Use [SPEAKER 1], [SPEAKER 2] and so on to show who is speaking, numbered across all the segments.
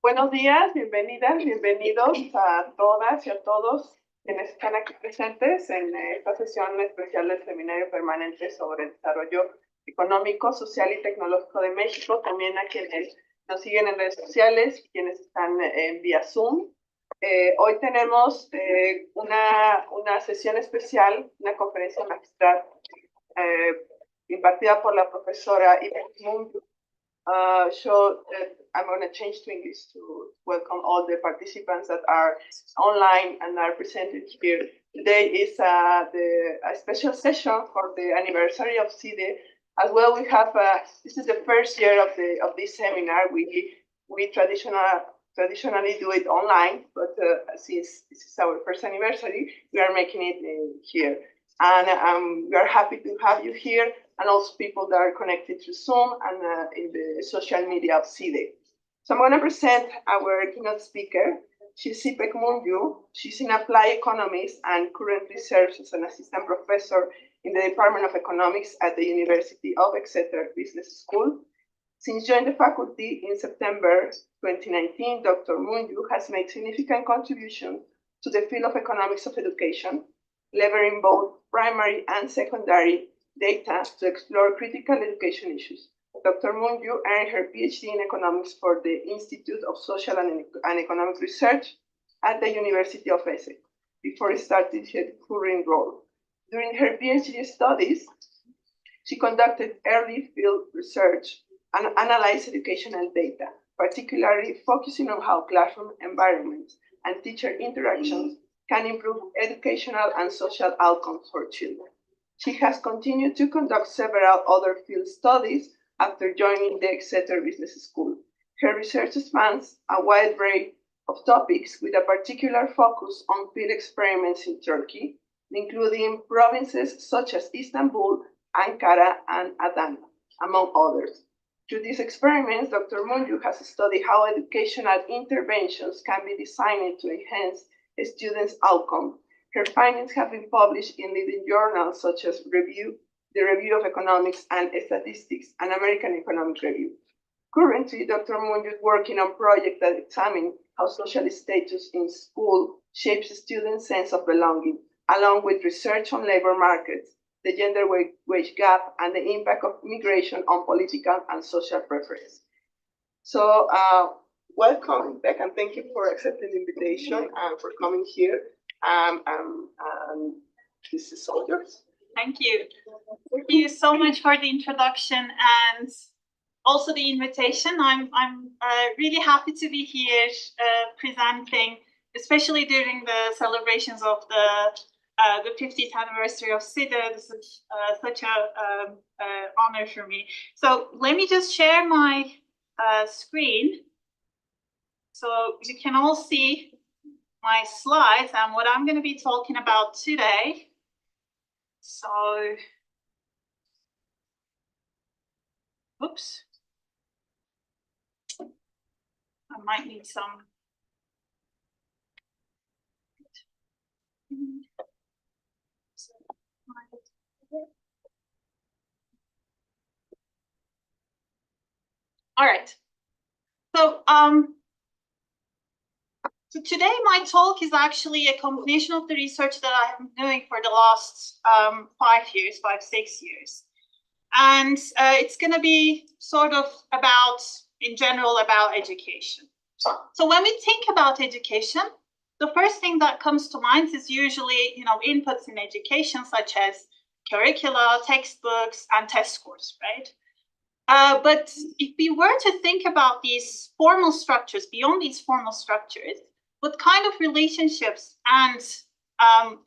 [SPEAKER 1] Buenos días, bienvenidas, bienvenidos a todas y a todos quienes están aquí presentes en esta sesión especial del Seminario Permanente sobre Desarrollo Económico, Social y Tecnológico de México, también a quienes nos siguen en redes sociales y quienes están en vía Zoom. Hoy tenemos una sesión especial, una conferencia magistral impartida por la profesora Ipek. I'm going to change to English to welcome all the participants that are online and are presented here. Today is a special session for the anniversary of CIDE. As well, we have this is the first year of this seminar. We traditionally do it online, but since this is our first anniversary, we are making it here. And we are happy to have you here, and also people that are connected to Zoom and in the social media of CIDE. So I'm going to present our keynote speaker. She's Ipek. She's in applied economics and currently serves as an assistant professor in the Department of Economics at the University of Exeter Business School. Since joining the faculty in September 2019, Dr. Mumcu has made significant contributions to the field of economics of education, leveraging both primary and secondary data to explore critical education issues. Dr. Mumcu earned her PhD in economics for the Institute of Social and Economic Research at the University of Exeter before starting her current role. During her PhD studies, she conducted early field research and analyzed educational data, particularly focusing on how classroom environments and teacher interactions can improve educational and social outcomes for children. She has continued to conduct several other field studies after joining the Exeter Business School. Her research spans a wide array of topics with a particular focus on field experiments in Turkey, including provinces such as Istanbul, Ankara, and Adana, among others. Through these experiments, Dr. Mumcu has studied how educational interventions can be designed to enhance a student's outcome. Her findings have been published in leading journals such as the Review of Economics and Statistics, and American Economic Review. Currently, Dr. Mumcu is working on projects that examine how social status in school shapes students' sense of belonging, along with research on labor markets, the gender wage gap, and the impact of migration on political and social preference. So, welcome, Ipek, and thank you for accepting the invitation and for coming here. This is all yours.
[SPEAKER 2] Thank you. Thank you so much for the introduction and also the invitation. I'm really happy to be here presenting, especially during the celebrations of the 50th anniversary of CIDE. This is such an honor for me. So let me just share my screen so you can all see my slides and what I'm going to be talking about today. So, oops, I might need some. All right. So today my talk is actually a combination of the research that I have been doing for the last 6 years. And it's going to be sort of about, in general, about education. So when we think about education, the first thing that comes to mind is usually, inputs in education, such as curricula, textbooks, and test scores, right? But if we were to think about these formal structures, beyond these formal structures, what kind of relationships and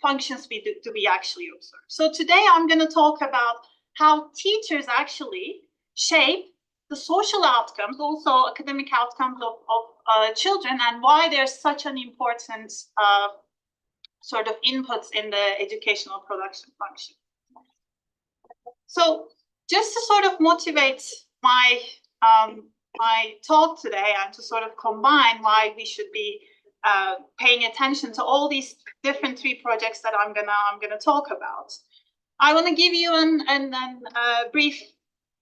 [SPEAKER 2] functions do we actually observe? So today I'm going to talk about how teachers actually shape the social outcomes, also academic outcomes of children, and why there's such an important sort of inputs in the educational production function. So just to sort of motivate my my talk today and to sort of combine why we should be paying attention to all these different 3 projects that I'm gonna talk about, I want to give you a brief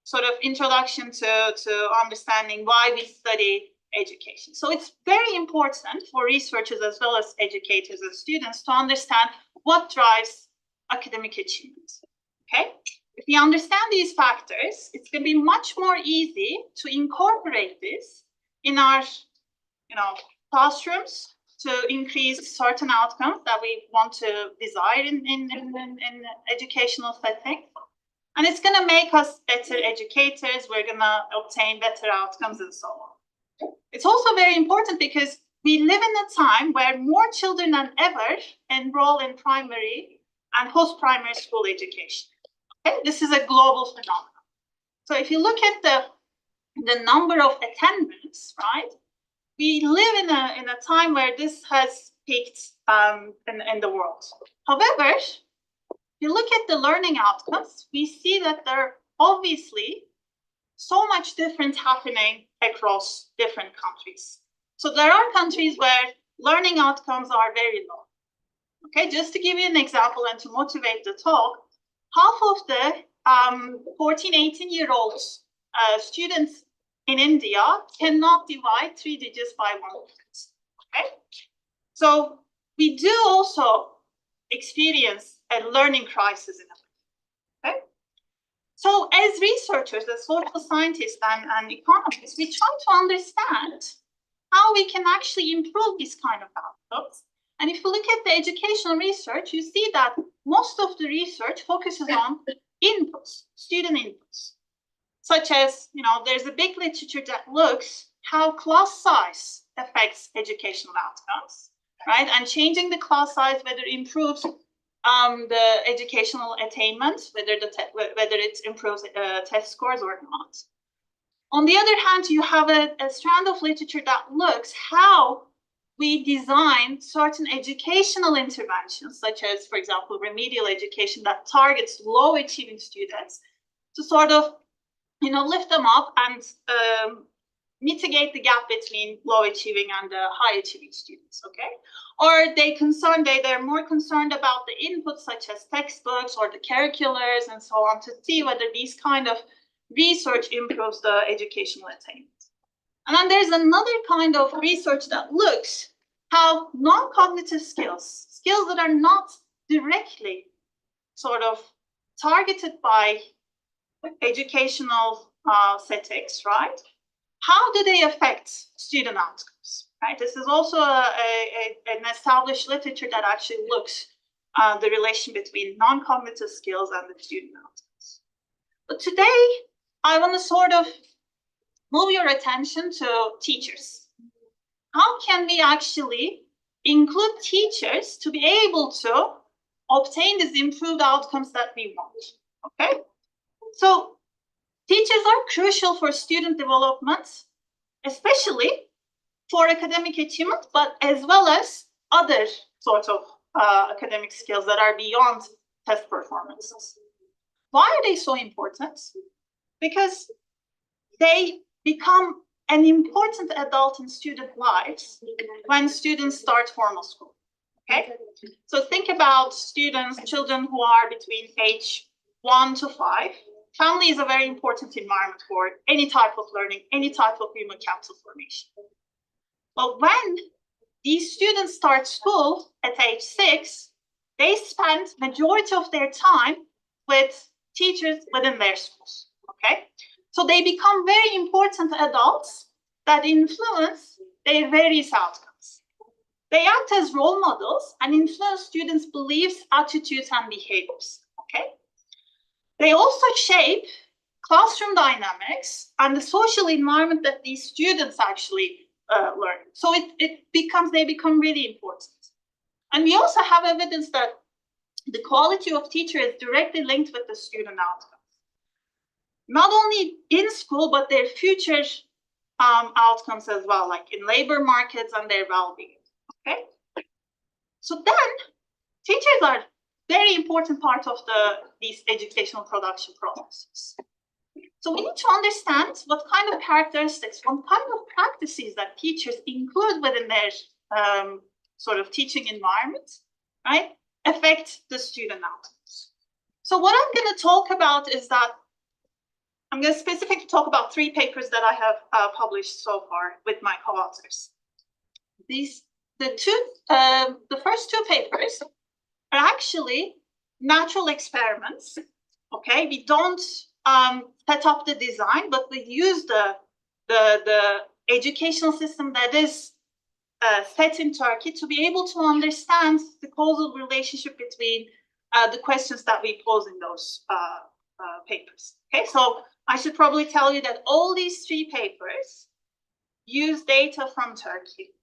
[SPEAKER 2] sort of introduction to understanding why we study education. So it's very important for researchers as well as educators and students to understand what drives academic achievement. Okay? If we understand these factors, it's going to be much more easy to incorporate this in our, classrooms to increase certain outcomes that we want to desire in educational setting. And it's going to make us better educators. We're going to obtain better outcomes and so on. It's also very important because we live in a time where more children than ever enroll in primary and post-primary school education. Okay? This is a global phenomenon. So if you look at the number of attendance, right, we live in a time where this has peaked in the world. However, if you look at the learning outcomes, we see that there are obviously so much difference happening across different countries. So there are countries where learning outcomes are very low. Okay, just to give you an example and to motivate the talk, half of the 14, 18-year-old students in India cannot divide 3 digits by 1. Okay, so we do also experience a learning crisis in a way. Okay, so as researchers, as social scientists and economists, we try to understand how we can actually improve these kind of outcomes. And if you look at the educational research, you see that most of the research focuses on inputs, student inputs, such as, there's a big literature that looks how class size affects educational outcomes, right? And changing the class size, whether it improves the educational attainment, whether it improves test scores or not. On the other hand, you have a strand of literature that looks how we design certain educational interventions, such as, for example, remedial education that targets low achieving students to sort of, lift them up and mitigate the gap between low achieving and high achieving students, okay? Or they're more concerned about the inputs such as textbooks or the curriculars and so on to see whether these kind of research improves the educational attainment. And then there's another kind of research that looks how non-cognitive skills that are not directly sort of targeted by educational settings, right? How do they affect student outcomes, right? This is also an established literature that actually looks the relation between non-cognitive skills and the student outcomes. But today, I want to sort of move your attention to teachers. How can we actually include teachers to be able to obtain these improved outcomes that we want, okay? So teachers are crucial for student development, especially for academic achievement, but as well as other sort of academic skills that are beyond test performances. Why are they so important? Because they become an important adult in student lives when students start formal school, okay? So think about children who are between age 1 to 5. Family is a very important environment for any type of learning, any type of human capital formation. But when these students start school at age 6, they spend majority of their time with teachers within their schools, okay? So they become very important adults that influence their various outcomes. They act as role models and influence students' beliefs, attitudes, and behaviors, okay? They also shape classroom dynamics and the social environment that these students actually learn. So they become really important. And we also have evidence that the quality of teacher is directly linked with the student outcomes. Not only in school, but their future outcomes as well, like in labor markets and their well-being, okay? So then, teachers are very important part of these educational production processes. So we need to understand what kind of characteristics, what kind of practices that teachers include within their sort of teaching environment, right, affect the student outcomes. So what I'm going to talk about is that I'm going to specifically talk about 3 papers that I have published so far with my co-authors. The first 2 papers are actually natural experiments. Okay, we don't set up the design, but we use the educational system that is set in Turkey to be able to understand the causal relationship between the questions that we pose in those papers. Okay, so I should probably tell you that all these 3 papers use data from Turkey,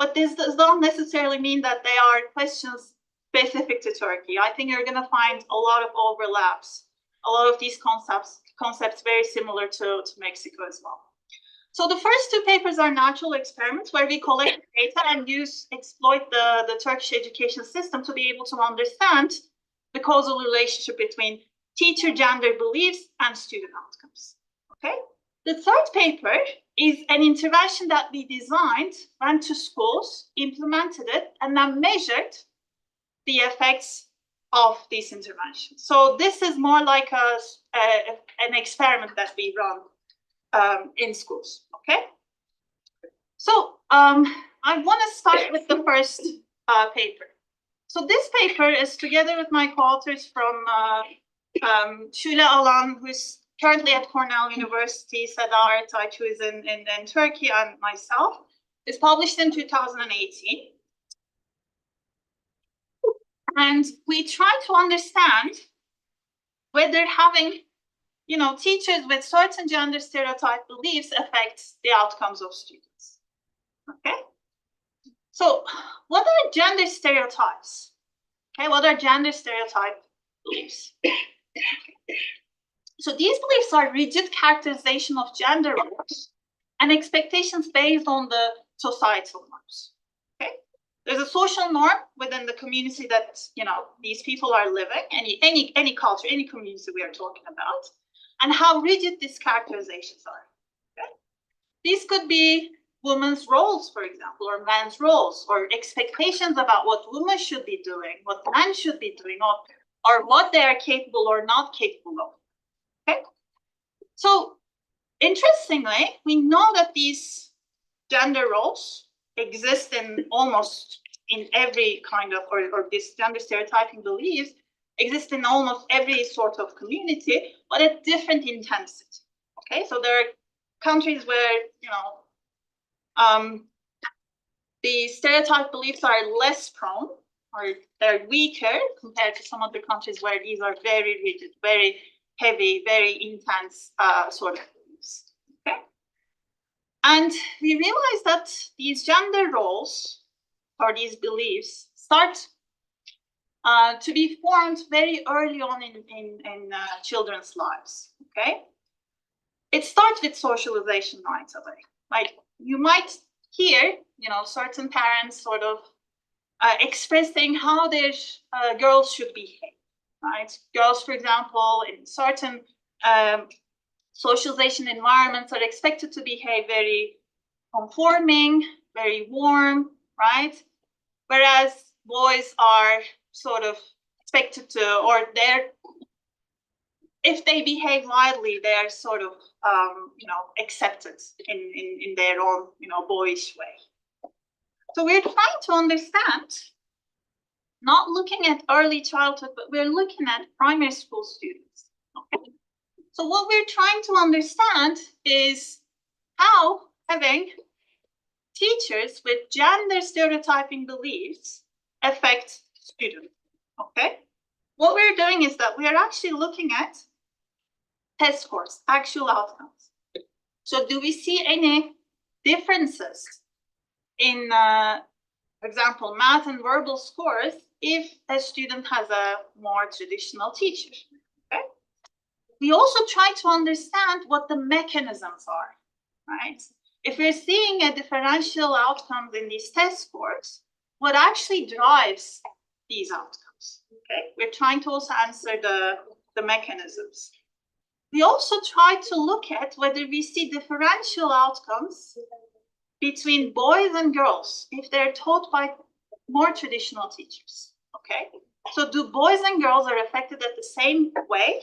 [SPEAKER 2] but this does not necessarily mean that they are questions specific to Turkey. I think you're going to find a lot of overlaps, a lot of these concepts very similar to Mexico as well. So the first 2 papers are natural experiments where we collect data and exploit the Turkish education system to be able to understand the causal relationship between teacher gender beliefs and student outcomes. Okay. The third paper is an intervention that we designed, went to schools, implemented it, and then measured the effects of these interventions. So this is more like an experiment that we run in schools. Okay. So I want to start with the first paper. So this paper is together with my co-authors from Şule Alan, who's currently at Cornell University, Seda Ertaç, who is in Turkey, and myself. It's published in 2018. And we try to understand whether having, teachers with certain gender stereotype beliefs affects the outcomes of students. Okay. So what are gender stereotypes? Okay, what are gender stereotype beliefs? So these beliefs are rigid characterization of gender roles and expectations based on the societal norms. Okay, there's a social norm within the community that these people are living, any culture, any community we are talking about, and how rigid these characterizations are. Okay, these could be women's roles, for example, or men's roles, or expectations about what women should be doing, what men should be doing, or what they are capable or not capable of. Okay. So interestingly, we know that these gender roles exist in almost in every kind of, or this gender stereotyping beliefs exist in almost every sort of community, but at different intensity. Okay, so there are countries where the stereotype beliefs are less prone, or they're weaker compared to some other countries where these are very rigid, very heavy, very intense sort of beliefs. Okay, and we realize that these gender roles or these beliefs start to be formed very early on in children's lives. Okay, it starts with socialization right away. Like you might hear, certain parents sort of expressing how their girls should behave. Right? Girls, for example, in certain socialization environments are expected to behave very conforming, very warm, right? Whereas boys are sort of expected to, or if they behave wildly, they are sort of, accepted in their own, boyish way. So we're trying to understand, not looking at early childhood, but we're looking at primary school students. Okay. So what we're trying to understand is how having teachers with gender stereotyping beliefs affect students. Okay. What we're doing is that we are actually looking at test scores, actual outcomes. So do we see any differences in, for example, math and verbal scores if a student has a more traditional teacher? Okay. We also try to understand what the mechanisms are, right? If we're seeing a differential outcomes in these test scores, what actually drives these outcomes? Okay, we're trying to also answer the mechanisms. We also try to look at whether we see differential outcomes between boys and girls if they're taught by more traditional teachers. Okay, so do boys and girls are affected at the same way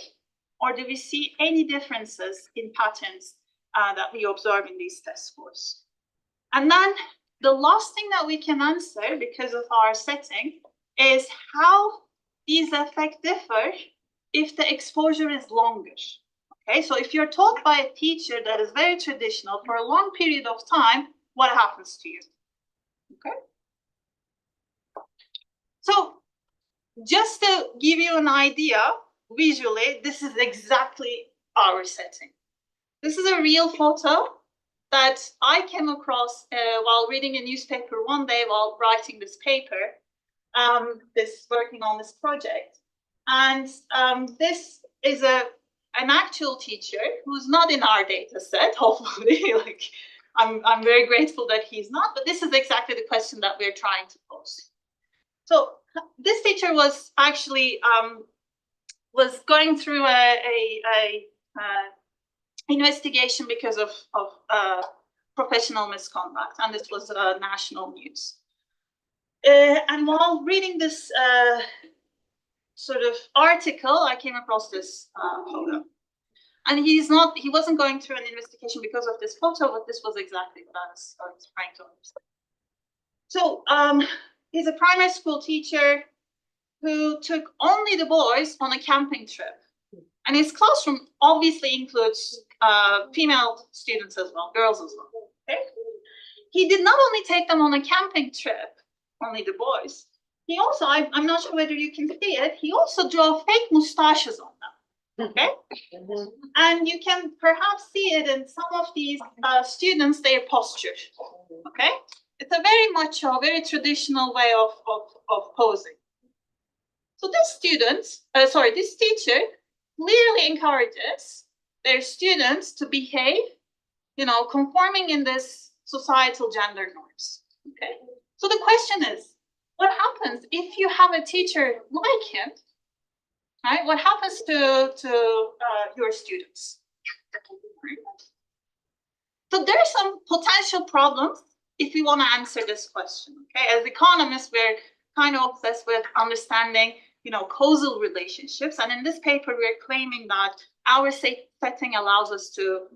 [SPEAKER 2] or do we see any differences in patterns that we observe in these test scores? And then the last thing that we can answer because of our setting is how these effects differ if the exposure is longer. Okay, so if you're taught by a teacher that is very traditional for a long period of time, what happens to you? Okay. So just to give you an idea, visually, this is exactly our setting. This is a real photo that I came across while reading a newspaper one day while writing this paper, working on this project. And this is an actual teacher who's not in our data set, hopefully. Like, I'm very grateful that he's not, but this is exactly the question that we're trying to pose. So this teacher was actually was going through a investigation because of professional misconduct, and this was national news. And while reading this sort of article, I came across this photo. And he wasn't going through an investigation because of this photo, but this was exactly what I was trying to understand. So he's a primary school teacher who took only the boys on a camping trip. And his classroom obviously includes female students as well, girls as well. Okay? He did not only take them on a camping trip, only the boys, he also, I'm not sure whether you can see it, he also drew fake mustaches on them. Okay? And you can perhaps see it in some of these students, their posture. Okay? It's a very macho, very traditional way of posing. So this this teacher clearly encourages their students to behave, conforming in this societal gender norms. Okay. So the question is, what happens if you have a teacher like him? Right? What happens to your students? So there are some potential problems if we want to answer this question. Okay. As economists, we're kind of obsessed with understanding causal relationships. And in this paper, we're claiming that our setting allows us to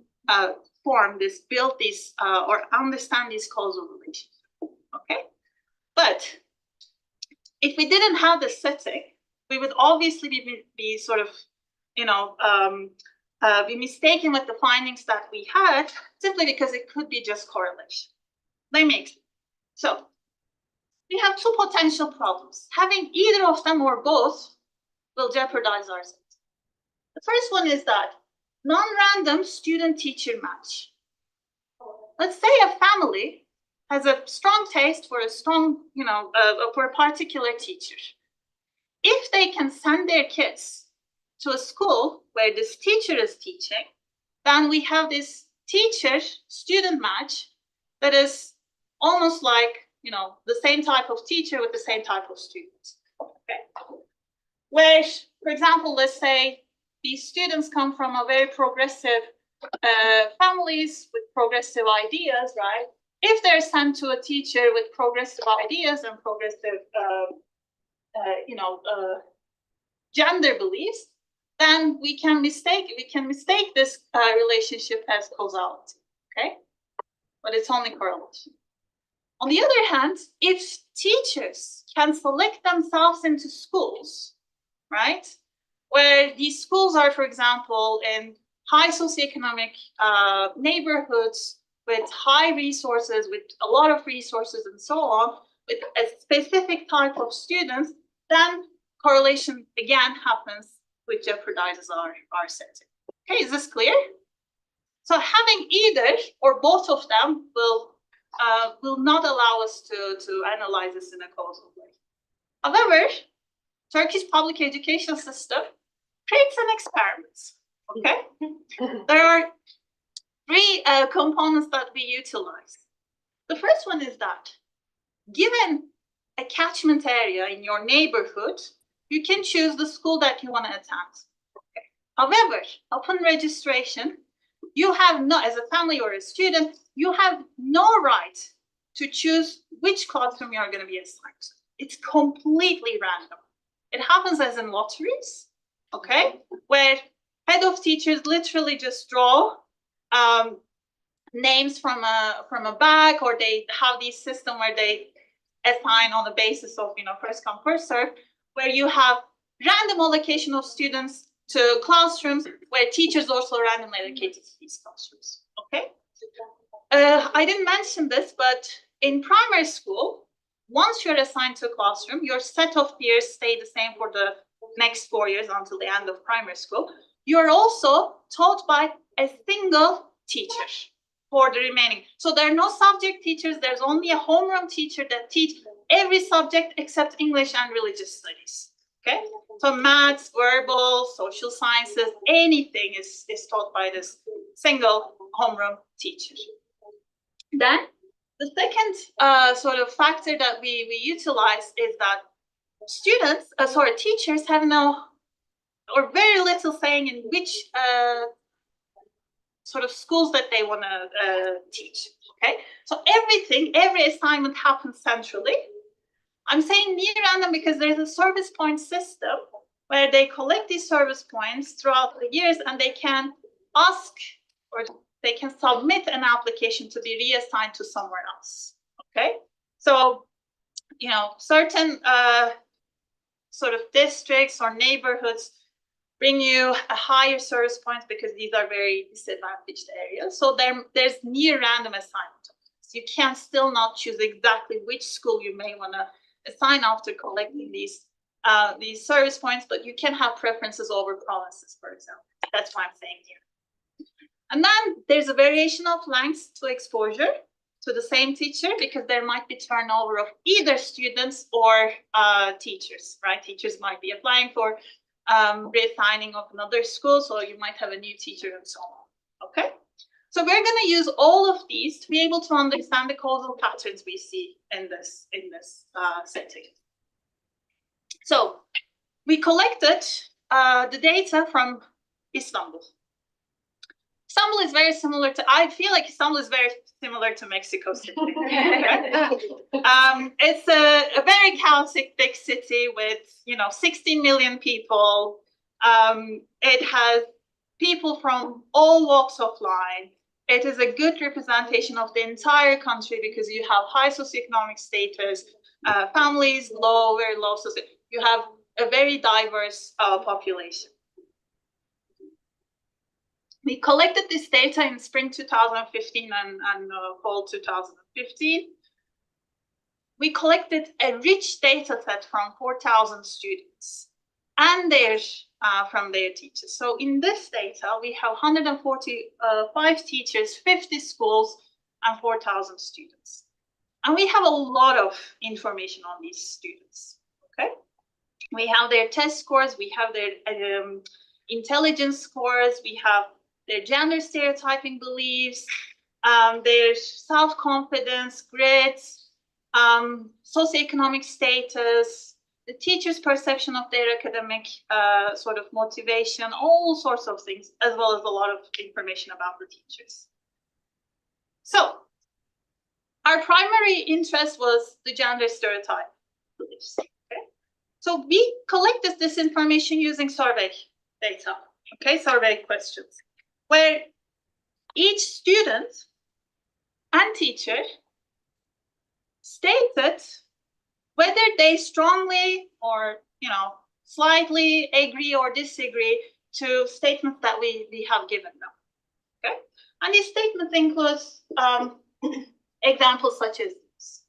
[SPEAKER 2] build these, or understand these causal relationships. Okay? But if we didn't have this setting, we would obviously be sort of, be mistaken with the findings that we had simply because it could be just correlation. Let me explain. So we have two potential problems. Having either of them or both will jeopardize our setting. The first one is that non-random student-teacher match. Let's say a family has a strong taste for for a particular teacher. If they can send their kids to a school where this teacher is teaching, then we have this teacher-student match that is almost like the same type of teacher with the same type of students. Okay. Where, for example, let's say these students come from a very progressive families with progressive ideas, right? If they're sent to a teacher with progressive ideas and progressive, gender beliefs, then we can mistake this relationship as causality. Okay, but it's only correlation. On the other hand, if teachers can select themselves into schools, right, where these schools are, for example, in high socioeconomic neighborhoods with high resources, with a lot of resources and so on, with a specific type of students, then correlation again happens, which jeopardizes our setting. Okay, is this clear? So having either or both of them will not allow us to analyze this in a causal way. However, Turkish public education system creates an experiment. Okay, there are three components that we utilize. The first one is that given a catchment area in your neighborhood, you can choose the school that you want to attend. Okay. However, upon registration, you have no, as a family or a student, you have no right to choose which classroom you are going to be assigned to. It's completely random. It happens as in lotteries, okay, where head of teachers literally just draw names from a bag, or they have this system where they assign on the basis of, you know, first come, first serve, where you have random allocation of students to classrooms, where teachers also randomly allocated to these classrooms. Okay. I didn't mention this, but in primary school, once you're assigned to a classroom, your set of peers stay the same for the next 4 years until the end of primary school. You're also taught by a single teacher for the remaining. So there are no subject teachers. There's only a homeroom teacher that teaches every subject except English and religious studies. Okay, so maths, verbal, social sciences, anything is taught by this single homeroom teacher. Then the second sort of factor that we utilize is that teachers have no or very little saying in which sort of schools that they want to teach. Okay, so every assignment happens centrally. I'm saying near random because there's a service point system where they collect these service points throughout the years, and they can ask or they can submit an application to be reassigned to somewhere else. Okay, so you know, certain sort of districts or neighborhoods bring you a higher service points because these are very disadvantaged areas. So there's near random assignment. So you can still not choose exactly which school you may want to assign after collecting these service points, but you can have preferences over provinces, for example. That's what I'm saying here. And then there's a variation of lengths to exposure to the same teacher, because there might be turnover of either students or teachers, right? Teachers might be applying for reassigning of another school, so you might have a new teacher and so on. Okay, so we're going to use all of these to be able to understand the causal patterns we see in this setting. So we collected the data from Istanbul. Istanbul is very similar to, I feel like Istanbul is very similar to Mexico City. It's a very chaotic big city with, you know, 16 million people. It has people from all walks of life. It is a good representation of the entire country because you have high socioeconomic status, families, low, very low socio. You have a very diverse population. We collected this data in spring 2015 and fall 2015. We collected a rich data set from 4,000 students and from their teachers. So in this data, we have 145 teachers, 50 schools, and 4,000 students. And we have a lot of information on these students, okay? We have their test scores, we have their intelligence scores, we have their gender stereotyping beliefs, their self-confidence, grades, socioeconomic status, the teacher's perception of their academic sort of motivation, all sorts of things, as well as a lot of information about the teachers. So our primary interest was the gender stereotype beliefs. Okay? So we collected this information using survey data, okay, survey questions, where each student and teacher stated whether they strongly or, you know, slightly agree or disagree to statements that we have given them. Okay, and these statements include examples such as this.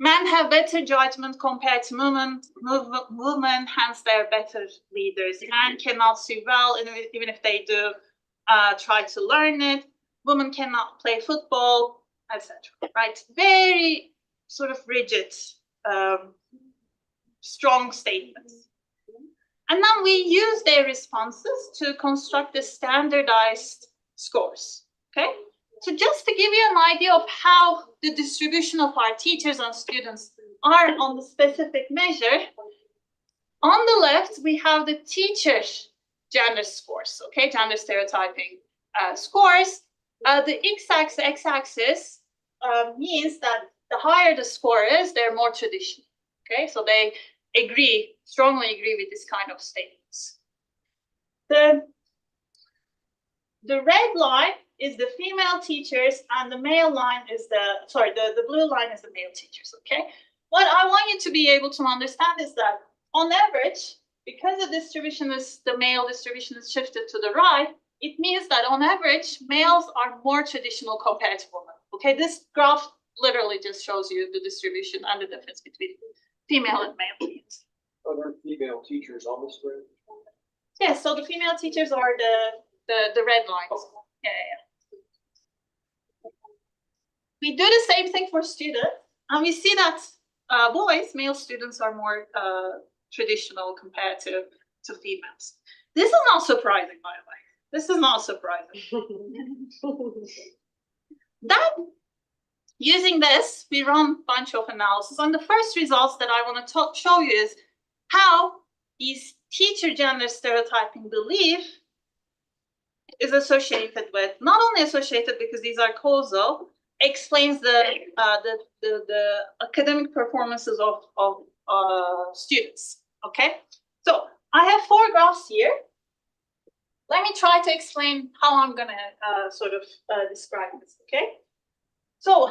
[SPEAKER 2] Men have better judgment compared to women, hence they're better leaders. Men cannot see well, even if they do try to learn it. Women cannot play football, etc. Right? Very sort of rigid, strong statements. And then we use their responses to construct the standardized scores. Okay? So just to give you an idea of how the distribution of our teachers and students are on the specific measure, on the left, we have the teacher's gender scores, okay, gender stereotyping scores. The x-axis means that the higher the score is, they're more traditional, okay? So they strongly agree with this kind of statements. The the red line is the female teachers, and the male line is the blue line is the male teachers, okay? What I want you to be able to understand is that on average, because the male distribution is shifted to the right, it means that on average, males are more traditional compared to women, okay? This graph literally just shows you the distribution and the difference between female and male teachers.
[SPEAKER 3] Are there female teachers on the screen?
[SPEAKER 2] Yes, so the female teachers are the red lines. Yeah. We do the same thing for students, and we see that male students are more traditional compared to females. This is not surprising, by the way. This is not surprising. Then, using this, we run a bunch of analysis, and the first results that I want to show you is how these teacher gender stereotyping belief is associated with, not only associated because these are causal, explains the academic performances of students, okay? So I have 4 graphs here. Let me try to explain how I'm gonna describe this, okay? So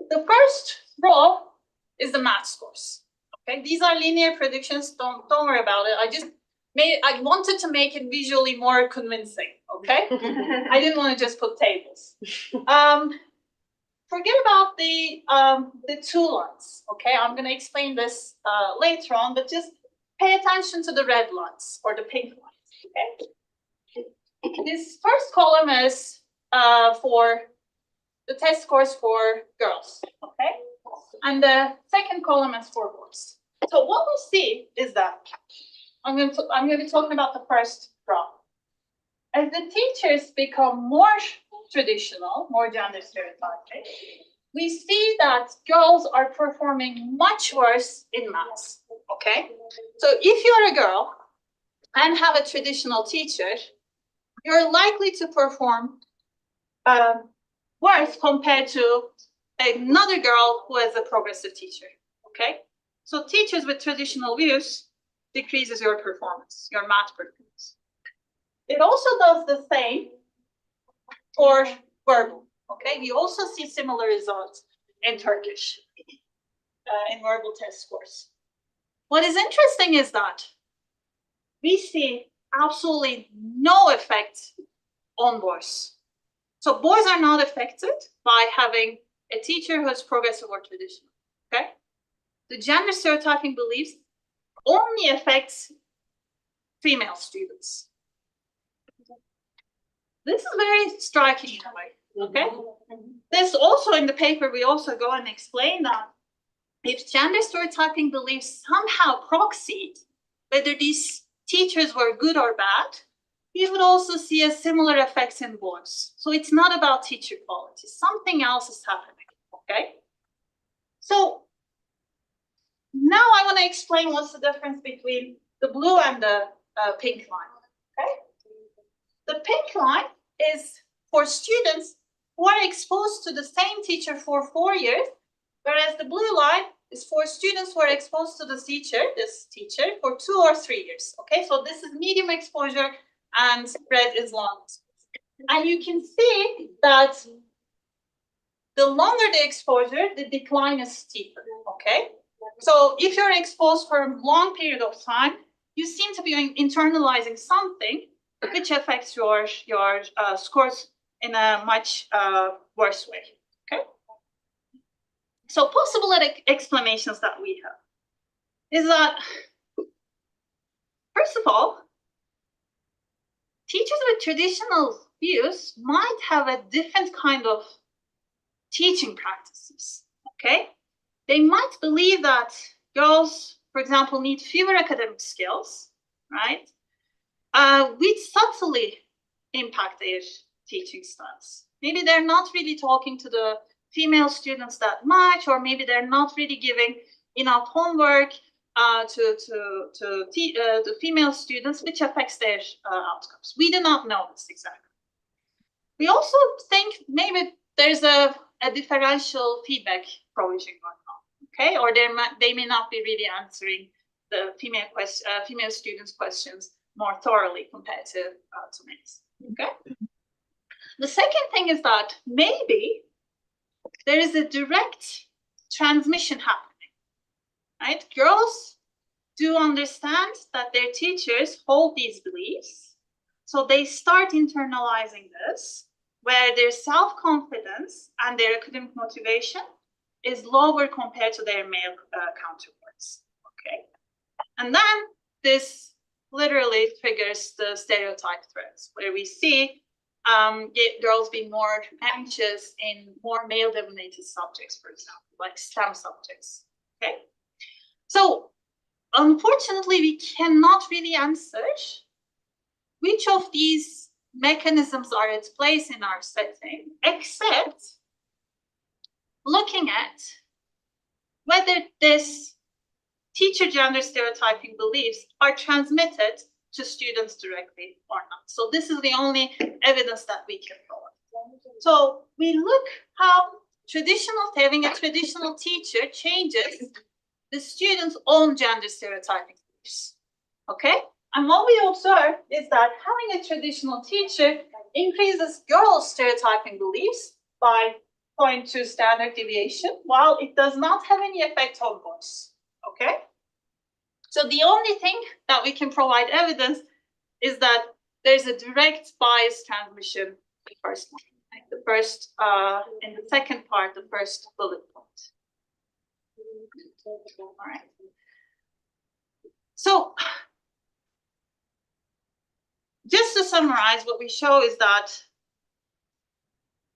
[SPEAKER 2] the first row is the math scores, okay? These are linear predictions, don't worry about it. I wanted to make it visually more convincing, okay? I didn't want to just put tables. Forget about the 2 lines, okay? I'm going to explain this later on, but just pay attention to the red lines or the pink lines, okay? This first column is for the test scores for girls, okay? And the second column is for boys. So what we see is that I'm going to be talking about the first graph. As the teachers become more traditional, more gender stereotyping, we see that girls are performing much worse in maths, okay? So if you're a girl and have a traditional teacher, you're likely to perform worse compared to another girl who has a progressive teacher, okay? So teachers with traditional views decreases your performance, your math performance. It also does the same for verbal, okay? We also see similar results in Turkish, in verbal test scores. What is interesting is that we see absolutely no effect on boys. So boys are not affected by having a teacher who is progressive or traditional, okay? The gender stereotyping beliefs only affects female students. This is very striking in a way, okay? This also in the paper, we also go and explain that if gender stereotyping beliefs somehow proxied whether these teachers were good or bad, we would also see a similar effects in boys. So it's not about teacher quality, something else is happening, okay? So now I want to explain what's the difference between the blue and the pink line, okay? The pink line is for students who are exposed to the same teacher for 4 years, whereas the blue line is for students who are exposed to this teacher for 2 or 3 years, okay? So this is medium exposure and red is long exposure. And you can see that the longer the exposure, the decline is steeper, okay? So if you're exposed for a long period of time, you seem to be internalizing something which affects your scores in a much worse way, okay? So possible explanations that we have is that, first of all, teachers with traditional views might have a different kind of teaching practices, okay? They might believe that girls, for example, need fewer academic skills, right? Which subtly impact their teaching styles. Maybe they're not really talking to the female students that much, or maybe they're not really giving enough homework to the female students, which affects their outcomes. We do not know this exactly. We also think maybe there's a differential feedback provision going on, okay? Or they may not be really answering the female students' questions more thoroughly compared to males, okay? The second thing is that maybe there is a direct transmission happening, right? Girls do understand that their teachers hold these beliefs, so they start internalizing this, where their self-confidence and their academic motivation is lower compared to their male counterparts, okay? And then this literally triggers the stereotype threats, where we see girls being more anxious in more male-dominated subjects, for example, like STEM subjects, okay? So unfortunately, we cannot really answer which of these mechanisms are at place in our setting, except looking at whether this teacher gender stereotyping beliefs are transmitted to students directly or not. So this is the only evidence that we can provide. So we look how having a traditional teacher changes the students' own gender stereotyping beliefs, okay? And what we observe is that having a traditional teacher increases girls' stereotyping beliefs by 0.2 standard deviation, while it does not have any effect on boys, okay? So the only thing that we can provide evidence is that there's a direct bias transmission, the first one, right? The first, in the second part, the first bullet point. All right. So just to summarize, what we show is that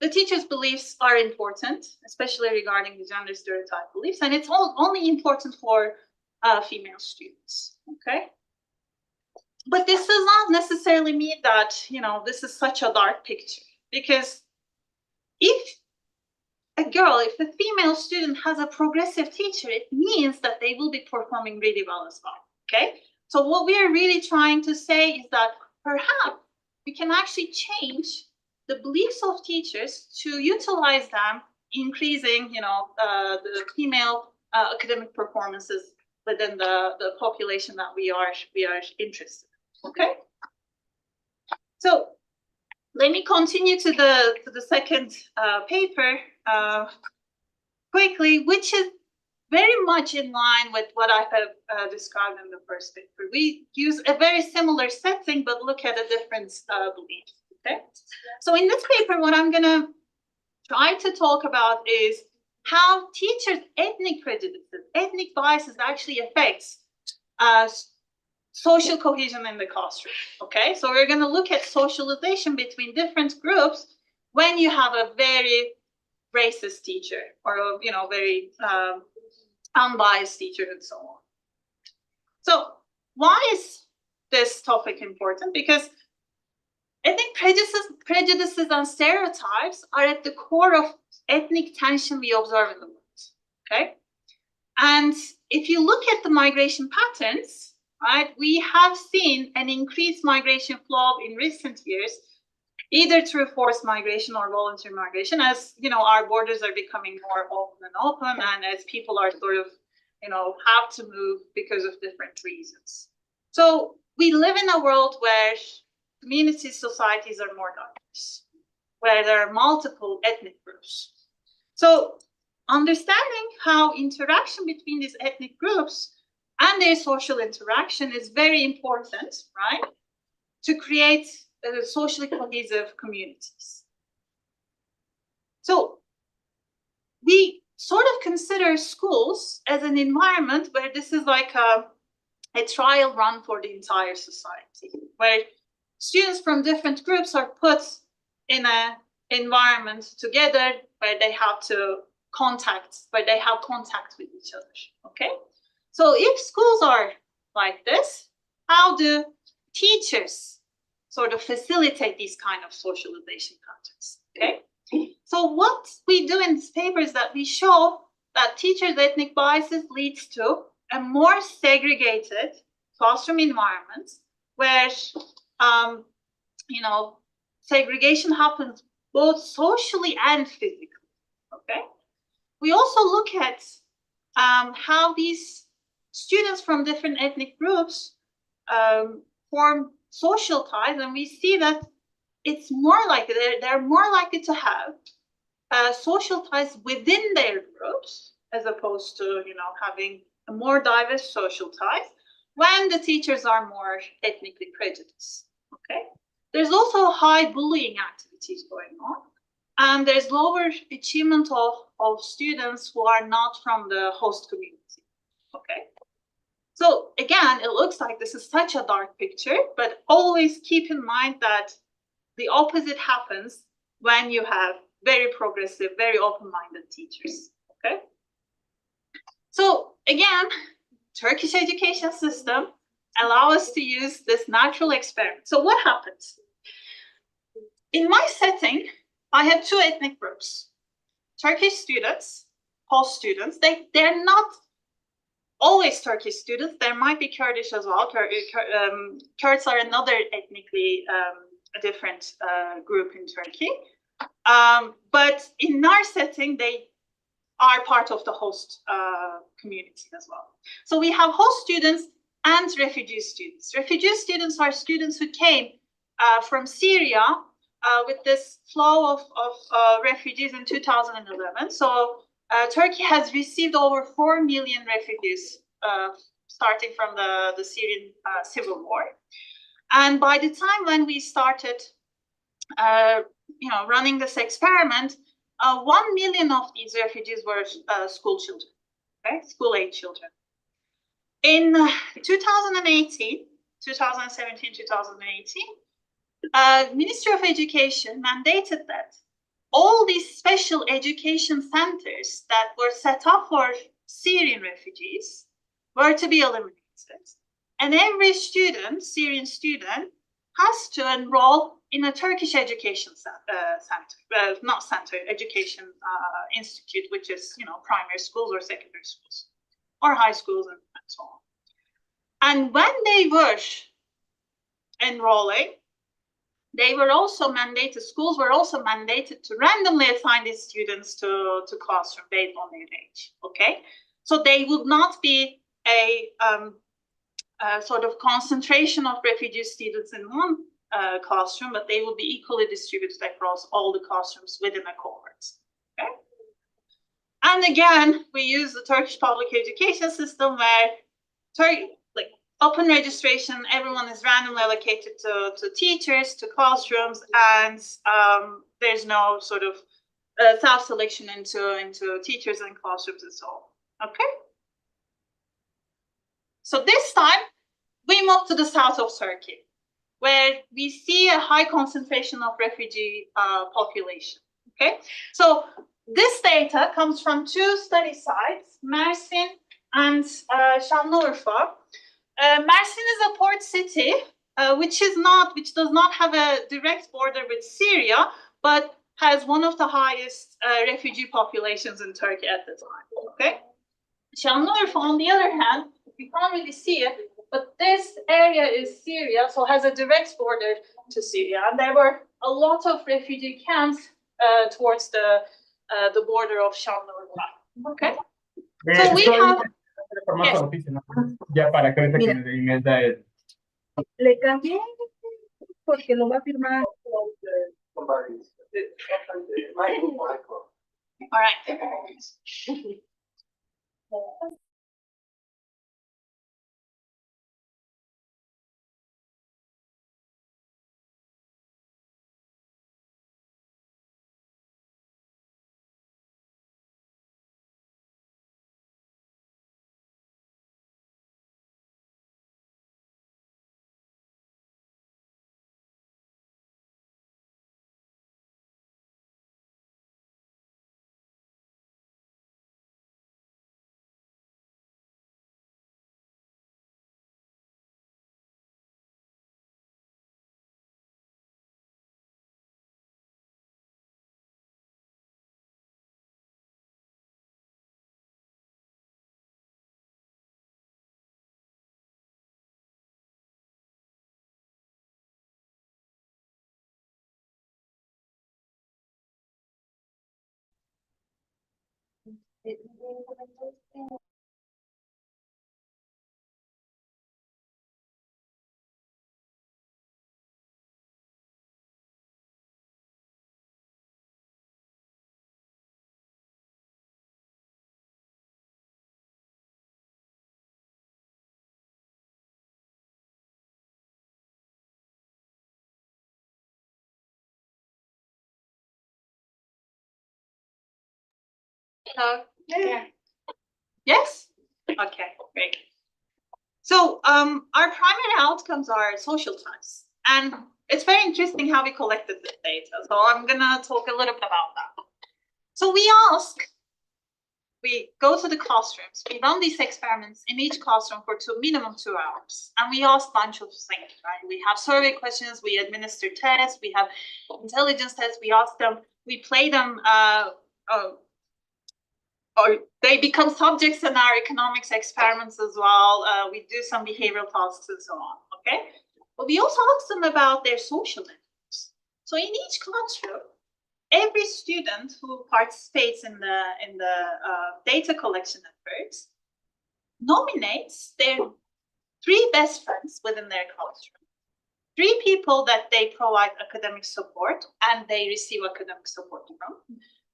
[SPEAKER 2] the teacher's beliefs are important, especially regarding the gender stereotype beliefs, and it's only important for female students, okay? But this does not necessarily mean that, you know, this is such a dark picture, because if a female student has a progressive teacher, it means that they will be performing really well as well, okay? So what we are really trying to say is that perhaps we can actually change the beliefs of teachers to utilize them, increasing, you know, the female academic performances within the population that we are interested in, okay? So let me continue to the second paper quickly, which is very much in line with what I have described in the first paper. We use a very similar setting, but look at a different belief, okay? So in this paper, what I'm gonna try to talk about is how teachers' ethnic prejudices, ethnic biases actually affects social cohesion in the classroom, okay? So we're gonna look at socialization between different groups when you have a very racist teacher or, you know, very unbiased teacher and so on. So why is this topic important? Because ethnic prejudices and stereotypes are at the core of ethnic tension we observe in the world, okay? And if you look at the migration patterns, right, we have seen an increased migration flow in recent years, either through forced migration or voluntary migration, as, you know, our borders are becoming more open and open, and as people are sort of, you know, have to move because of different reasons. So we live in a world where communities, societies are more diverse, where there are multiple ethnic groups. So understanding how interaction between these ethnic groups and their social interaction is very important, right, to create socially cohesive communities. So we sort of consider schools as an environment where this is like a trial run for the entire society, where students from different groups are put in an environment together where they have contact with each other, okay? So if schools are like this, how do teachers sort of facilitate these kind of socialization contexts, okay? So what we do in this paper is that we show that teachers' ethnic biases leads to a more segregated classroom environment where, you know, segregation happens both socially and physically, okay? We also look at how these students from different ethnic groups form social ties, and we see that it's more likely, they're more likely to have social ties within their groups, as opposed to, having a more diverse social ties when the teachers are more ethnically prejudiced, okay? There's also high bullying activities going on, and there's lower achievement of students who are not from the host community, okay? So again, it looks like this is such a dark picture, but always keep in mind that the opposite happens when you have very progressive, very open-minded teachers, okay? So again, Turkish education system allow us to use this natural experiment. So what happens? In my setting, I have two ethnic groups. Turkish students, host students, they're not always Turkish students. There might be Kurdish as well. Kurds are another ethnically different group in Turkey. But in our setting, they are part of the host community as well. So we have host students and refugee students. Refugee students are students who came from Syria with this flow of refugees in 2011. So Turkey has received over 4 million refugees starting from the Syrian civil war. And by the time when we started running this experiment, 1 million of these refugees were school children, okay? School-age children. In 2017, 2018, Ministry of Education mandated that all these special education centers that were set up for Syrian refugees were to be eliminated. And every student, Syrian student, has to enroll in a Turkish education education institute, which is, primary schools or secondary schools or high schools and so on. And when they were enrolling, schools were also mandated to randomly assign these students to classroom based on their age, okay? So they would not be a sort of concentration of refugee students in one classroom, but they will be equally distributed across all the classrooms within a cohort, okay? And again, we use the Turkish public education system where open registration, everyone is randomly allocated to teachers, to classrooms, and there's no sort of self-selection into teachers and classrooms and so on, okay? So this time, we move to the south of Turkey, where we see a high concentration of refugee population, okay? So this data comes from two study sites, Mersin and Şanlıurfa. Mersin is a port city, which does not have a direct border with Syria, but has one of the highest refugee populations in Turkey at the time, okay? Şanlıurfa, on the other hand, you can't really see it, but this area is Syria, so has a direct border to Syria. And there were a lot of refugee camps towards the border of Şanlıurfa, okay? So we have... Yes.
[SPEAKER 4] Ya para que ahorita que me dé email da él.
[SPEAKER 5] Le cambié porque lo va a firmar.
[SPEAKER 2] All right. Yeah. Yes? Okay, great. So our primary outcomes are social ties. And it's very interesting how we collected this data. So I'm gonna talk a little bit about that. So we go to the classrooms, we run these experiments in each classroom for minimum 2 hours. And we ask a bunch of things, right? We have survey questions, we administer tests, we have intelligence tests, we ask them, we play them, or they become subjects in our economics experiments as well. We do some behavioral tasks and so on, okay? But we also ask them about their social networks. So in each classroom, every student who participates in the data collection efforts nominates their 3 best friends within their classroom, 3 people that they provide academic support and they receive academic support from.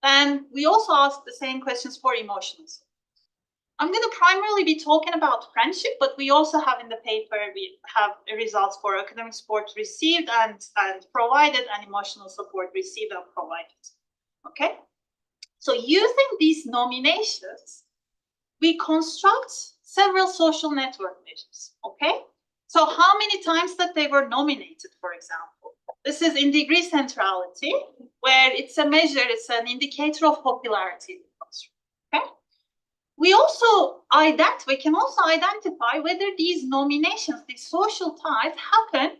[SPEAKER 2] And we also ask the same questions for emotional support. I'm going to primarily be talking about friendship, but we also have in the paper, we have results for academic support received and provided, and emotional support received and provided. Okay? So using these nominations, we construct several social network measures. Okay? So how many times that they were nominated, for example? This is in degree centrality, where it's a measure, it's an indicator of popularity in the classroom. Okay? We can also identify whether these nominations, these social ties, happen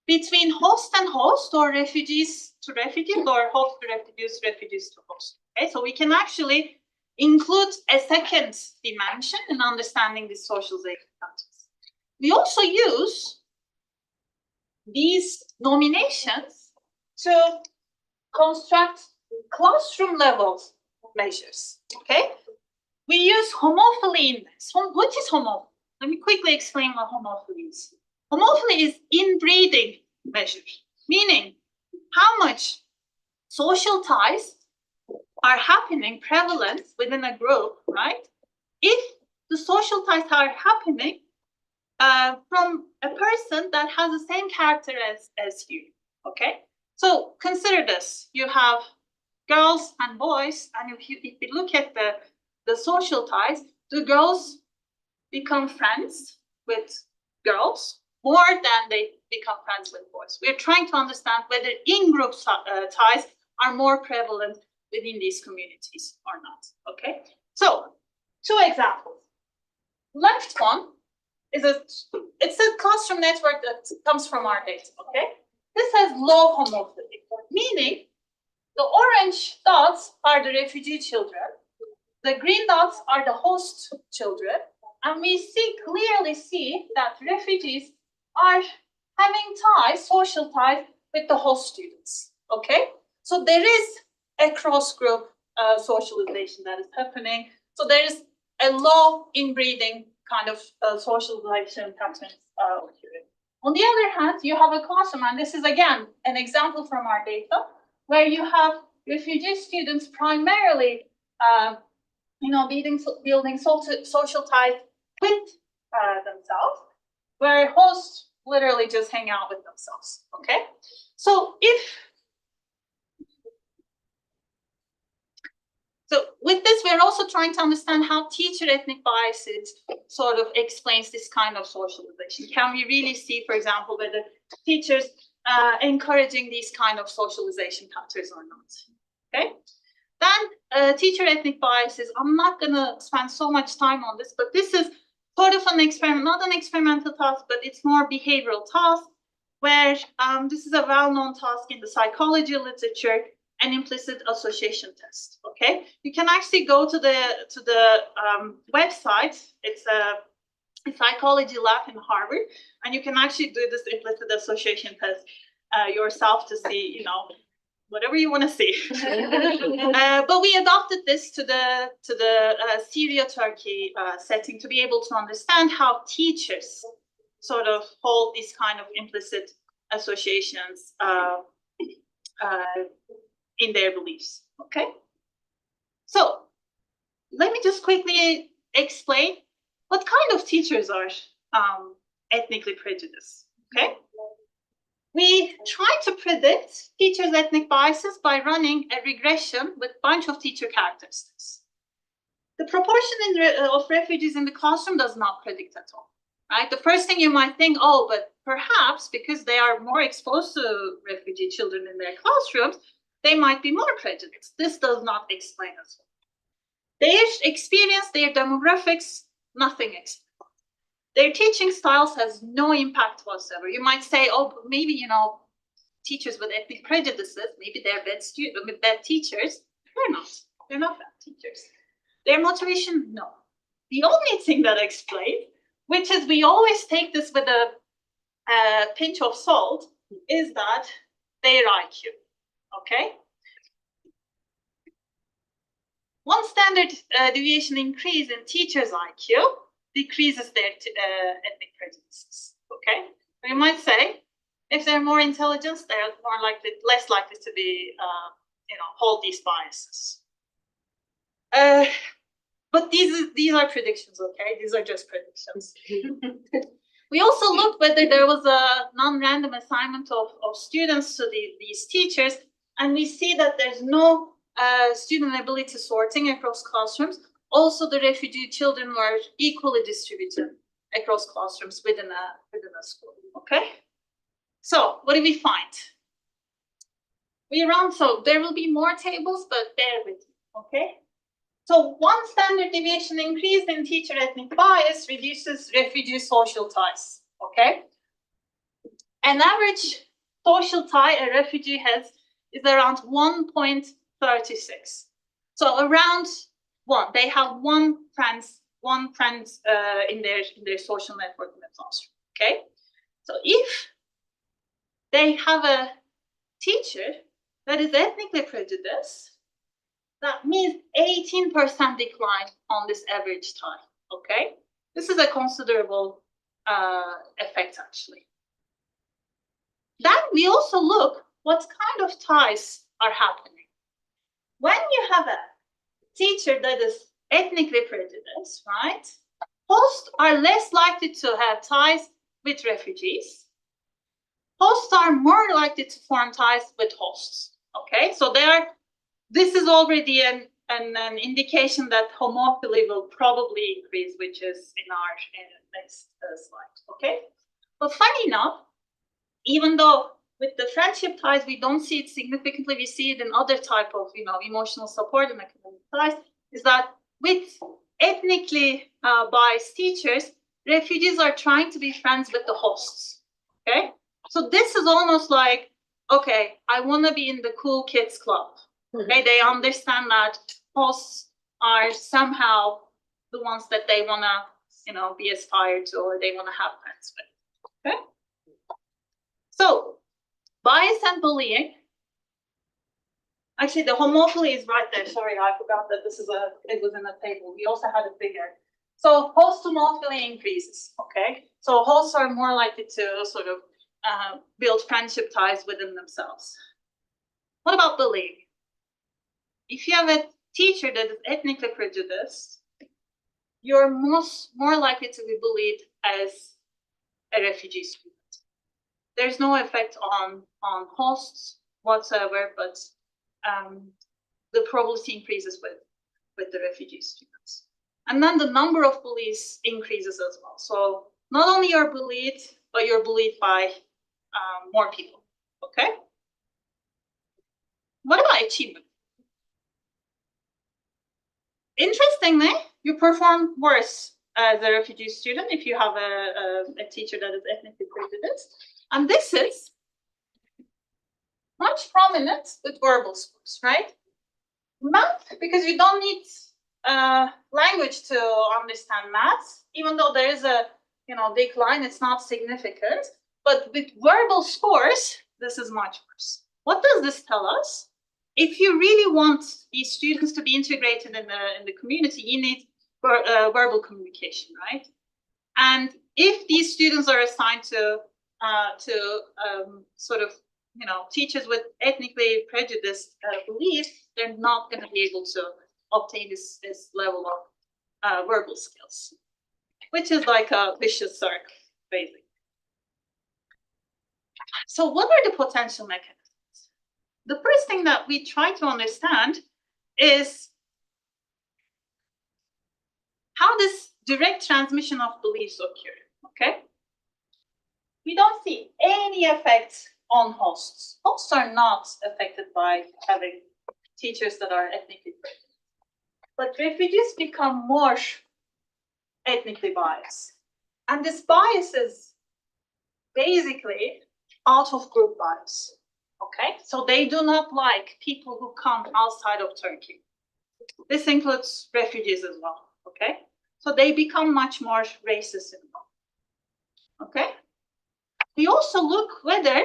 [SPEAKER 2] between host and host, or refugees to refugees, or host to refugees to host. Okay, so we can actually include a second dimension in understanding these socialization patterns. We also use these nominations to construct classroom level measures. Okay. We use homophily index. What is homophily? Let me quickly explain what homophily is. Homophily is inbreeding measure, meaning how much social ties are happening prevalent within a group, right? If the social ties are happening from a person that has the same character as you, okay? So consider this. You have girls and boys, and if you look at the social ties, the girls become friends with girls more than they become friends with boys. We're trying to understand whether in-group ties are more prevalent within these communities or not, okay? So, 2 examples. Left one is it's a classroom network that comes from our data, okay? This has low homophily, meaning the orange dots are the refugee children, the green dots are the host children, and we clearly see that refugees are having ties, social ties, with the host students, okay? So there is a cross-group socialization that is happening. So there is a low inbreeding kind of socialization patterns occurring. On the other hand, you have a classroom, and this is again an example from our data, where you have refugee students primarily building social ties with themselves, where hosts literally just hang out with themselves, okay? So with this, we're also trying to understand how teacher ethnic biases sort of explains this kind of socialization. Can we really see, for example, whether teachers encouraging these kind of socialization patterns or not, okay? Then teacher ethnic biases, I'm not gonna spend so much time on this, but this is sort of an experiment, not an experimental task, but it's more behavioral task, where this is a well-known task in the psychology literature, an implicit association test, okay? You can actually go to the website, it's a psychology lab in Harvard, and you can actually do this implicit association test yourself to see, you know, whatever you want to see. But we adopted this to the Syria Turkey setting to be able to understand how teachers sort of hold these kind of implicit associations in their beliefs. Okay. So let me just quickly explain what kind of teachers are ethnically prejudiced. Okay. We try to predict teachers' ethnic biases by running a regression with a bunch of teacher characteristics. The proportion of refugees in the classroom does not predict at all, right? The first thing you might think, oh, but perhaps because they are more exposed to refugee children in their classrooms, they might be more prejudiced. This does not explain as well. Their experience, their demographics, nothing explains. Their teaching styles has no impact whatsoever. You might say, oh, maybe, you know, teachers with ethnic prejudices, maybe they're bad teachers. They're not. They're not bad teachers. Their motivation, no. The only thing that explains, which is we always take this with a pinch of salt, is that their IQ, okay? One standard deviation increase in teachers' IQ decreases their ethnic prejudices, okay? So you might say, if they're more intelligent, they're less likely to be, hold these biases. But these are predictions, okay? These are just predictions. We also looked whether there was a non-random assignment of students to these teachers, and we see that there's no student ability sorting across classrooms. Also, the refugee children were equally distributed across classrooms within a school, okay? So what do we find? So there will be more tables, but bear with me, okay? So one standard deviation increase in teacher ethnic bias reduces refugee social ties, okay? An average social tie a refugee has is around 1.36. So around 1, they have one friend in their social network in the classroom, okay? So if they have a teacher that is ethnically prejudiced, that means 18% decline on this average tie, okay? This is a considerable effect, actually. Then we also look what kind of ties are happening. When you have a teacher that is ethnically prejudiced, right? Hosts are less likely to have ties with refugees. Hosts are more likely to form ties with hosts, okay? So this is already an indication that homophily will probably increase, which is in our next slide, okay? But funny enough, even though with the friendship ties, we don't see it significantly, we see it in other type of, emotional support and academic ties, is that with ethnically biased teachers, refugees are trying to be friends with the hosts, okay? So this is almost like, okay, I want to be in the cool kids club. Okay, they understand that hosts are somehow the ones that they want to, be aspired to, or they want to have friends with. Okay. So, bias and bullying. Actually, the homophily is right there. Sorry, I forgot that it was in the table. We also had a figure. So, host homophily increases. Okay. So, hosts are more likely to sort of build friendship ties within themselves. What about bullying? If you have a teacher that is ethnically prejudiced, you're more likely to be bullied as a refugee student. There's no effect on hosts whatsoever, but the probability increases with the refugee students. And then the number of bullies increases as well. So not only you're bullied, but you're bullied by more people, okay? What about achievement? Interestingly, you perform worse as a refugee student if you have a teacher that is ethnically prejudiced. And this is much prominent with verbal scores, right? Math, because you don't need language to understand math, even though there is a decline, it's not significant. But with verbal scores, this is much worse. What does this tell us? If you really want these students to be integrated in the community, you need verbal communication, right? And if these students are assigned to teachers with ethnically prejudiced beliefs, they're not going to be able to obtain this level of verbal skills, which is like a vicious circle, basically. So what are the potential mechanisms? The first thing that we try to understand is how this direct transmission of beliefs occur, okay? We don't see any effects on hosts. Hosts are not affected by having teachers that are ethnically prejudiced. But refugees become more ethnically biased. And this bias is basically out of group bias, okay? So they do not like people who come outside of Turkey. This includes refugees as well, okay? So they become much more racist involved, okay? We also look whether,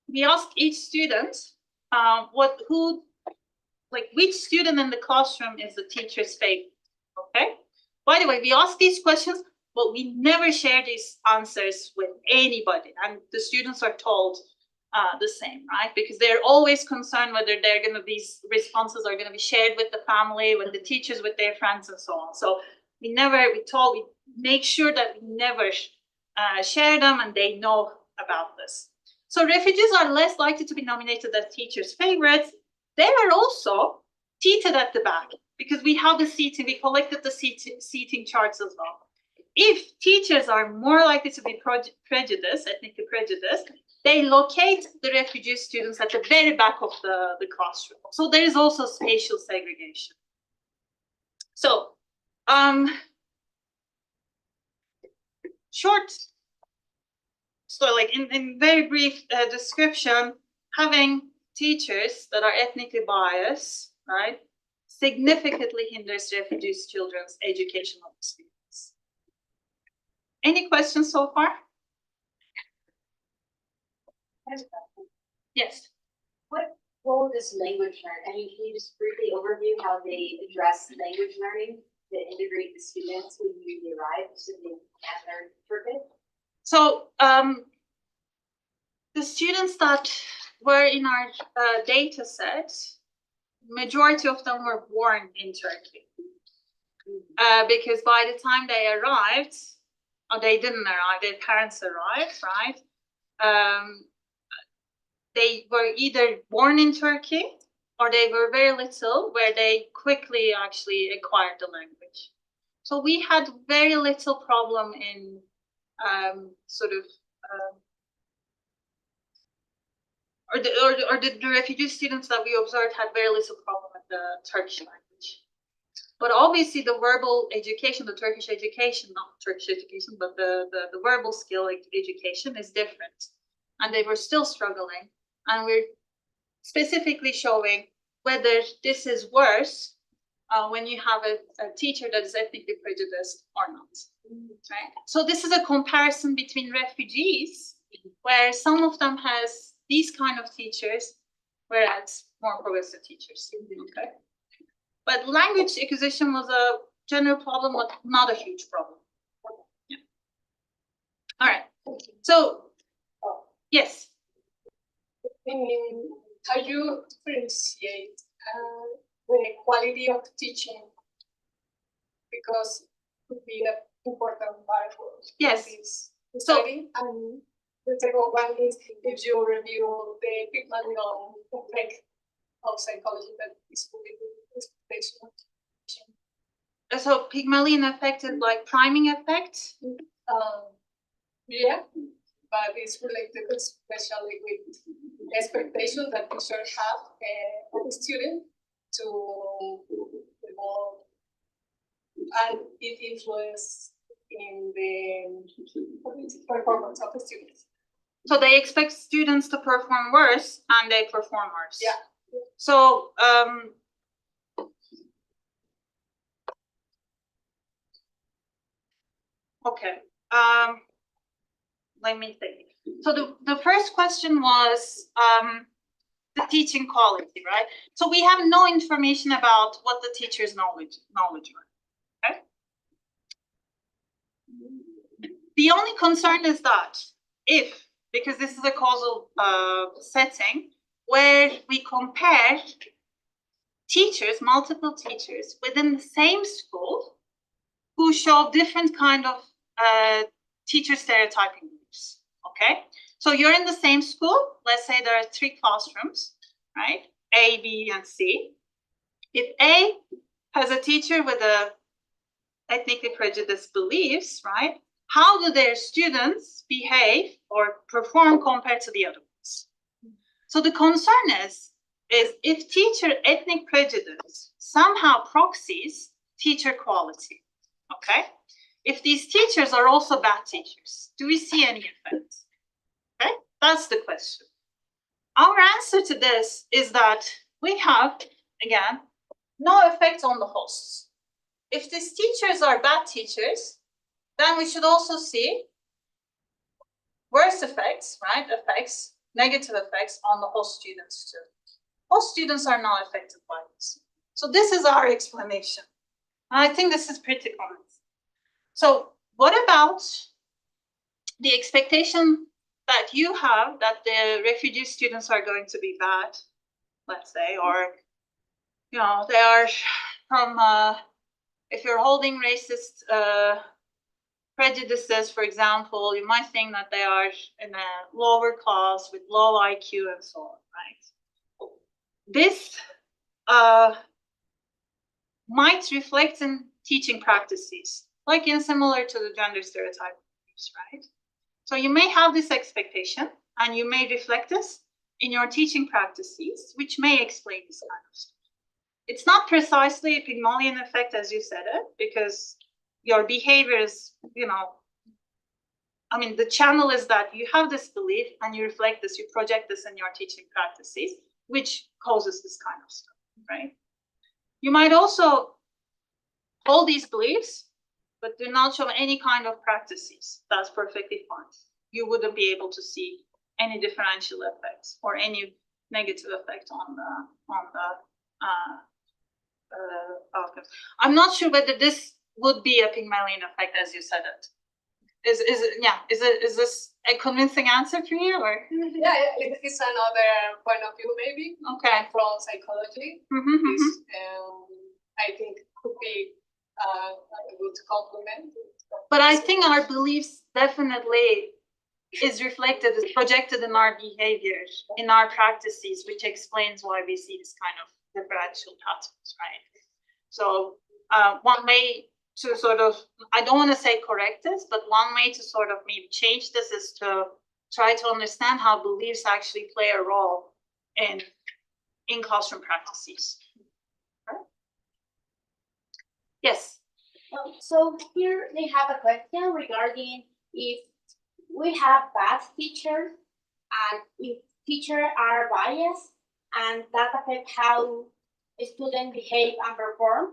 [SPEAKER 2] we ask each student which student in the classroom is the teacher's favorite, okay? By the way, we ask these questions, but we never share these answers with anybody, and the students are told the same, right? Because they're always concerned whether these responses are gonna be shared with the family, with the teachers, with their friends, and so on. So we make sure that we never share them, and they know about this. So refugees are less likely to be nominated as teachers' favorites. They are also seated at the back because we have the seating, we collected the seating charts as well. If teachers are more likely to be prejudiced, ethnically prejudiced, they locate the refugee students at the very back of the classroom. So there is also spatial segregation. So, in very brief description, having teachers that are ethnically biased, right, significantly hinders refugee children's educational experience. Any questions so far? Yes.
[SPEAKER 6] What role does language learn? I mean, can you just briefly overview how they address language learning to integrate the students when you arrive so they can learn Turkish?
[SPEAKER 2] So the students that were in our data set, majority of them were born in Turkey. Because by the time they arrived, or they didn't arrive, their parents arrived, right? They were either born in Turkey or they were very little, where they quickly actually acquired the language. So we had very little problem in the refugee students that we observed had very little problem with the Turkish language. But obviously the verbal education, the Turkish education, not Turkish education, but the verbal skill education is different. And they were still struggling. And we're specifically showing whether this is worse when you have a teacher that is ethnically prejudiced or not. Right? So this is a comparison between refugees, where some of them has these kind of teachers, whereas more progressive teachers. Okay. But language acquisition was a general problem, but not a huge problem. Yeah. All right. So, yes.
[SPEAKER 7] How do you differentiate the quality of teaching? Because it would be an important part of this study. And the second one is if you review the Pygmalion effect of psychology that is putting expectation of teaching.
[SPEAKER 2] So Pygmalion effect is like priming effect?
[SPEAKER 7] Yeah, but it's related especially with the expectation that teachers have of the student to evolve, and it influences in the performance of the students.
[SPEAKER 2] So they expect students to perform worse, and they perform worse.
[SPEAKER 7] Yeah.
[SPEAKER 2] So okay. Let me think. So the first question was the teaching quality, right? So we have no information about what the teacher's knowledge were. Okay. The only concern is that if, because this is a causal setting where we compare teachers, multiple teachers within the same school who show different kind of teacher stereotyping groups, okay? So you're in the same school, let's say there are 3 classrooms, right? A, B, and C. If A has a teacher with a ethnically prejudiced beliefs, right? How do their students behave or perform compared to the other ones? So the concern is if teacher ethnic prejudice somehow proxies teacher quality, okay? If these teachers are also bad teachers, do we see any effect? Okay, that's the question. Our answer to this is that we have, again, no effect on the hosts. If these teachers are bad teachers, then we should also see worse effects, right? Effects, negative effects on the host students too. Host students are not affected by this. So this is our explanation. I think this is pretty common. So what about the expectation that you have that the refugee students are going to be bad, let's say, or, you know, they are from, if you're holding racist prejudices, for example, you might think that they are in a lower class with low IQ and so on, right? This might reflect in teaching practices, like in similar to the gender stereotypes, right? So you may have this expectation and you may reflect this in your teaching practices, which may explain this kind of stuff. It's not precisely a Pygmalion effect as you said it, because your behavior is, you know, I mean, the channel is that you have this belief and you reflect this, you project this in your teaching practices, which causes this kind of stuff, right? You might also hold these beliefs, but do not show any kind of practices. That's perfectly fine. You wouldn't be able to see any differential effects or any negative effect on the outcomes. I'm not sure whether this would be a Pygmalion effect as you said it. Is this a convincing answer for you or?
[SPEAKER 7] Yeah, it is another point of view maybe.
[SPEAKER 2] Okay.
[SPEAKER 7] From psychology. This, I think could be a good complement.
[SPEAKER 2] But I think our beliefs definitely is reflected, is projected in our behavior, in our practices, which explains why we see this kind of differential patterns, right? So one way to sort of, I don't want to say correct this, but one way to sort of maybe change this is to try to understand how beliefs actually play a role in classroom practices. Right? Yes.
[SPEAKER 8] So here they have a question regarding if we have bad teachers and if teachers are biased and that affects how students behave and perform,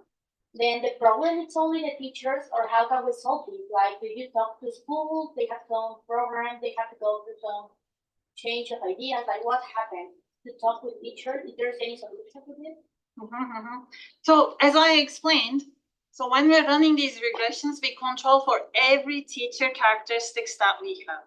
[SPEAKER 8] then the problem is only the teachers, or how can we solve it? Like, do you talk to schools, they have some program, they have to go through some change of ideas, like what happened? To talk with teachers, if there's any solution to this?
[SPEAKER 2] So as I explained, so when we're running these regressions, we control for every teacher characteristics that we have.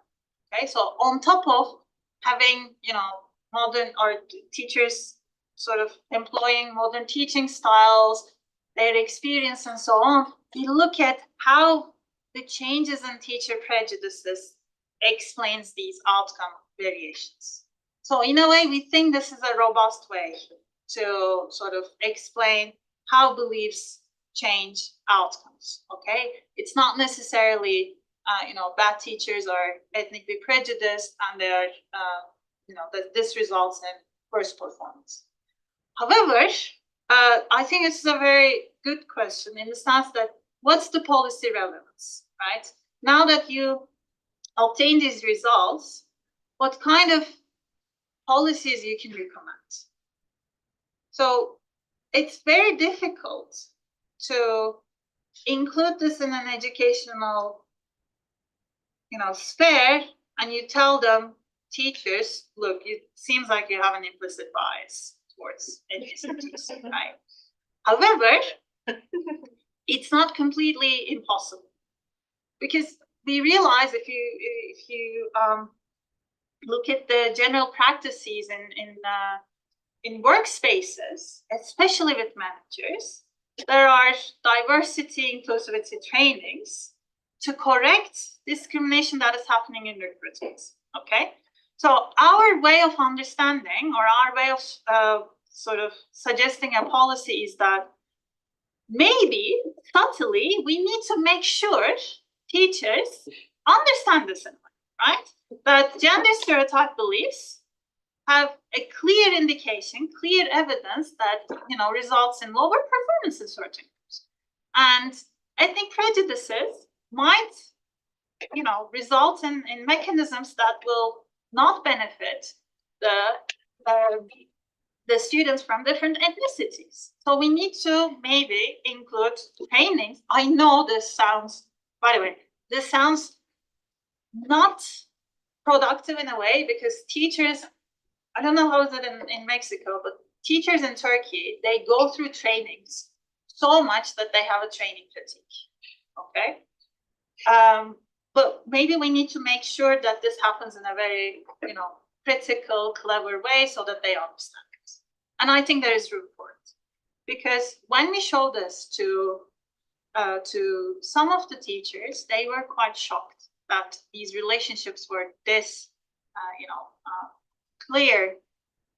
[SPEAKER 2] Okay, so on top of having, you know, modern or teachers sort of employing modern teaching styles, their experience and so on, we look at how the changes in teacher prejudices explains these outcome variations. So in a way, we think this is a robust way to sort of explain how beliefs change outcomes, okay? It's not necessarily, you know, bad teachers are ethnically prejudiced and they're, you know, that this results in worse performance. However, I think this is a very good question in the sense that what's the policy relevance, right? Now that you obtain these results, what kind of policies you can recommend? So it's very difficult to include this in an educational, you know, sphere, and you tell them, teachers, look, it seems like you have an implicit bias towards ethnicities, right? However, it's not completely impossible because we realize if you look at the general practices in workspaces, especially with managers, there are diversity inclusivity trainings to correct discrimination that is happening in recruitment. Okay, so our way of understanding or our way of sort of suggesting a policy is that maybe subtly we need to make sure teachers understand this in a way, right? That gender stereotype beliefs have a clear indication, clear evidence that results in lower performance in certain groups. And I think prejudices might result in mechanisms that will not benefit the students from different ethnicities. So we need to maybe include trainings. I know this sounds, by the way, this sounds not productive in a way, because teachers, I don't know how is it in Mexico, but teachers in Turkey, they go through trainings so much that they have a training fatigue, okay? But maybe we need to make sure that this happens in a very, critical, clever way so that they understand it. And I think there is room for it. Because when we show this to some of the teachers, they were quite shocked that these relationships were this, clear,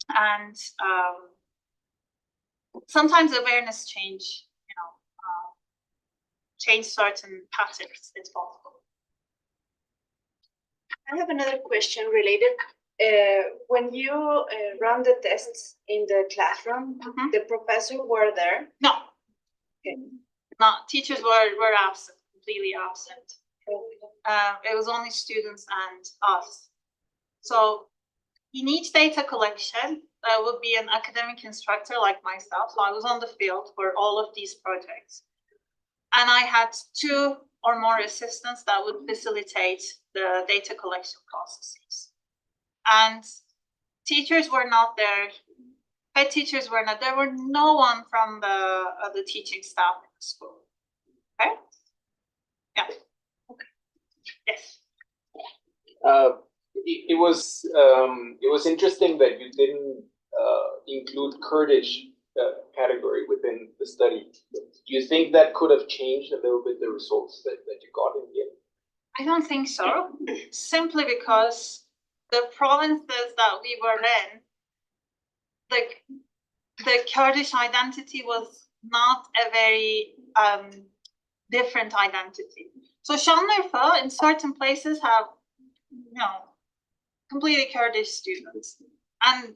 [SPEAKER 2] and sometimes awareness change certain patterns. It's possible.
[SPEAKER 9] I have another question related. When you run the tests in the classroom, the professor were there?
[SPEAKER 2] No.
[SPEAKER 9] Okay.
[SPEAKER 2] No, teachers were absent, completely absent. It was only students and us. So in each data collection, there would be an academic instructor like myself. So I was on the field for all of these projects. And I had 2 or more assistants that would facilitate the data collection processes. And teachers were not there. Head teachers were not. There were no one from the teaching staff in the school. Okay? Yeah. Okay. Yes.
[SPEAKER 10] It was interesting that you didn't include Kurdish category within the study. Do you think that could have changed a little bit the results that you got in the end?
[SPEAKER 2] I don't think so. Simply because the provinces that we were in, the Kurdish identity was not a very different identity. So Şanlıurfa in certain places have, completely Kurdish students, and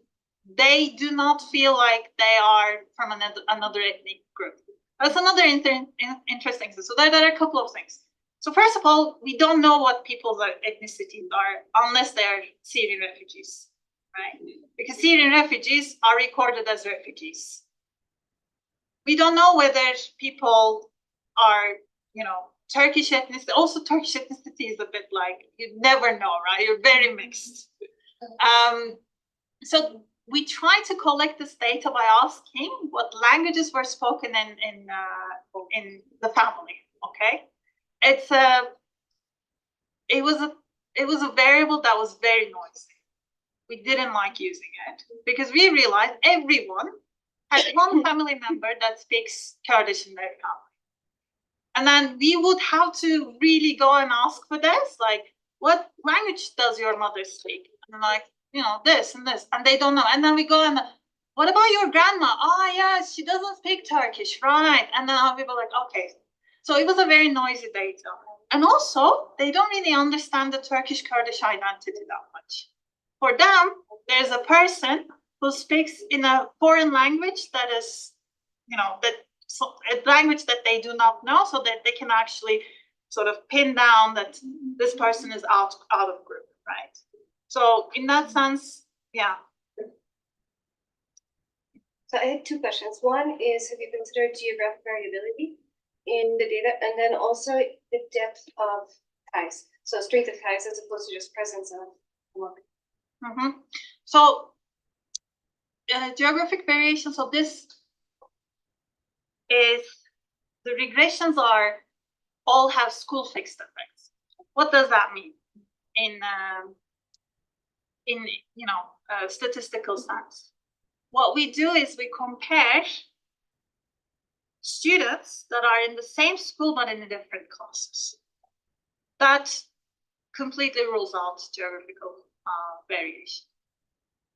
[SPEAKER 2] they do not feel like they are from another ethnic group. That's another interesting thing. So there are a couple of things. So first of all, we don't know what people's ethnicities are unless they're Syrian refugees, right? Because Syrian refugees are recorded as refugees. We don't know whether people are, Turkish ethnicity. Also, Turkish ethnicity is a bit like, you never know, right? You're very mixed. So we try to collect this data by asking what languages were spoken in the family. Okay, it was a variable that was very noisy. We didn't like using it because we realized everyone had one family member that speaks Kurdish in their family, and then we would have to really go and ask for this, like, what language does your mother speak? And like, this and this, and they don't know. And then we go and, what about your grandma? Oh, yes, she doesn't speak Turkish, right? And then we were like, okay. So it was a very noisy data. And also, they don't really understand the Turkish Kurdish identity that much. For them, there's a person who speaks in a foreign language that is, a language that they do not know, so that they can actually sort of pin down that this person is out of group, right? So in that sense, yeah.
[SPEAKER 9] So I had 2 questions. One is, have you considered geographic variability in the data, and then also the depth of ties, so strength of ties as opposed to just presence of work?
[SPEAKER 2] So geographic variation. So this is, the regressions all have school fixed effects. What does that mean in statistical sense? What we do is we compare students that are in the same school but in different classes. That completely rules out geographical variation.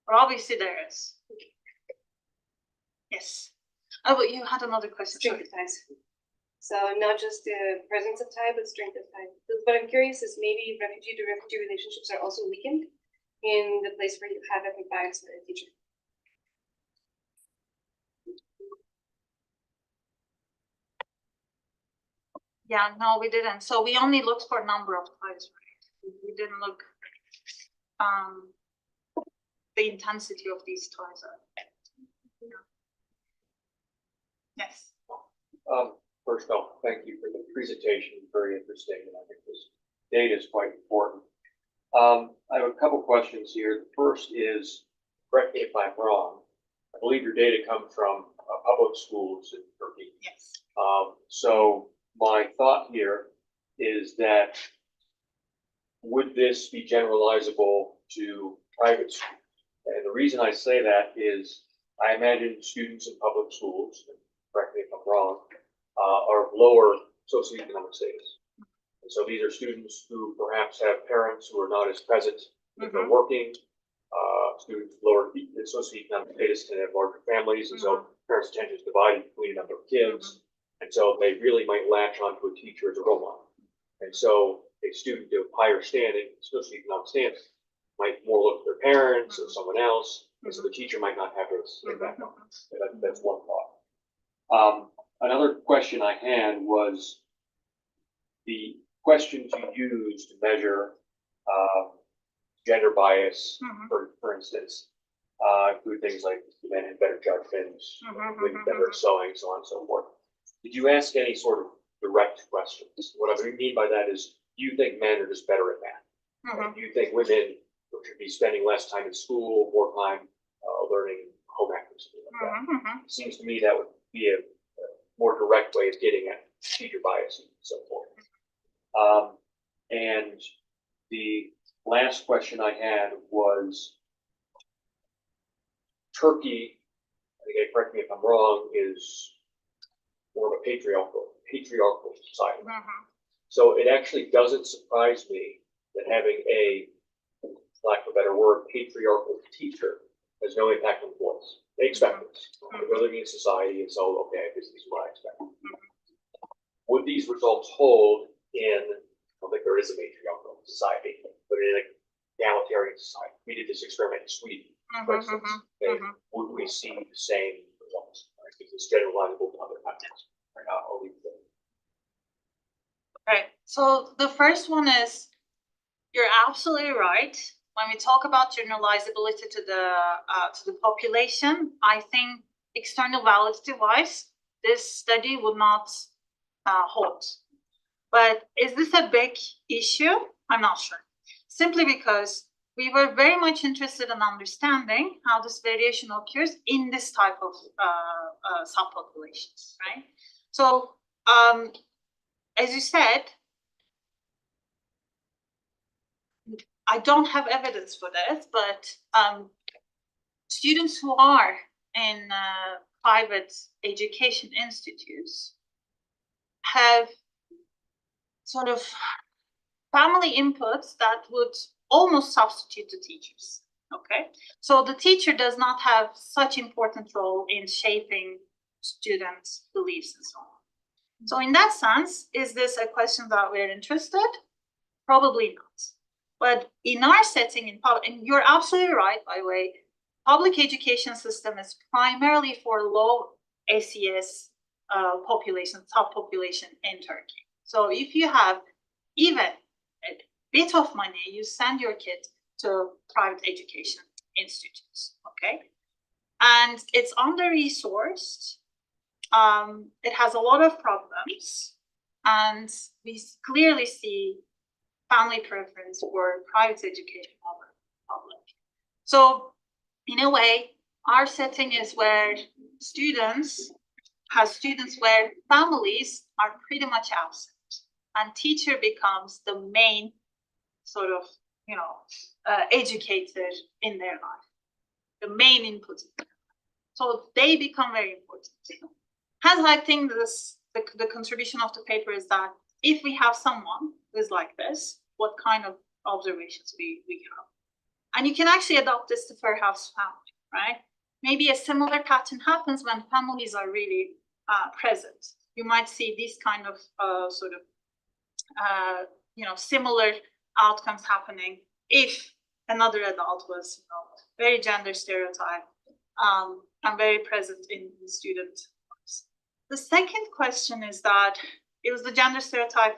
[SPEAKER 2] But obviously there is. Yes. Oh, but you had another question.
[SPEAKER 9] Strength of ties. So not just the presence of tie, but strength of tie. But I'm curious is maybe refugee to refugee relationships are also weakened in the place where you have ethnic bias with a teacher.
[SPEAKER 2] Yeah, no, we didn't. So we only looked for number of ties, right? We didn't look the intensity of these ties. Yes.
[SPEAKER 3] First off, thank you for the presentation, very interesting, and I think this data is quite important. I have a couple questions here. The first is, correct me if I'm wrong, I believe your data come from public schools in Turkey.
[SPEAKER 2] Yes.
[SPEAKER 3] So my thought here is that would this be generalizable to private schools? And the reason I say that is I imagine students in public schools, correct me if I'm wrong, are of lower socioeconomic status. And so these are students who perhaps have parents who are not as present if they're working. Students with lower socioeconomic status can have larger families, and so parents' attention is divided between a number of kids. And so they really might latch onto a teacher as a role model. And so a student of higher standing, socioeconomic status, might more look at their parents or someone else, and so the teacher might not have those impact on them. That's one thought. Another question I had was the questions you use to measure gender bias, for instance, include things like men had better judgment, women better at sewing, so on and so forth. Did you ask any sort of direct questions? What I mean by that is, do you think men are just better at math? Do you think women should be spending less time in school, more time learning home activities, like that? It seems to me that would be a more direct way of getting at teacher bias and so forth. And the last question I had was, Turkey, I think, correct me if I'm wrong, is more of a patriarchal society. So it actually doesn't surprise me that having a, lack of a better word, patriarchal teacher has no impact on boys. They expect this. They're living in society, and so, okay, this is what I expect. Would these results hold in, I don't think there is a matriarchal society, but in an egalitarian society? We did this experiment in Sweden, for instance. Would we see the same results? Right? Because it's generalizable to other contexts. Right now, I'll leave it there.
[SPEAKER 2] Right. So the first one is, you're absolutely right. When we talk about generalizability to the population, I think external validity-wise, this study would not hold. But is this a big issue? I'm not sure. Simply because we were very much interested in understanding how this variation occurs in this type of subpopulations, right? So, as you said, I don't have evidence for this, but students who are in private education institutes have sort of family inputs that would almost substitute the teachers, okay? So the teacher does not have such important role in shaping students' beliefs and so on. So in that sense, is this a question that we're interested? Probably not. But in our setting in public, and you're absolutely right, by the way, public education system is primarily for low SES population, subpopulation in Turkey. So if you have even a bit of money, you send your kid to private education institutes, okay? And it's under-resourced. It has a lot of problems, and we clearly see family preference for private education over public. So in a way, our setting is where students where families are pretty much absent, and teacher becomes the main sort of, educator in their life, the main input. So they become very important. Hence, I think the contribution of the paper is that if we have someone who's like this, what kind of observations we have. And you can actually adopt this to Fair House family, right? maybe a similar pattern happens when families are really present. You might see these kind of similar outcomes happening if another adult was, very gender stereotyped and very present in the student lives. The second question is that it was the gender stereotype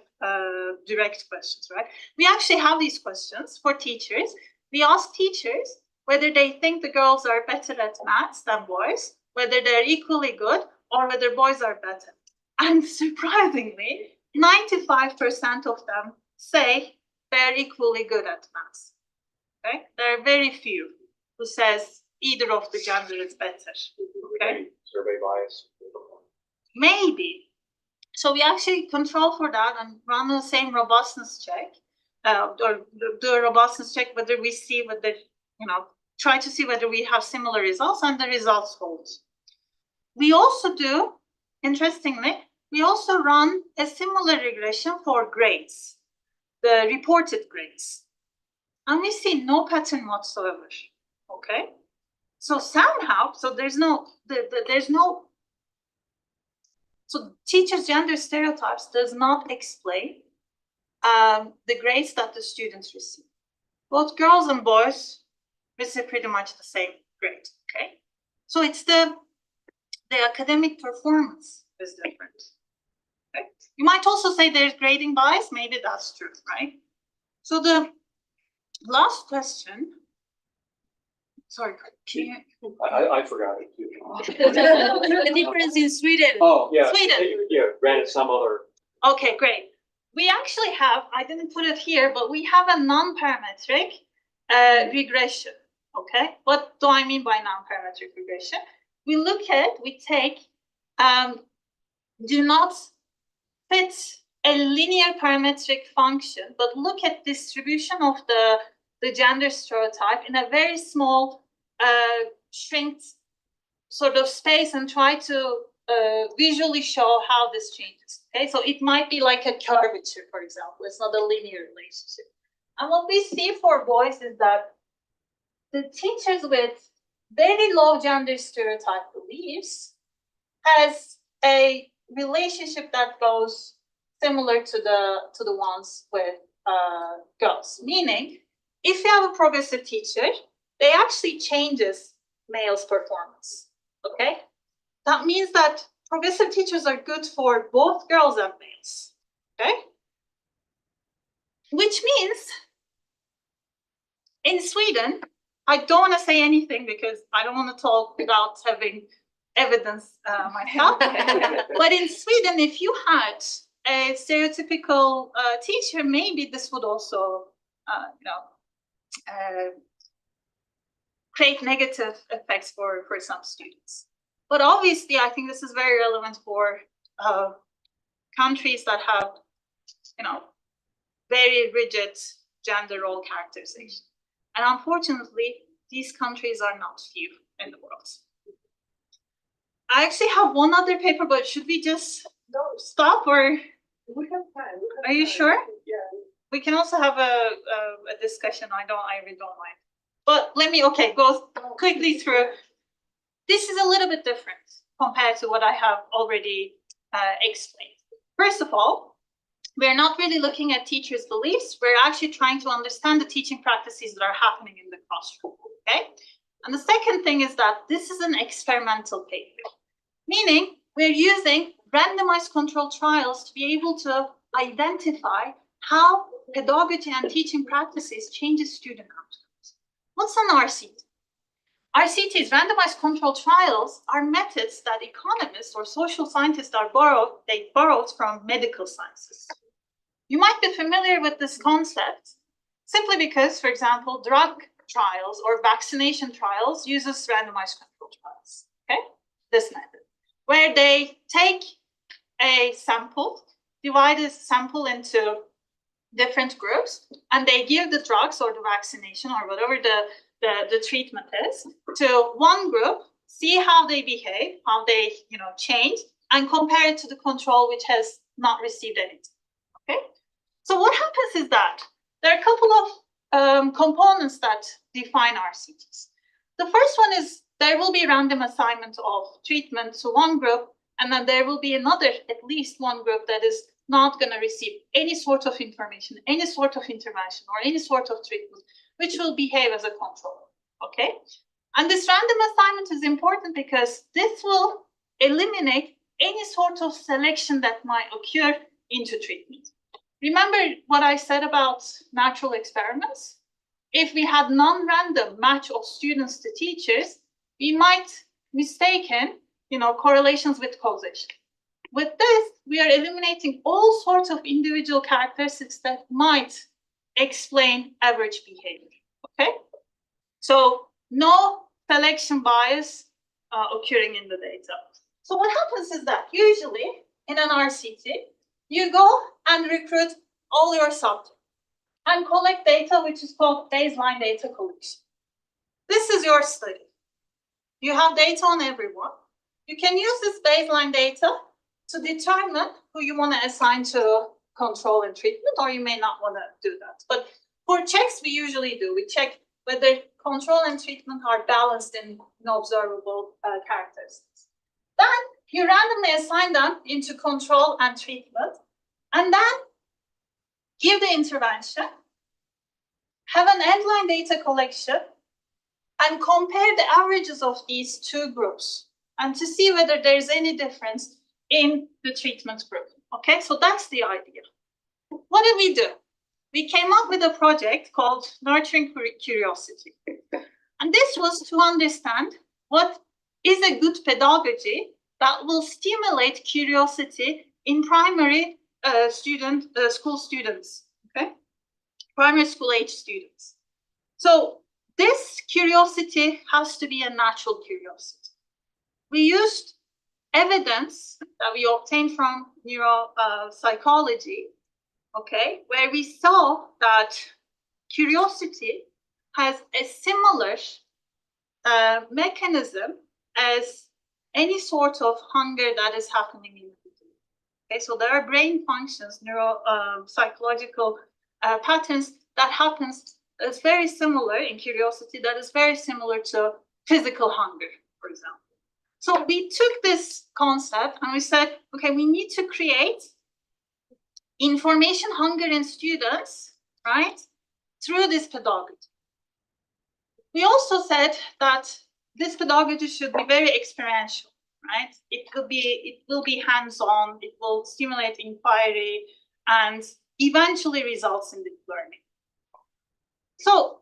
[SPEAKER 2] direct questions, right? We actually have these questions for teachers. We ask teachers whether they think the girls are better at maths than boys, whether they're equally good, or whether boys are better. And surprisingly, 95% of them say they're equally good at maths. Okay? There are very few who says either of the gender is better. Okay?
[SPEAKER 3] Survey bias.
[SPEAKER 2] Maybe. So we actually control for that and run the same robustness check, or do a robustness check whether we see whether, try to see whether we have similar results, and the results hold. We also do, interestingly, we also run a similar regression for grades, the reported grades. And we see no pattern whatsoever, okay? So somehow, so so teachers' gender stereotypes does not explain the grades that the students receive. Both girls and boys receive pretty much the same grade, okay? So it's the academic performance is different. Okay? You might also say there's grading bias, maybe that's true, right? So the last question, sorry, can you?
[SPEAKER 3] I forgot it too.
[SPEAKER 5] The difference in Sweden.
[SPEAKER 3] Oh, yeah.
[SPEAKER 2] Sweden.
[SPEAKER 3] Yeah, granted some other.
[SPEAKER 2] Okay, great. We actually have, I didn't put it here, but we have a non-parametric regression, okay? What do I mean by non-parametric regression? We take, do not fit a linear parametric function, but look at distribution of the gender stereotype in a very small shrinked sort of space and try to visually show how this changes. Okay, so it might be like a curvature, for example. It's not a linear relationship. And what we see for boys is that the teachers with very low gender stereotype beliefs has a relationship that goes similar to the ones with girls. Meaning, if you have a progressive teacher, they actually changes males' performance. Okay, that means that progressive teachers are good for both girls and males. Okay, which means in Sweden, I don't want to say anything because I don't want to talk without having evidence myself. But in Sweden, if you had a stereotypical teacher, maybe this would also, create negative effects for some students. But obviously, I think this is very relevant for countries that have, very rigid gender role characterization. And unfortunately, these countries are not few in the world. I actually have one other paper, but should we just stop or?
[SPEAKER 1] We have time.
[SPEAKER 2] Are you sure?
[SPEAKER 1] Yeah.
[SPEAKER 2] We can also have a discussion. I really don't mind. But let me, go quickly through. This is a little bit different compared to what I have already explained. First of all, we're not really looking at teachers' beliefs. We're actually trying to understand the teaching practices that are happening in the classroom, okay? And the second thing is that this is an experimental paper, meaning we're using randomized controlled trials to be able to identify how pedagogy and teaching practices changes student outcomes. What's an RCT? RCTs, randomized controlled trials, are methods that economists or social scientists borrowed from medical sciences. You might be familiar with this concept simply because, for example, drug trials or vaccination trials uses randomized controlled trials, okay? This method, where they take a sample, divide a sample into different groups, and they give the drugs or the vaccination or whatever the treatment is to one group, see how they behave, how they change, and compare it to the control which has not received anything. Okay. So what happens is that there are a couple of components that define RCTs. The first one is there will be random assignment of treatment to one group, and then there will be another, at least one group that is not going to receive any sort of information, any sort of intervention, or any sort of treatment, which will behave as a control. Okay? And this random assignment is important because this will eliminate any sort of selection that might occur into treatment. Remember what I said about natural experiments? If we had non-random match of students to teachers, we might mistaken, correlations with causation. With this, we are eliminating all sorts of individual characteristics that might explain average behavior. Okay? So no selection bias occurring in the data. So what happens is that usually in an RCT, you go and recruit all your subjects and collect data, which is called baseline data collection. This is your study. You have data on everyone. You can use this baseline data to determine who you want to assign to control and treatment, or you may not want to do that. But for checks, we usually do. We check whether control and treatment are balanced in observable characteristics. Then you randomly assign them into control and treatment, and then give the intervention, have an endline data collection, and compare the averages of these two groups, and to see whether there's any difference in the treatment group. Okay, so that's the idea. What did we do? We came up with a project called Nurturing Curiosity. And this was to understand what is a good pedagogy that will stimulate curiosity in primary school students, okay? Primary school age students. So this curiosity has to be a natural curiosity. We used evidence that we obtained from neuropsychology, okay, where we saw that curiosity has a similar mechanism as any sort of hunger that is happening in the brain. Okay, so there are brain functions, neuropsychological patterns that happens that's very similar in curiosity, that is very similar to physical hunger, for example. So we took this concept and we said, okay, we need to create information hunger in students, right, through this pedagogy. We also said that this pedagogy should be very experiential, right? It will be hands-on, it will stimulate inquiry, and eventually results in deep learning. So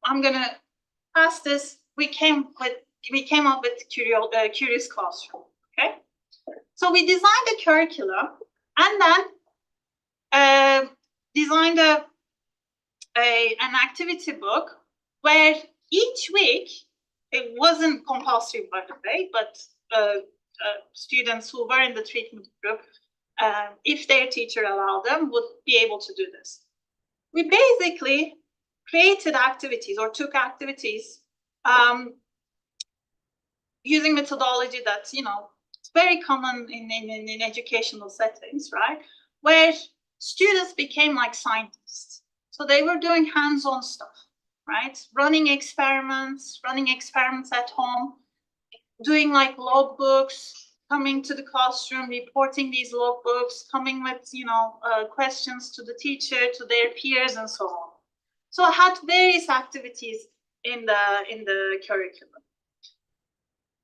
[SPEAKER 2] I'm gonna pass this. We came up with Curious Classroom, okay? So we designed a curriculum and then designed an activity book where each week, it wasn't compulsory by the way, but students who were in the treatment group, if their teacher allowed them, would be able to do this. We basically created activities or took activities using methodology that's, it's very common in educational settings, right? Where students became like scientists. So they were doing hands-on stuff, right? Running experiments at home, doing like logbooks, coming to the classroom, reporting these logbooks, coming with, questions to the teacher, to their peers, and so on. So I had various activities in the curriculum.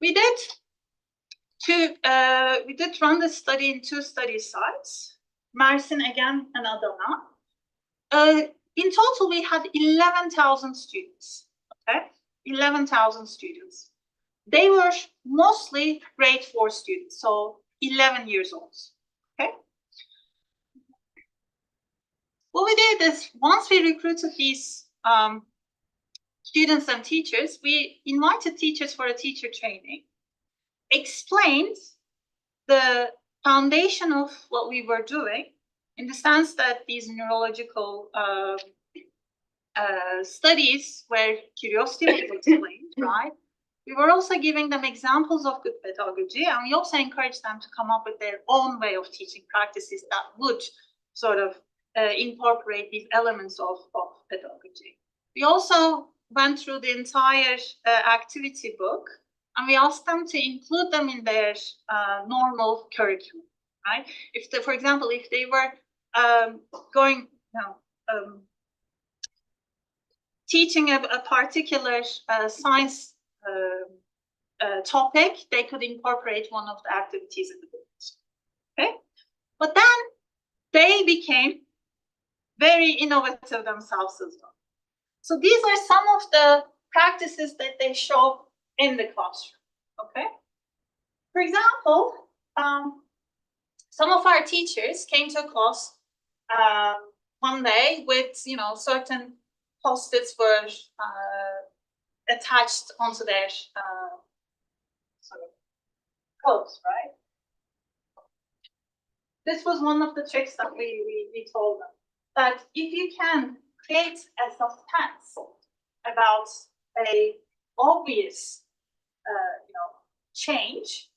[SPEAKER 2] We did run the study in 2 study sites, Mersin again and Adana. In total, we had 11,000 students, okay? 11,000 students. They were mostly grade 4 students, so 11 years old, okay? What we did is, once we recruited these students and teachers, we invited teachers for a teacher training, explained the foundation of what we were doing, in the sense that these neurological studies where curiosity was explained, right? We were also giving them examples of good pedagogy, and we also encouraged them to come up with their own way of teaching practices that would sort of incorporate these elements of pedagogy. We also went through the entire activity book, and we asked them to include them in their normal curriculum, right? If they, for example, if they were teaching a particular science topic, they could incorporate one of the activities in the book. Okay, but then they became very innovative themselves as well. So these are some of the practices that they show in the classroom. Okay, for example, some of our teachers came to a class one day with, you know, certain post-its were attached onto their sort of coats, right? This was one of the tricks that we told them, that if you can create a suspense about a obvious change,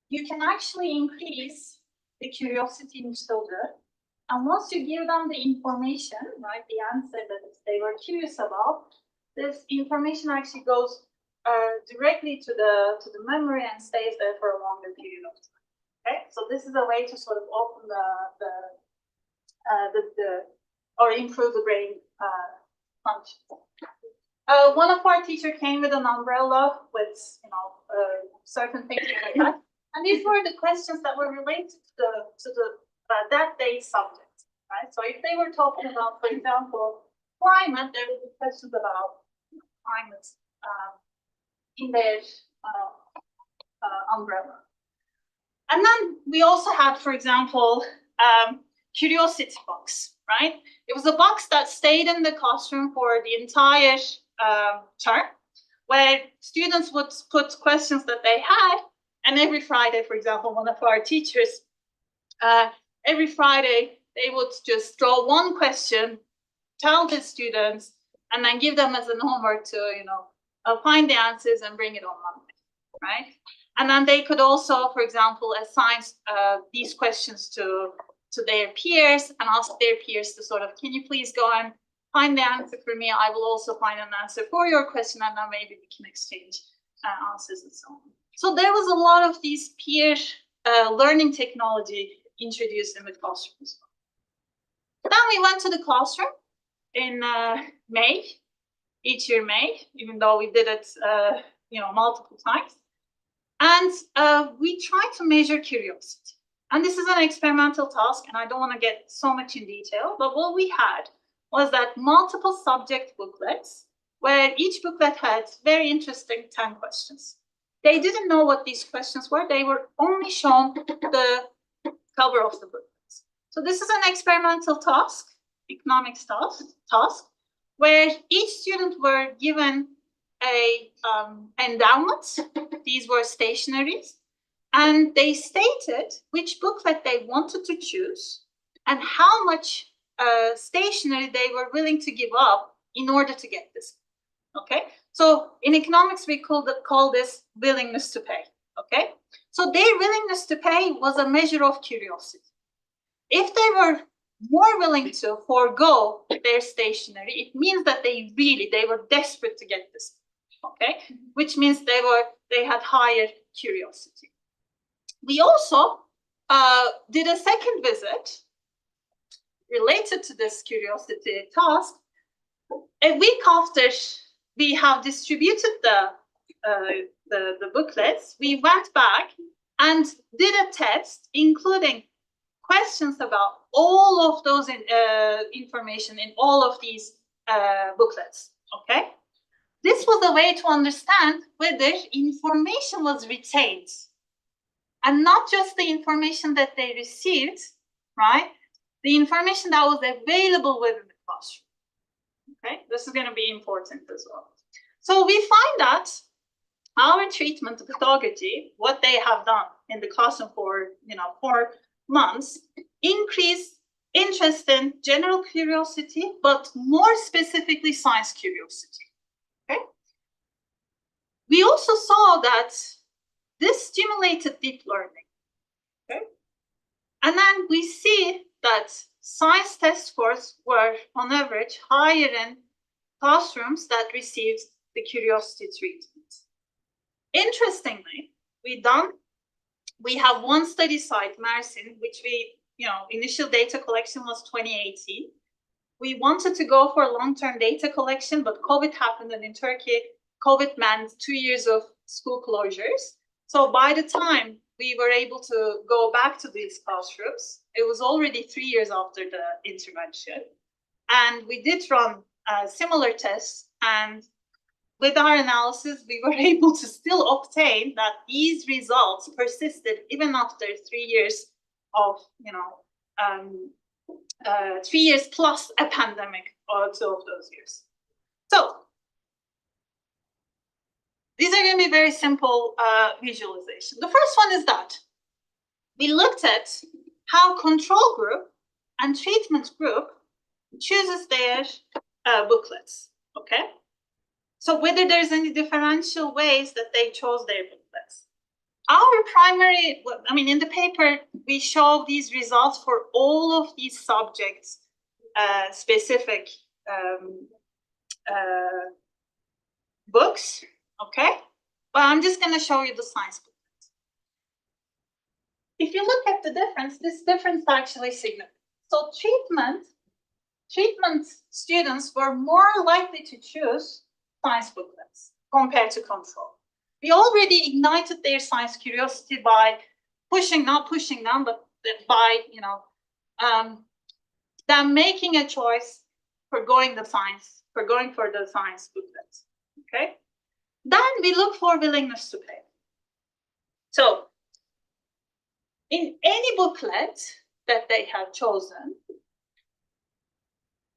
[SPEAKER 2] you can actually increase the curiosity in children. And once you give them the information, right, the answer that they were curious about, this information actually goes directly to the memory and stays there for a longer period of time. Okay, so this is a way to sort of open or improve the brain function. One of our teachers came with an umbrella with, you know, certain things like that, and these were the questions that were related to the that day's subject, right? So if they were talking about, for example, climate, there would be questions about climate in their umbrella. And then we also had, for example, curiosity box, right? It was a box that stayed in the classroom for the entire term, where students would put questions that they had, and every Friday, for example, one of our teachers, every Friday, they would just draw one question, tell the students, and then give them as an homework to, you know, find the answers and bring it on Monday, right? And then they could also, for example, assign these questions to their peers and ask their peers to sort of, can you please go and find the answer for me? I will also find an answer for your question, and then maybe we can exchange answers and so on. So there was a lot of these peer learning technology introduced in the classroom as well. Then we went to the classroom in May, each year May, even though we did it multiple times. And we tried to measure curiosity. And this is an experimental task, and I don't want to get so much in detail, but what we had was that multiple subject booklets, where each booklet had very interesting 10 questions. They didn't know what these questions were. They were only shown the cover of the booklets. So this is an experimental task, economics task, where each student were given a endowment. These were stationaries, and they stated which booklet they wanted to choose and how much stationery they were willing to give up in order to get this. Okay, so in economics we call this willingness to pay. Okay, so their willingness to pay was a measure of curiosity. If they were more willing to forego their stationery, it means that they were desperate to get this. Okay, which means they had higher curiosity. We also did a second visit related to this curiosity task. A week after we have distributed the booklets, we went back and did a test, including questions about all of those information in all of these booklets. Okay. This was a way to understand whether information was retained and not just the information that they received, right? The information that was available within the classroom. Okay, this is going to be important as well. So we find that our treatment pedagogy, what they have done in the classroom for 4 months, increased interest in general curiosity, but more specifically science curiosity. Okay. We also saw that this stimulated deep learning. Okay. And then we see that science test scores were on average higher in classrooms that received the curiosity treatment. Interestingly, we have one study site, Mersin, which initial data collection was 2018. We wanted to go for long-term data collection, but COVID happened, and in Turkey, COVID meant 2 years of school closures. So by the time we were able to go back to these classrooms, it was already 3 years after the intervention. And we did run similar tests, and with our analysis, we were able to still obtain that these results persisted even after 3 years of, 3 years plus a pandemic or 2 of those years. So these are going to be very simple visualization. The first one is that we looked at how control group and treatment group chooses their booklets, okay? So whether there's any differential ways that they chose their booklets. Our primary, in the paper, we show these results for all of these subjects, specific books, okay? But I'm just going to show you the science booklet. If you look at the difference, this difference is actually significant. So treatment students were more likely to choose science booklets compared to control. We already ignited their science curiosity by not pushing them, but by them making a choice for going for the science booklets. Okay. Then we look for willingness to pay. So in any booklet that they have chosen,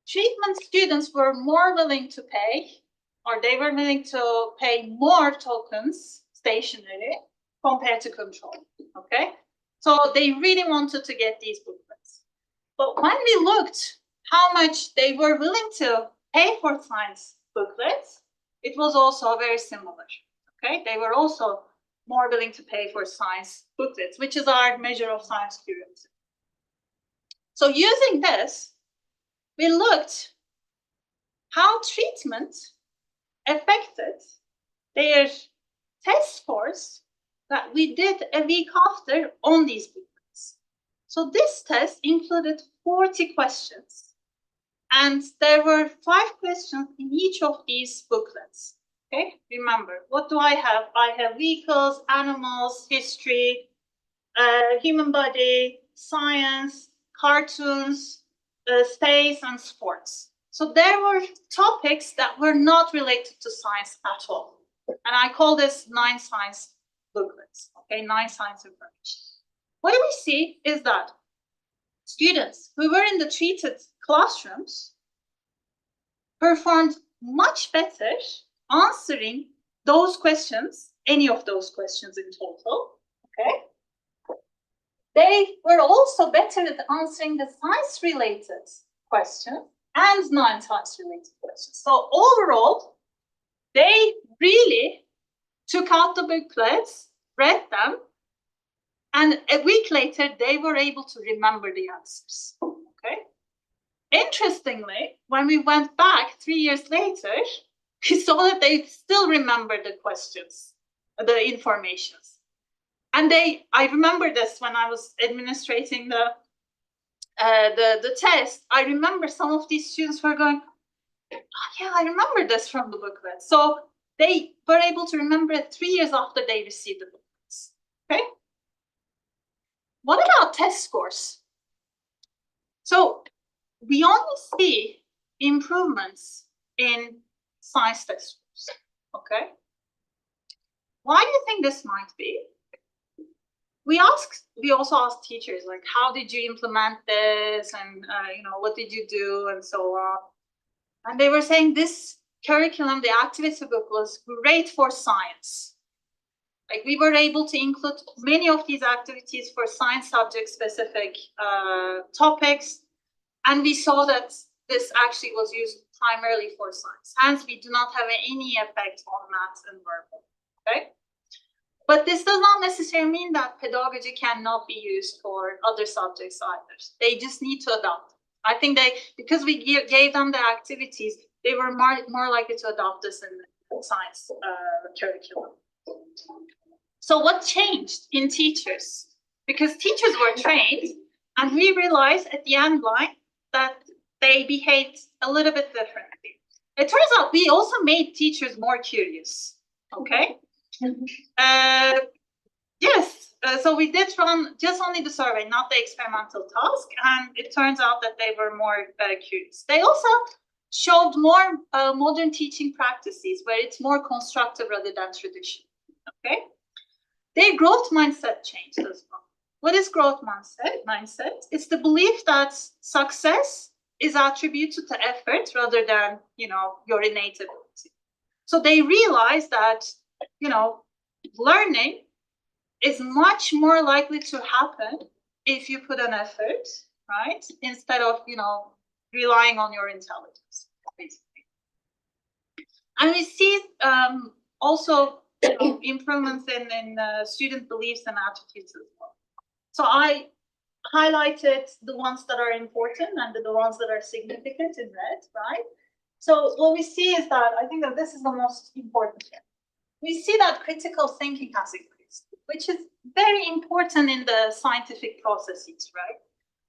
[SPEAKER 2] treatment students were more willing to pay, or they were willing to pay more tokens stationary compared to control, okay? So they really wanted to get these booklets. But when we looked how much they were willing to pay for science booklets, it was also very similar, okay? They were also more willing to pay for science booklets, which is our measure of science curiosity. So using this, we looked how treatment affected their test scores that we did a week after on these booklets. So this test included 40 questions, and there were 5 questions in each of these booklets. Okay, remember, what do I have? I have vehicles, animals, history, human body, science, cartoons, space, and sports. So there were topics that were not related to science at all. And I call this 9 science booklets, okay, 9 science information. What we see is that students who were in the treated classrooms performed much better answering those questions, any of those questions in total, okay? They were also better at answering the science-related questions and non-science-related questions. So overall, they really took out the booklets, read them, and a week later, they were able to remember the answers, okay? Interestingly, when we went back 3 years later, we saw that they still remembered the questions, the informations. And I remember this when I was administrating the test. I remember some of these students were going, oh, yeah, I remember this from the booklet. So they were able to remember it 3 years after they received the booklets, okay? What about test scores? So we only see improvements in science test scores, okay? Why do you think this might be? We also asked teachers, like, how did you implement this? And, what did you do? And so on. And they were saying this curriculum, the activity book, was great for science. Like, we were able to include many of these activities for science subject-specific topics. And we saw that this actually was used primarily for science. Hence, we do not have any effect on maths and verbal, okay? But this does not necessarily mean that pedagogy cannot be used for other subjects either. They just need to adapt. I think because we gave them the activities, they were more likely to adopt this in the science curriculum. So what changed in teachers? Because teachers were trained, and we realized at the end line that they behaved a little bit differently. It turns out we also made teachers more curious, okay? Yes, so we did run just only the survey, not the experimental task, and it turns out that they were more curious. They also showed more modern teaching practices where it's more constructive rather than traditional, okay? Their growth mindset changed as well. What is growth mindset? It's the belief that success is attributed to effort rather than, your innate ability. So they realize that, learning is much more likely to happen if you put an effort, right? Instead of, relying on your intelligence, basically. And we see also improvements in student beliefs and attitudes as well. So I highlighted the ones that are important and the ones that are significant in red, right? So what we see is that, I think that this is the most important here. We see that critical thinking has increased, which is very important in the scientific processes, right?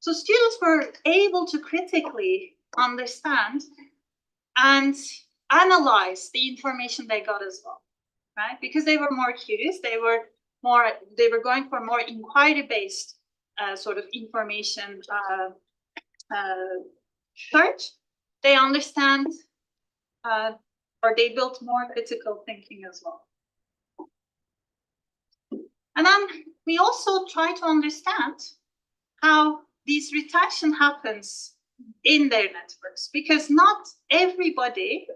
[SPEAKER 2] So students were able to critically understand and analyze the information they got as well, right? Because they were more curious, they were going for more inquiry-based sort of information search. They understand or they built more critical thinking as well. And then we also try to understand how this retention happens in their networks, because not everybody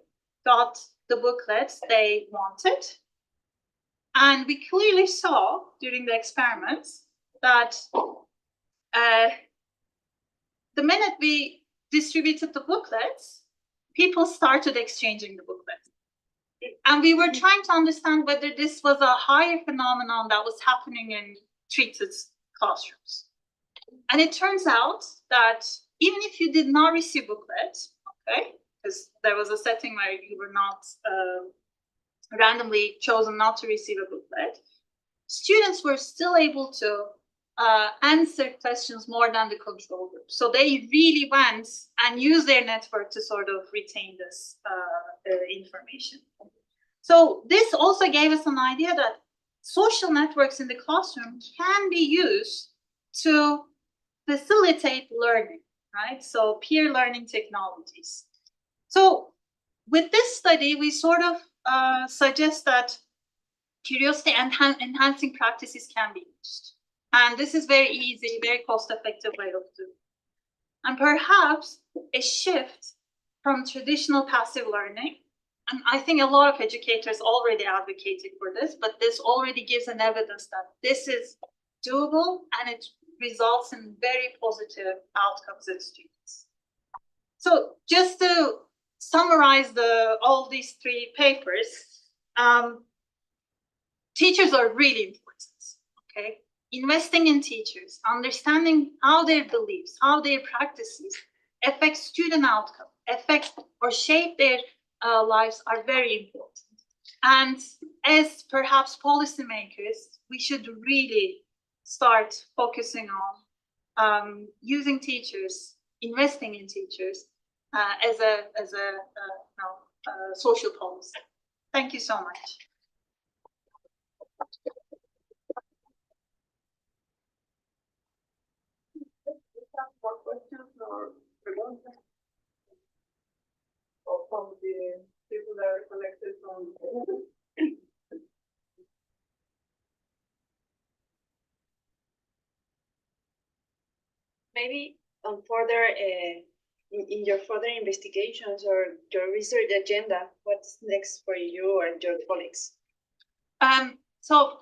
[SPEAKER 2] got the booklets they wanted. And we clearly saw during the experiments that the minute we distributed the booklets, people started exchanging the booklets. And we were trying to understand whether this was a higher phenomenon that was happening in treated classrooms. And it turns out that even if you did not receive booklets, okay, because there was a setting where you were not randomly chosen not to receive a booklet, students were still able to answer questions more than the control group. So they really went and used their network to sort of retain this information. So this also gave us an idea that social networks in the classroom can be used to facilitate learning, right? So peer learning technologies. So with this study, we sort of suggest that curiosity enhancing practices can be used. And this is very easy, very cost-effective way of doing it. And perhaps a shift from traditional passive learning, and I think a lot of educators already advocated for this, but this already gives an evidence that this is doable and it results in very positive outcomes in students. So just to summarize all these three papers, teachers are really important, okay? Investing in teachers, understanding how their beliefs, how their practices affect student outcome, affect or shape their lives are very important. And as perhaps policymakers, we should really start focusing on using teachers, investing in teachers as a social policy. Thank you so much.
[SPEAKER 1] More questions or preguntas? Or from the people that are connected from
[SPEAKER 9] Maybe on further, in your further investigations or your research agenda, what's next for you and your colleagues?
[SPEAKER 2] So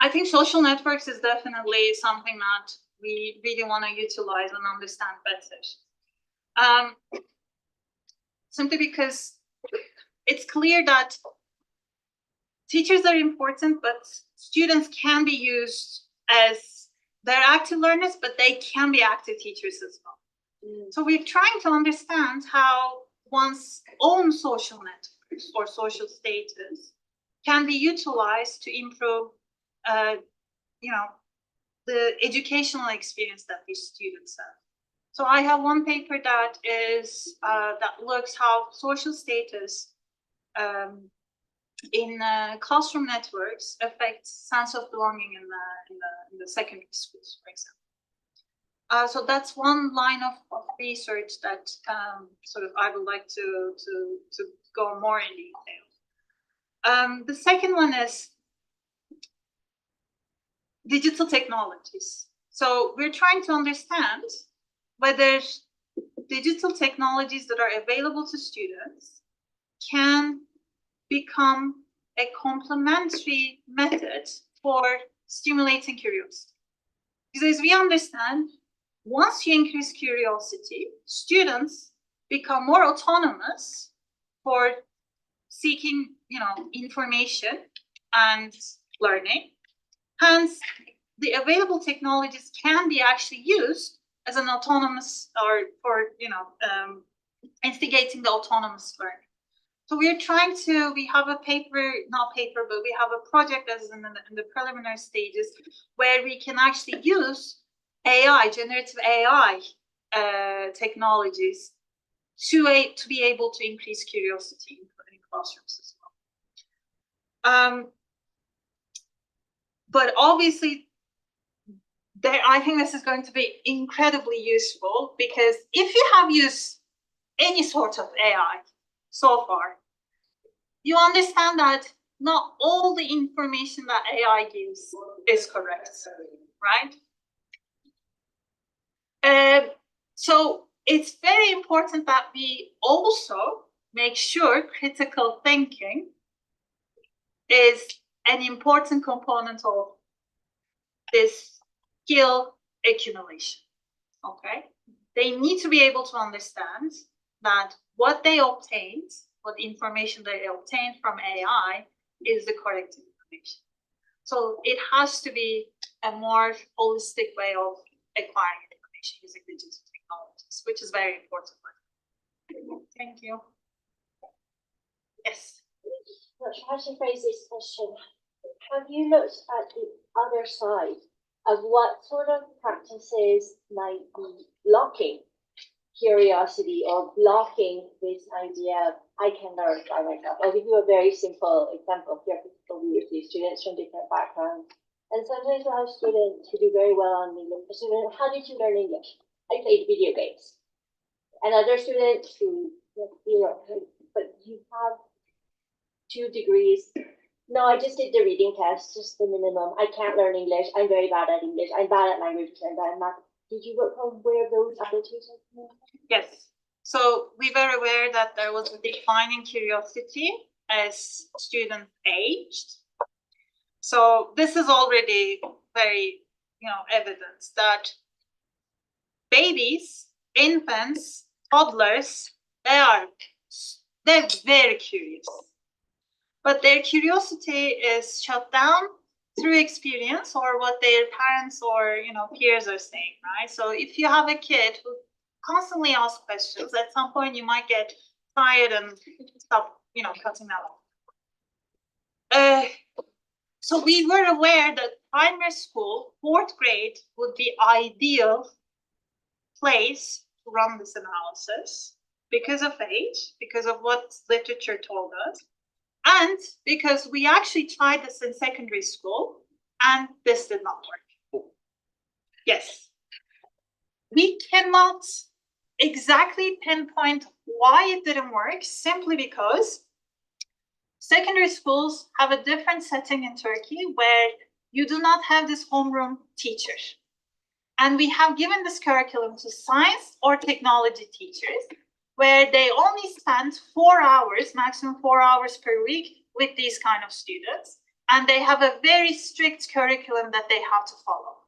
[SPEAKER 2] I think social networks is definitely something that we really want to utilize and understand better. Simply because it's clear that teachers are important, but students can be used as they're active learners, but they can be active teachers as well. So we're trying to understand how one's own social networks or social status can be utilized to improve, the educational experience that these students have. So I have one paper that is that looks how social status in classroom networks affects sense of belonging in the secondary schools, for example. So that's one line of research that sort of I would like to go more in detail. The second one is digital technologies. So we're trying to understand whether digital technologies that are available to students can become a complementary method for stimulating curiosity. Because as we understand, once you increase curiosity, students become more autonomous for seeking, information and learning. Hence, the available technologies can be actually used as an autonomous or for instigating the autonomous learning. So we have a but we have a project that is in the preliminary stages where we can actually use AI, generative AI technologies to be able to increase curiosity in classrooms as well. But obviously, I think this is going to be incredibly useful because if you have used any sort of AI so far, you understand that not all the information that AI gives is correct, right? So it's very important that we also make sure critical thinking is an important component of this skill accumulation, okay? They need to be able to understand that what they obtained, what information they obtained from AI is the correct information. So it has to be a more holistic way of acquiring information using digital technologies, which is very important. Thank you. Yes.
[SPEAKER 11] How to phrase this question? Have you looked at the other side of what sort of practices might be blocking curiosity or blocking this idea of I can learn by myself? I'll give you a very simple example. Here, we receive students from different backgrounds, and sometimes we'll have students who do very well on English. How did you learn English? I played video games. And other students who, but you have 2 degrees. No, I just did the reading test, just the minimum. I can't learn English. I'm very bad at English. I'm bad at languages. I'm bad at math. Did you work on where those attitudes are?
[SPEAKER 2] Yes. So we were aware that there was a decline in curiosity as students aged. So this is already very, evidence that babies, infants, toddlers, they're very curious. But their curiosity is shut down through experience or what their parents or peers are saying, right? So if you have a kid who constantly asks questions, at some point you might get tired and stop, cutting that off. So we were aware that primary school, 4th grade, would be ideal place to run this analysis because of age, because of what literature told us. And because we actually tried this in secondary school and this did not work. Yes. We cannot exactly pinpoint why it didn't work, simply because secondary schools have a different setting in Turkey where you do not have this homeroom teacher. And we have given this curriculum to science or technology teachers, where they only spend 4 hours, maximum 4 hours per week with these kind of students. And they have a very strict curriculum that they have to follow.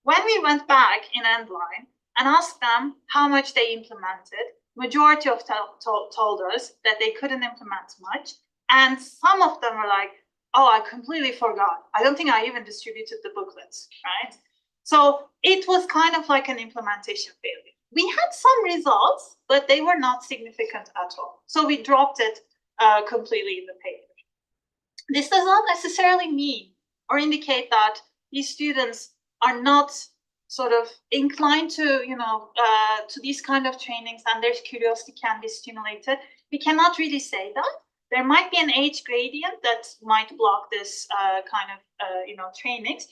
[SPEAKER 2] When we went back in Endline and asked them how much they implemented, majority of told us that they couldn't implement much. And some of them were like, oh, I completely forgot. I don't think I even distributed the booklets, right? So it was kind of like an implementation failure. we had some results, but they were not significant at all. So we dropped it completely in the paper. This does not necessarily mean or indicate that these students are not sort of inclined to, to these kind of trainings and their curiosity can be stimulated. We cannot really say that. There might be an age gradient that might block this kind of, trainings.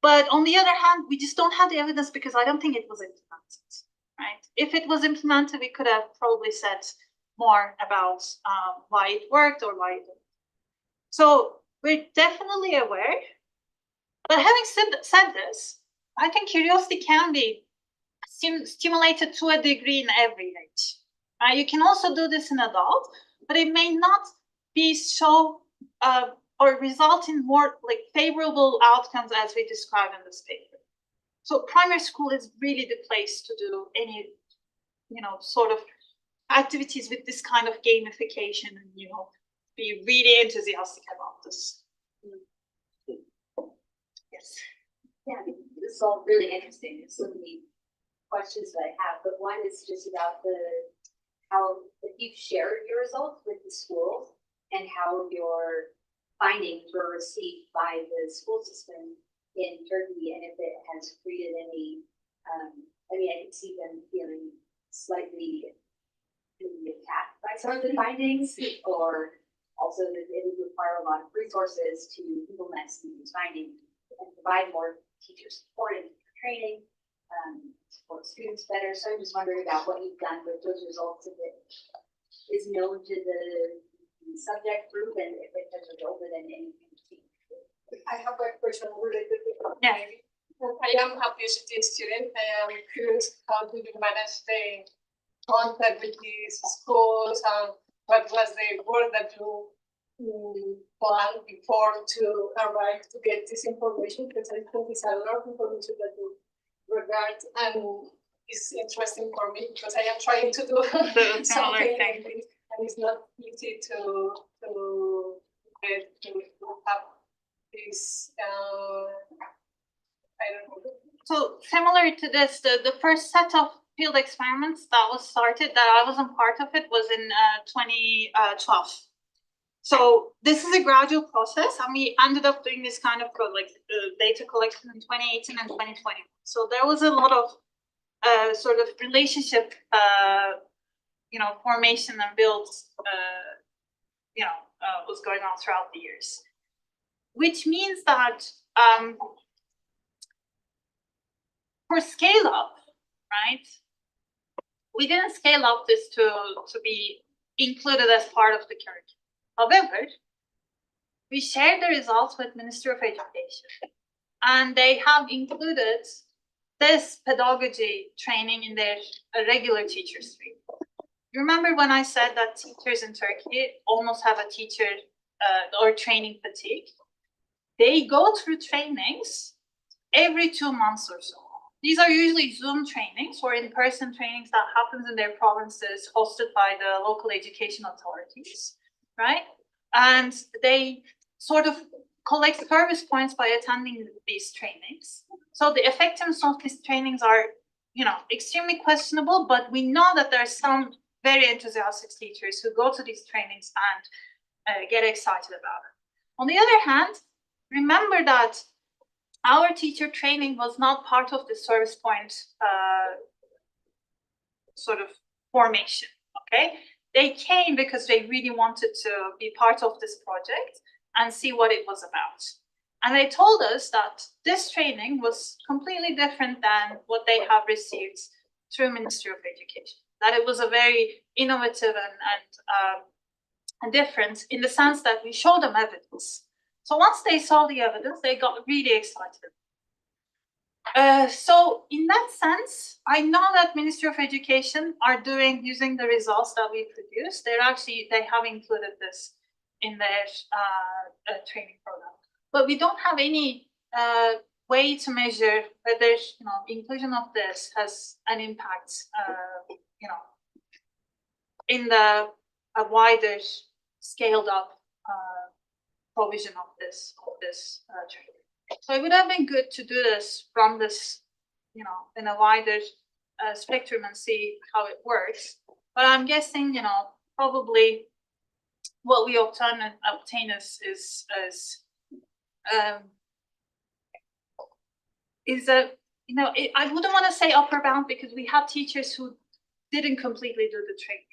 [SPEAKER 2] But on the other hand, we just don't have the evidence because I don't think it was implemented, right? If it was implemented, we could have probably said more about why it worked or why it didn't. So we're definitely aware. But having said this, I think curiosity can be stimulated to a degree in every age. You can also do this in adults, but it may not be so or result in more like favorable outcomes as we describe in this paper. So primary school is really the place to do any, sort of activities with this kind of gamification and, be really enthusiastic about this. Yes.
[SPEAKER 6] Yeah, this is all really interesting. There's so many questions that I have, but one is just about how if you've shared your results with the schools and how your findings were received by the school system in Turkey, and if it has created any, I can see them feeling slightly attacked by some of the findings, or also that it would require a lot of resources to implement some of these findings and provide more teacher support and training, support students better. So I'm just wondering about what you've done with those results, if it is known to the subject group and if it has resulted in anything.
[SPEAKER 7] I have a question related to that.
[SPEAKER 2] Yeah.
[SPEAKER 7] I am a PhD student. I am curious, how do you manage the contact with these schools, and what was the work that you planned before to arrive to get this information? Because I think it's a lot of information that you regard, and it's interesting for me because I am trying to do something like this, and it's not easy to have this. I don't know.
[SPEAKER 2] So similar to this, the first set of field experiments that was started, that I wasn't part of it, was in 2012. So this is a gradual process, and we ended up doing this kind of data collection in 2018 and 2020. So there was a lot of sort of relationship, formation and build, was going on throughout the years, which means that for scale up, right? We didn't scale up this to be included as part of the curriculum. However, we shared the results with Ministry of Education, and they have included this pedagogy training in their regular teacher stream. You remember when I said that teachers in Turkey almost have a teacher or training fatigue? They go through trainings every 2 months or so. These are usually Zoom trainings or in-person trainings that happens in their provinces, hosted by the local education authorities, right? And they sort of collect service points by attending these trainings. So the effectiveness of these trainings are, extremely questionable, but we know that there are some very enthusiastic teachers who go to these trainings and get excited about it. On the other hand, remember that our teacher training was not part of the service point sort of formation, okay? They came because they really wanted to be part of this project and see what it was about. And they told us that this training was completely different than what they have received through Ministry of Education, that it was a very innovative and different in the sense that we showed them evidence. So once they saw the evidence, they got really excited. So in that sense, I know that Ministry of Education are using the results that we produced. They have included this in their training program. But we don't have any way to measure whether inclusion of this has an impact, in a wider scaled up provision of this training. So it would have been good to do this from this, in a wider spectrum and see how it works. But I'm guessing, you know, probably what we obtain is a, you know, I wouldn't want to say upper bound, because we have teachers who didn't completely do the training,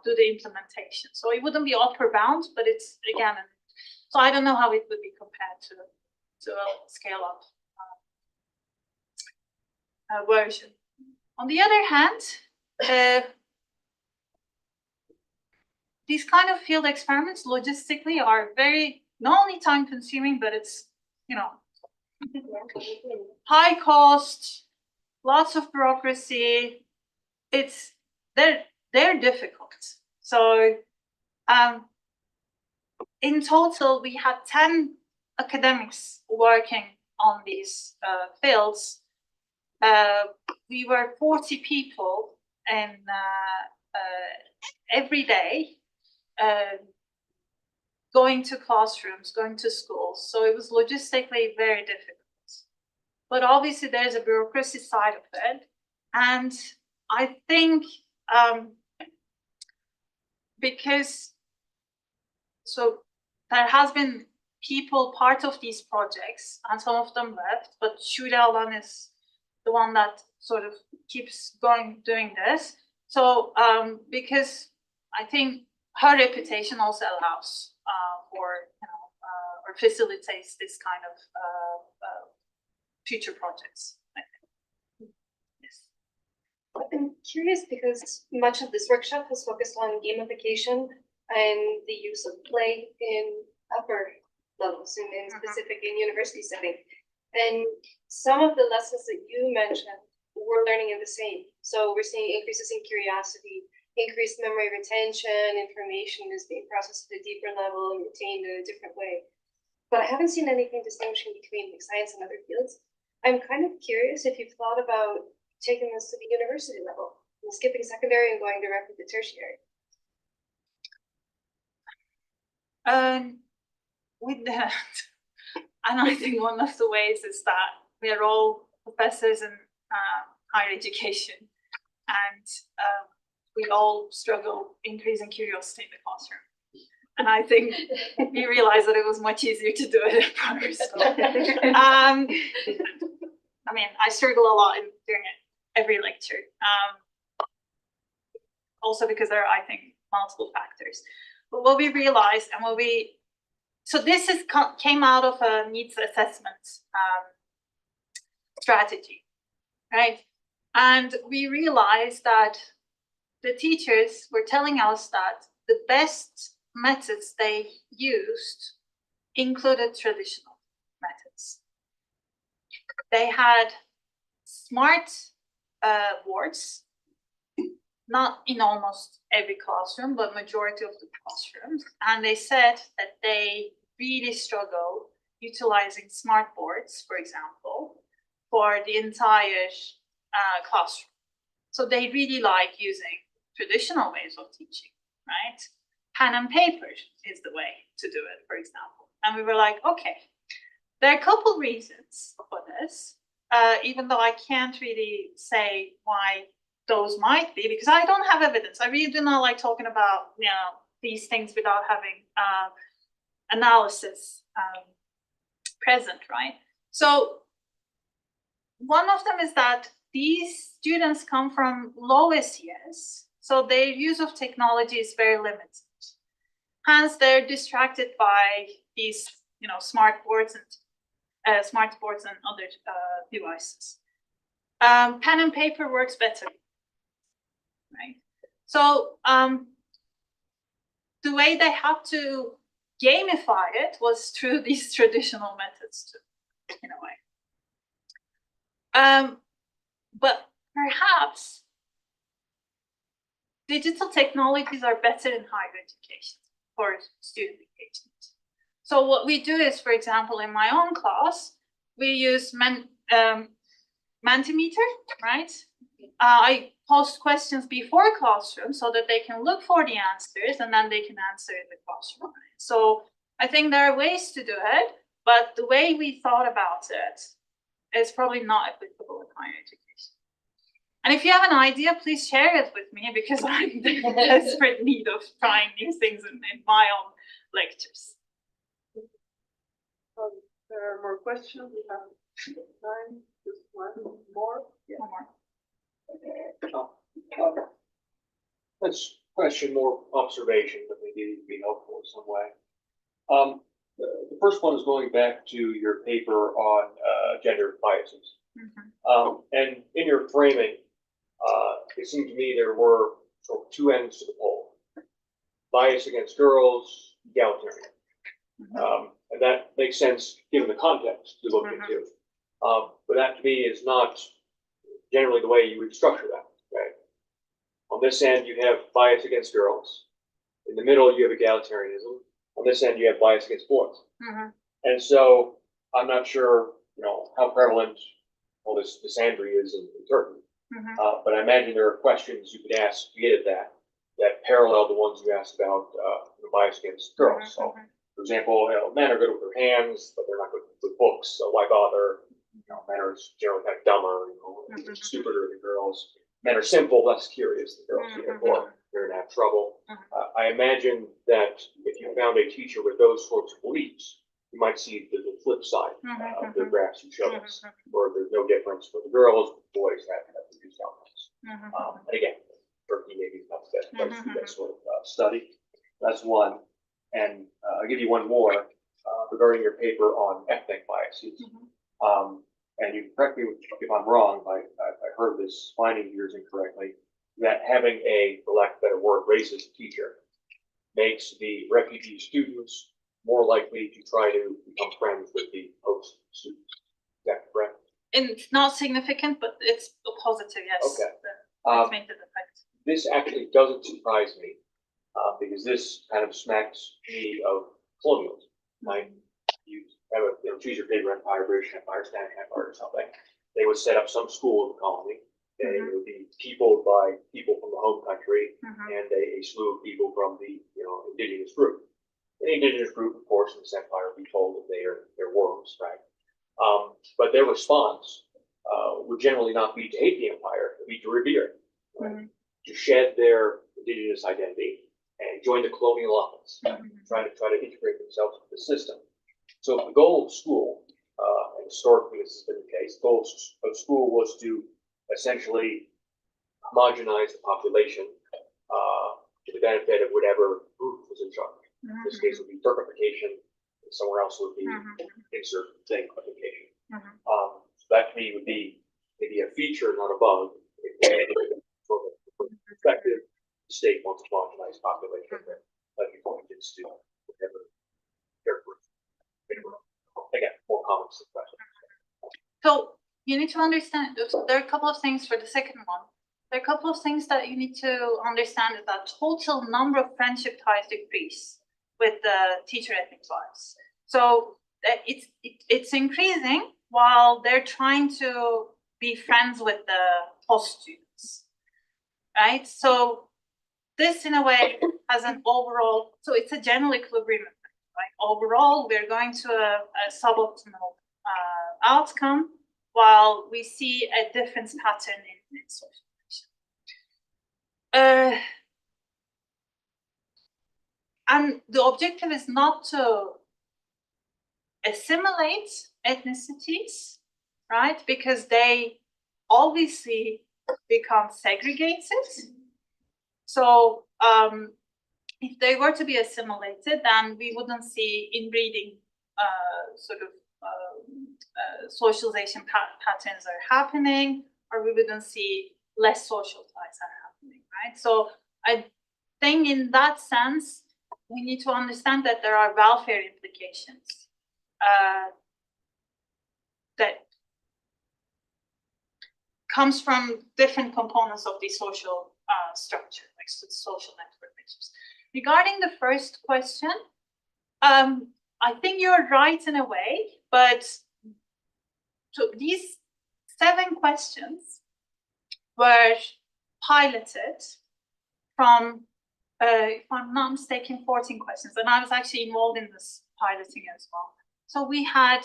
[SPEAKER 2] do the implementation. So it wouldn't be upper bound, but it's, again, so I don't know how it would be compared to a scale up version. On the other hand, these kind of field experiments logistically are very, not only time consuming, but it's, you know, high cost, lots of bureaucracy. They're difficult. So in total, we had 10 academics working on these fields. We were 40 people, and every day going to classrooms, going to schools. So it was logistically very difficult. But obviously there's a bureaucracy side of it. And I think because, so there has been people part of these projects, and some of them left, but Shudalan is the one that sort of keeps going, doing this. So because I think her reputation also allows for, you know, or facilitates this kind of future projects, I think. Yes.
[SPEAKER 9] I'm curious because much of this workshop has focused on gamification and the use of play in upper levels, in specific in university setting. And some of the lessons that you mentioned, we're learning in the same. So we're seeing increases in curiosity, increased memory retention, information is being processed at a deeper level and retained in a different way. But I haven't seen anything distinguishing between science and other fields. I'm kind of curious if you've thought about taking this to the university level, and skipping secondary and going directly to tertiary.
[SPEAKER 2] With that, and I think one of the ways is that we are all professors in higher education, and we all struggle increasing curiosity in the classroom. And I think we realized that it was much easier to do it in primary school. I mean, I struggle a lot in doing it every lecture. Also because there are, I think, multiple factors. But what we realized, and so this came out of a needs assessment strategy, right? And we realized that the teachers were telling us that the best methods they used included traditional methods. They had smart boards, not in almost every classroom, but majority of the classrooms. And they said that they really struggle utilizing smart boards, for example, for the entire classroom. So they really like using traditional ways of teaching, right? Pen and paper is the way to do it, for example. And we were like, okay, there are a couple reasons for this, even though I can't really say why those might be, because I don't have evidence. I really do not like talking about, you know, these things without having analysis present, right? So one of them is that these students come from low SES, so their use of technology is very limited. Hence, they're distracted by these, you know, smart boards and other devices. Pen and paper works better, right? So the way they have to gamify it was through these traditional methods too, in a way. But perhaps digital technologies are better in higher education for student engagement. So what we do is, for example, in my own class, we use Mentimeter, right? I post questions before classroom so that they can look for the answers and then they can answer in the classroom. So I think there are ways to do it, but the way we thought about it is probably not applicable in higher education. And if you have an idea, please share it with me, because I'm in desperate need of trying new things in my own lectures.
[SPEAKER 1] There are more questions. We have time. Just one more. Yeah.
[SPEAKER 2] One more.
[SPEAKER 3] Let's question more observation, but maybe it would be helpful in some way. The first one is going back to your paper on gender biases. And in your framing, it seemed to me there were sort of two ends to the pole. Bias against girls, egalitarian. And that makes sense given the context you looked into. But that to me is not generally the way you would structure that. Right? On this end, you have bias against girls. In the middle, you have egalitarianism. On this end, you have bias against boys. And so I'm not sure, how prevalent all this misandry is in Turkey. But I imagine there are questions you could ask to get at that parallel the ones you asked about bias against girls. So, for example, men are good with their hands, but they're not good with books. So why bother? Men are generally kind of dumber, stupider than girls. Men are simple, less curious than girls. Therefore, they're gonna have trouble. I imagine that if you found a teacher with those sorts of beliefs, you might see the flip side of the graphs you showed us, where there's no difference for the girls, the boys have reduced outcomes. And again, Turkey maybe is not the best place to do that sort of study. That's one. And I'll give you one more regarding your paper on ethnic biases. And you correct me if I'm wrong, I heard this finding of yours incorrectly, that having a, for lack of a better word, racist teacher makes the refugee students more likely to try to become friends with the host students. Is that correct?
[SPEAKER 2] It's not significant, but it's a positive, yes.
[SPEAKER 3] Okay.
[SPEAKER 2] It's made an effect.
[SPEAKER 3] This actually doesn't surprise me because this kind of smacks me of colonialism. You have a choose your favorite empire, British Empire, Spanish Empire, or something. They would set up some school in the colony. They would be peopled by people from the home country and a slew of people from the indigenous group. The indigenous group, of course, in this empire would be told that they're worms, right? But their response would generally not be to hate the empire, it would be to revere it, right? To shed their indigenous identity and join the colonial office, try to integrate themselves with the system. So the goal of school, and historically this has been the case, the goal of school was to essentially homogenize the population to the benefit of whatever group was in charge. In this case, it would be Turkification, and somewhere else would be insert thing-ification. So that to me would be maybe a feature, not a bug. From a perspective, the state wants to homogenize population, like you pointed to whatever characteristics. Again, more comments and questions.
[SPEAKER 2] So you need to understand, there are a couple of things for the second one. There are a couple of things that you need to understand is that total number of friendship ties decrease with the teacher ethnic bias. So it's increasing while they're trying to be friends with the host students, right? So this in a way has an overall, so it's a general equilibrium effect. Right? Overall, we're going to a suboptimal outcome while we see a difference pattern in socialization. And the objective is not to assimilate ethnicities, right? Because they obviously become segregated. So if they were to be assimilated, then we wouldn't see inbreeding socialization patterns are happening, or we wouldn't see less social ties are happening, right? So I think in that sense, we need to understand that there are welfare implications that comes from different components of the social structure, like social network measures. Regarding the first question, I think you're right in a way, but so these 7 questions were piloted from, if I'm not mistaken, 14 questions, and I was actually involved in this piloting as well. So we had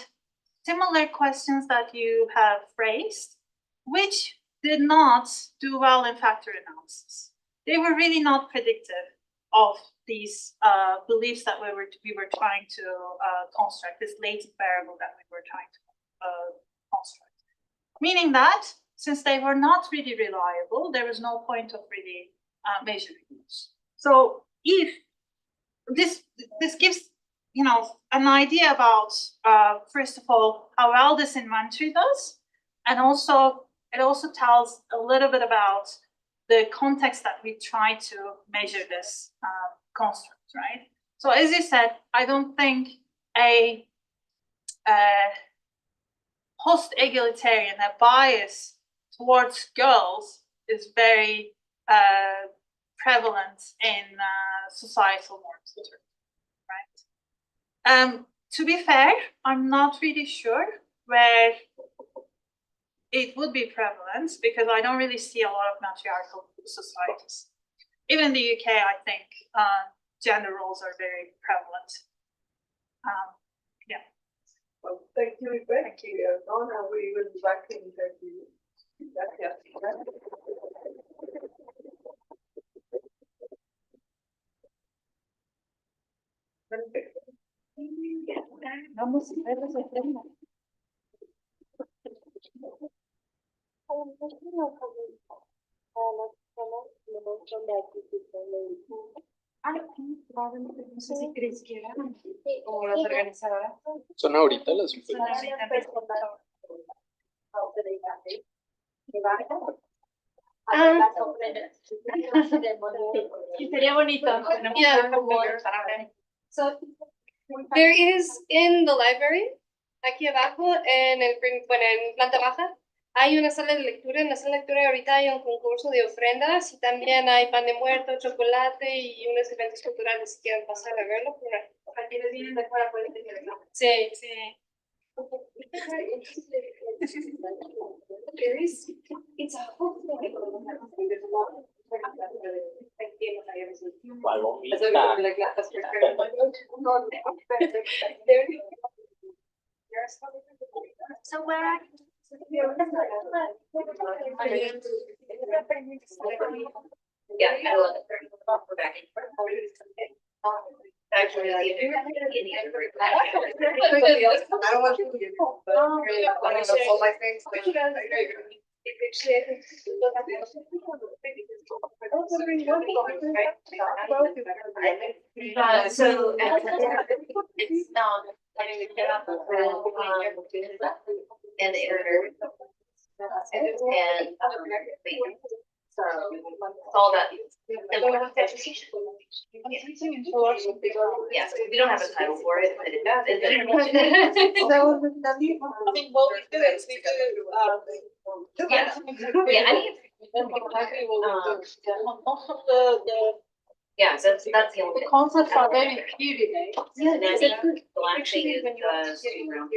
[SPEAKER 2] similar questions that you have raised, which did not do well in factor analysis. They were really not predictive of these beliefs that we were trying to construct, this latent variable that we were trying to construct. Meaning that since they were not really reliable, there was no point of really measuring those. So if this gives an idea about first of all how well this inventory does, and also it also tells a little bit about the context that we try to measure this construct, right? So as you said, I don't think a post-egalitarian, a bias towards girls is very prevalent in societal norms, right? To be fair, I'm not really sure where it would be prevalent because I don't really see a lot of matriarchal societies. Even in the UK, I think gender roles are very prevalent. Yeah.
[SPEAKER 1] Well, thank you, Ipek. Thank you. And we will be back in 30 minutes.
[SPEAKER 5] Vamos a ver los temas. No sé si crees que eran como las organizadoras.
[SPEAKER 10] ¿Son ahorita las
[SPEAKER 5] Sería bonito.
[SPEAKER 9] Yeah. So there is in the library, aquí abajo, en planta baja, hay una sala de lectura. En la sala de lectura ahorita hay un concurso de ofrendas y también hay pan de muerto, chocolate y unos eventos culturales si quieren pasar a verlo.
[SPEAKER 5] Para quienes vienen de fuera pueden tener.
[SPEAKER 9] Sí. It's a whole thing.
[SPEAKER 8] So where are
[SPEAKER 6] Actually, I
[SPEAKER 1] don't want to get all my things.
[SPEAKER 6] So and the editor and so it's all about education. Yes, we don't have a title for it, but it does.
[SPEAKER 7] I think what we do is we do
[SPEAKER 6] Yeah, I mean yeah, so that's the only.
[SPEAKER 5] The concepts are very clear.
[SPEAKER 6] Yeah, and I think the last thing is student round.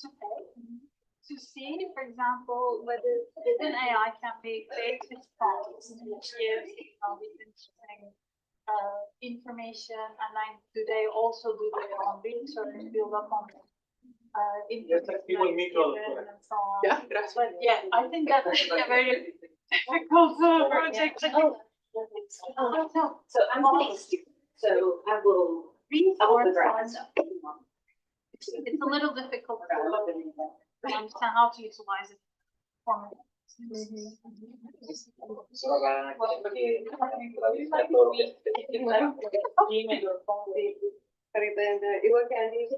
[SPEAKER 2] to pay to see, for example, whether within AI can be created prompts which give interesting information, and then do they also do their own research, build up on information and so on.
[SPEAKER 1] Yeah, gracias.
[SPEAKER 2] But yeah, I think that's a very difficult project.
[SPEAKER 6] So I'm so I will figure out stuff.
[SPEAKER 2] It's a little difficult to understand how to utilize it for me.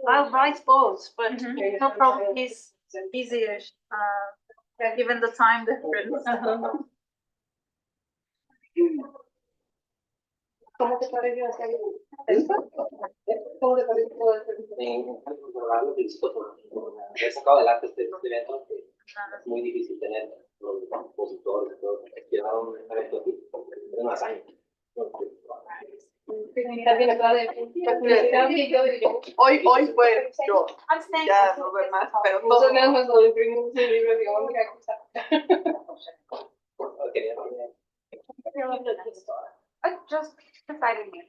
[SPEAKER 2] I'll write both, but no problem is easier given the time difference.
[SPEAKER 9] ¿Cómo te pareció hacer esto? ¿Cómo te pareció hacer esto?
[SPEAKER 12] He sacado adelante este evento que es muy difícil tener los expositores, todo. Llevar un evento así, es una hazaña.
[SPEAKER 9] También acaba de
[SPEAKER 1] Hoy fue yo, ya no ve más, pero todo.
[SPEAKER 9] nosotros nada más lo imprimimos un libro y digamos, mira, aquí está.
[SPEAKER 13] I just decided me.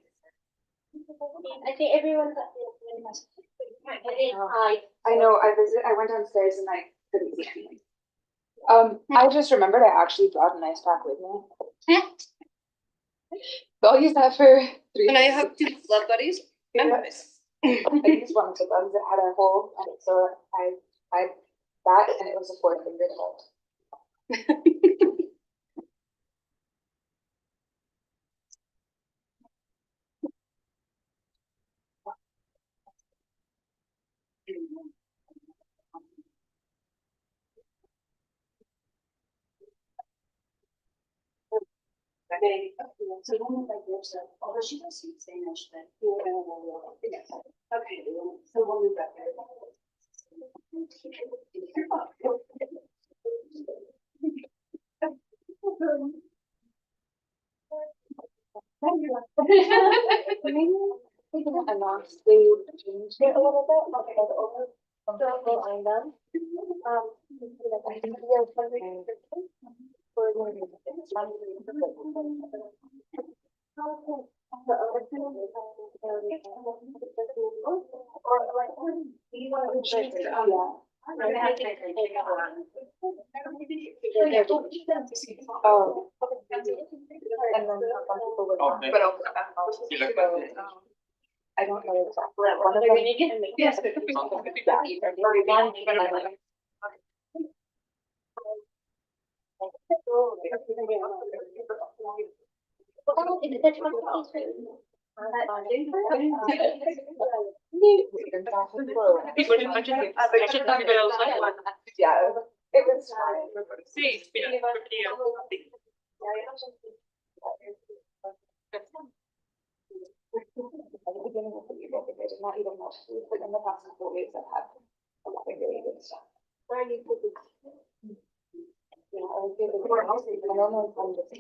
[SPEAKER 11] I think everyone got
[SPEAKER 13] I know, I went downstairs and I couldn't see anything. I just remembered I actually brought an ice pack with me. But I'll use that for 3
[SPEAKER 9] And I have 2 love buddies.
[SPEAKER 13] I used one because it had a hole, and so I that, and it was a 4-fingered hole.
[SPEAKER 6] Según la cursa, although she does speak Spanish, but okay, so we'll move back there.
[SPEAKER 13] They changed it a little bit, like over behind them. I think we are funding for I don't know exactly. One of them. Yes. Yeah, it was at the beginning of the year, they did not even know food, but in the past couple of weeks, I've had a lot of really good stuff. Where are you cooking? Yeah, I would give it more healthy, but I don't know if I'm just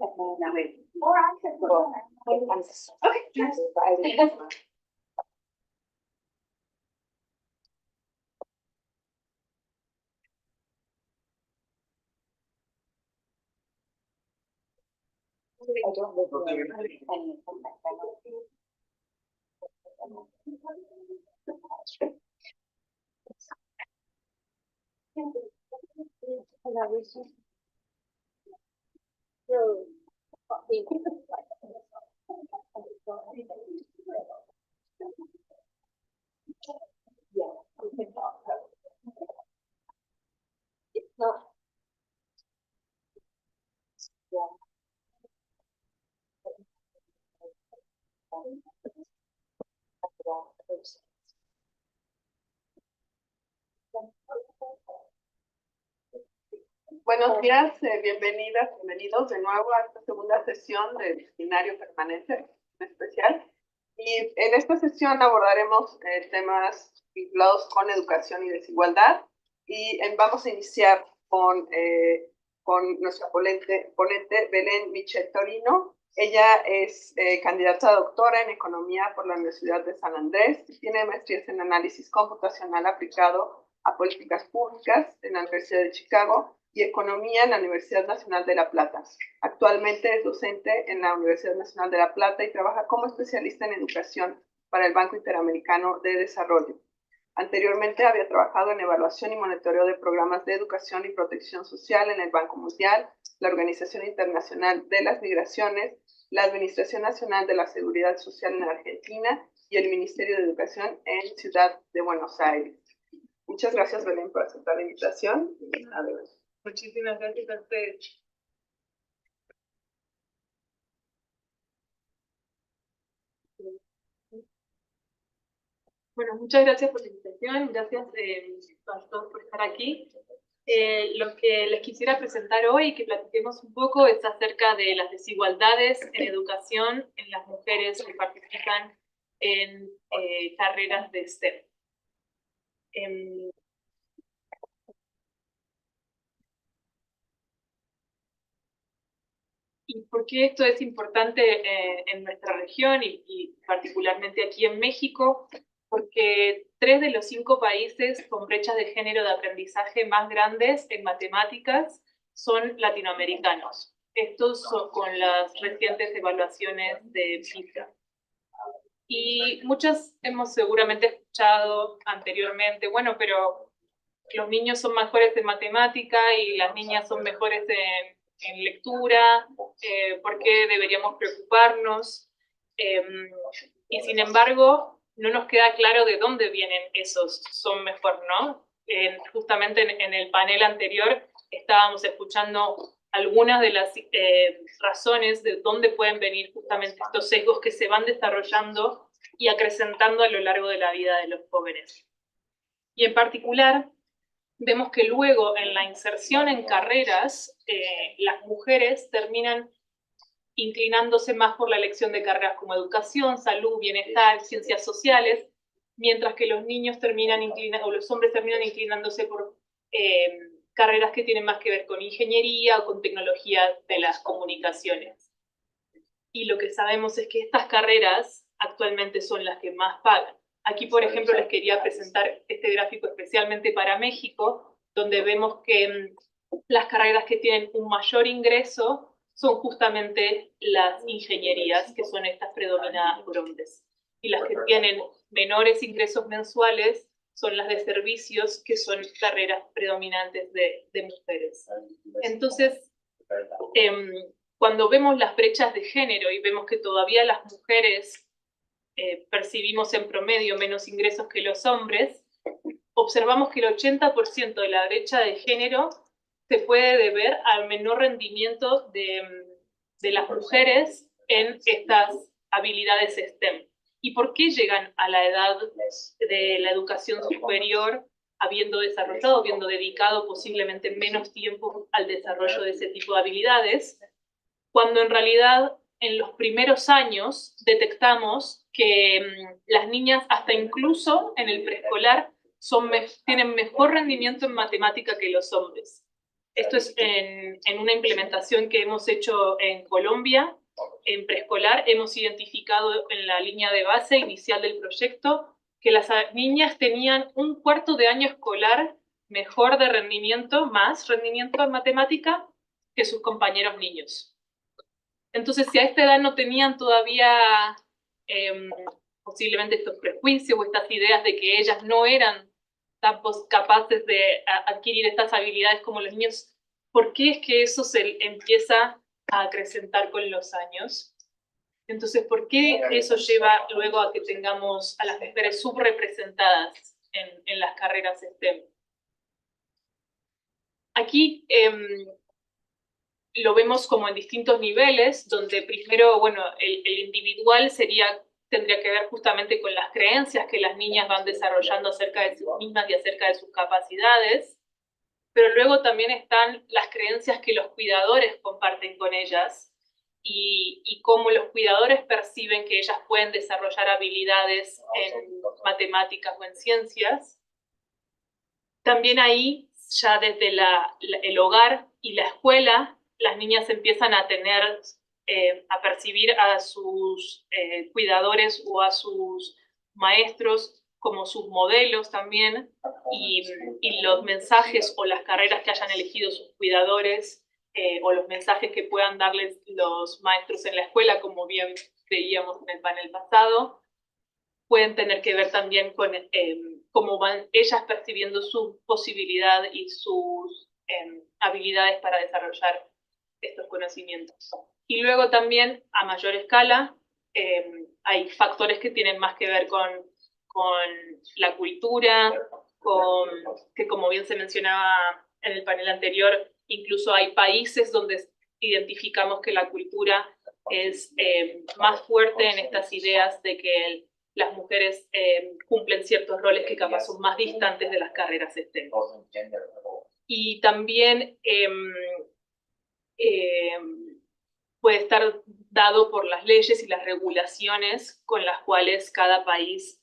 [SPEAKER 13] no, wait. Or I could. Well, I'm okay. I don't live near any of my family.
[SPEAKER 1] Buenos días, bienvenidas, bienvenidos de nuevo a esta segunda sesión del Seminario permanente especial. Y en esta sesión abordaremos temas vinculados con educación y desigualdad. Y vamos a iniciar con nuestra ponente Belen, Michel, Torino, Ella es candidata a doctora en Economía por la Universidad de San Andrés y tiene maestrías en Análisis Computacional aplicado a Políticas Públicas en la Universidad de Chicago y Economía en la Universidad Nacional de La Plata. Actualmente es docente en la Universidad Nacional de La Plata y trabaja como especialista en educación para el Banco Interamericano de Desarrollo. Anteriormente había trabajado en evaluación y monitoreo de programas de educación y protección social en el Banco Mundial, la Organización Internacional de las Migraciones, la Administración Nacional de la Seguridad Social en Argentina y el Ministerio de Educación en Ciudad de Buenos Aires. Muchas gracias, Belen, por aceptar la invitación. Adelante.
[SPEAKER 7] Muchísimas gracias a ustedes.
[SPEAKER 14] Bueno, muchas gracias por la invitación, gracias a todos por estar aquí. Lo que les quisiera presentar hoy, que platiquemos un poco, es acerca de las desigualdades en educación en las mujeres que participan en carreras de STEM. ¿Y por qué esto es importante en nuestra región y particularmente aquí en México? Porque 3 de los 5 países con brechas de género de aprendizaje más grandes en matemáticas son latinoamericanos. Estos son con las recientes evaluaciones de PISA. Y muchas hemos seguramente escuchado anteriormente, bueno, pero los niños son mejores en matemática y las niñas son mejores en lectura, ¿por qué deberíamos preocuparnos? Y sin embargo, no nos queda claro de dónde vienen esos son mejor, ¿no? Justamente en el panel anterior estábamos escuchando algunas de las razones de dónde pueden venir justamente estos sesgos que se van desarrollando y acrecentando a lo largo de la vida de los jóvenes. Y en particular, vemos que luego en la inserción en carreras, las mujeres terminan inclinándose más por la elección de carreras como educación, salud, bienestar, ciencias sociales, mientras que los niños terminan o los hombres terminan inclinándose por carreras que tienen más que ver con ingeniería o con tecnología de las comunicaciones. Y lo que sabemos es que estas carreras actualmente son las que más pagan. Aquí, por ejemplo, les quería presentar este gráfico especialmente para México, donde vemos que las carreras que tienen un mayor ingreso son justamente las ingenierías, que son estas predominadas por hombres. Y las que tienen menores ingresos mensuales son las de servicios, que son carreras predominantes de mujeres. Entonces, cuando vemos las brechas de género y vemos que todavía las mujeres percibimos en promedio menos ingresos que los hombres, observamos que el 80% de la brecha de género se puede deber al menor rendimiento de las mujeres en estas habilidades STEM. ¿Y por qué llegan a la edad de la educación superior habiendo desarrollado, habiendo dedicado posiblemente menos tiempo al desarrollo de ese tipo de habilidades, cuando en realidad en los primeros años detectamos que las niñas, hasta incluso en el preescolar, tienen mejor rendimiento en matemática que los hombres? Esto es en una implementación que hemos hecho en Colombia. En preescolar hemos identificado en la línea de base inicial del proyecto que las niñas tenían un cuarto de año escolar mejor de rendimiento, más rendimiento en matemática que sus compañeros niños. Entonces, si a esta edad no tenían todavía posiblemente estos prejuicios o estas ideas de que ellas no eran tan capaces de adquirir estas habilidades como los niños, ¿por qué es que eso se empieza a acrecentar con los años? Entonces, ¿por qué eso lleva luego a que tengamos a las mujeres subrepresentadas en las carreras STEM? Aquí lo vemos como en distintos niveles, donde primero, bueno, el individual tendría que ver justamente con las creencias que las niñas van desarrollando acerca de sus mismas y acerca de sus capacidades, pero luego también están las creencias que los cuidadores comparten con ellas y cómo los cuidadores perciben que ellas pueden desarrollar habilidades en matemáticas o en ciencias. También ahí, ya desde el hogar y la escuela, las niñas empiezan a tener a percibir a sus cuidadores o a sus maestros como sus modelos también, y los mensajes o las carreras que hayan elegido sus cuidadores, o los mensajes que puedan darles los maestros en la escuela, como bien veíamos en el panel pasado, pueden tener que ver también con cómo van ellas percibiendo su posibilidad y sus habilidades para desarrollar estos conocimientos. Y luego también, a mayor escala, hay factores que tienen más que ver con la cultura, que como bien se mencionaba en el panel anterior, incluso hay países donde identificamos que la cultura es más fuerte en estas ideas de que las mujeres cumplen ciertos roles que capaz son más distantes de las carreras STEM. Y también puede estar dado por las leyes y las regulaciones con las cuales cada país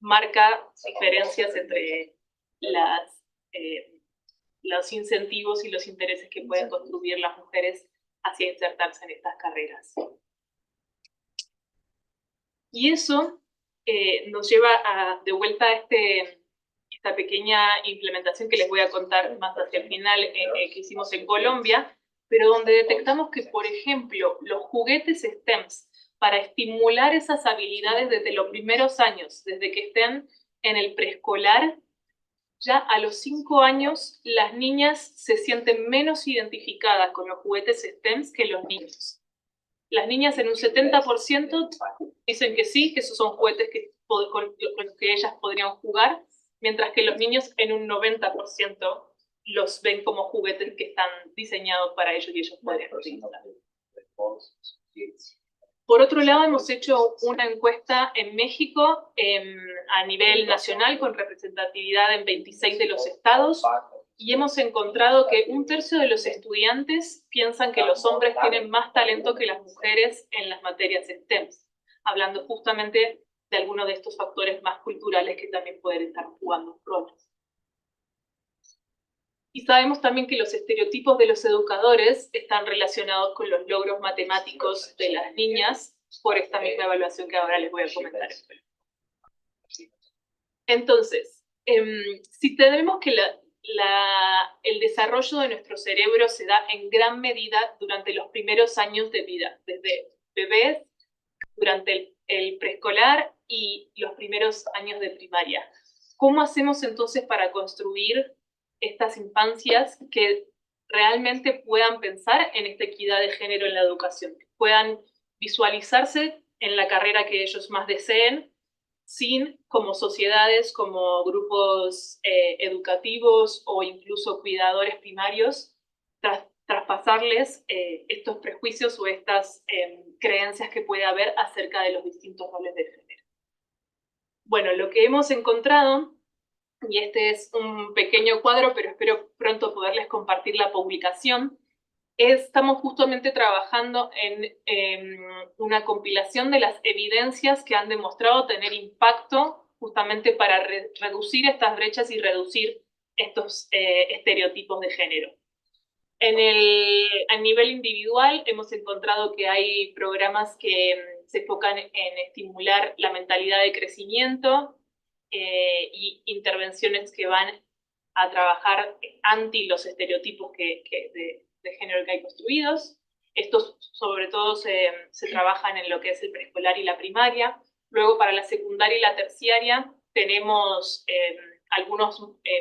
[SPEAKER 14] marca diferencias entre los incentivos y los intereses que pueden construir las mujeres hacia insertarse en estas carreras. Y eso nos lleva de vuelta a esta pequeña implementación que les voy a contar más hacia el final, que hicimos en Colombia, pero donde detectamos que, por ejemplo, los juguetes STEMs, para estimular esas habilidades desde los primeros años, desde que estén en el preescolar, ya a los 5 años las niñas se sienten menos identificadas con los juguetes STEMs que los niños. Las niñas en un 70% dicen que sí, que esos son juguetes con los que ellas podrían jugar, mientras que los niños en un 90% los ven como juguetes que están diseñados para ellos y ellos podrían utilizar. Por otro lado, hemos hecho una encuesta en México a nivel nacional con representatividad en 26 de los estados, y hemos encontrado que 1/3 de los estudiantes piensan que los hombres tienen más talento que las mujeres en las materias STEM, hablando justamente de algunos de estos factores más culturales que también pueden estar jugando roles. Y sabemos también que los estereotipos de los educadores están relacionados con los logros matemáticos de las niñas por esta misma evaluación que ahora les voy a comentar. Entonces, si tenemos que el desarrollo de nuestro cerebro se da en gran medida durante los primeros años de vida, desde bebés, durante el preescolar y los primeros años de primaria. ¿Cómo hacemos entonces para construir estas infancias que realmente puedan pensar en esta equidad de género en la educación, que puedan visualizarse en la carrera que ellos más deseen, sin, como sociedades, como grupos educativos o incluso cuidadores primarios, traspasarles estos prejuicios o estas creencias que puede haber acerca de los distintos roles de género? Bueno, lo que hemos encontrado, y este es un pequeño cuadro, pero espero pronto poderles compartir la publicación, estamos justamente trabajando en una compilación de las evidencias que han demostrado tener impacto justamente para reducir estas brechas y reducir estos estereotipos de género. A nivel individual hemos encontrado que hay programas que se enfocan en estimular la mentalidad de crecimiento, y intervenciones que van a trabajar anti los estereotipos de género que hay construidos. Estos sobre todo se trabajan en lo que es el preescolar y la primaria. Luego para la secundaria y la terciaria tenemos algunos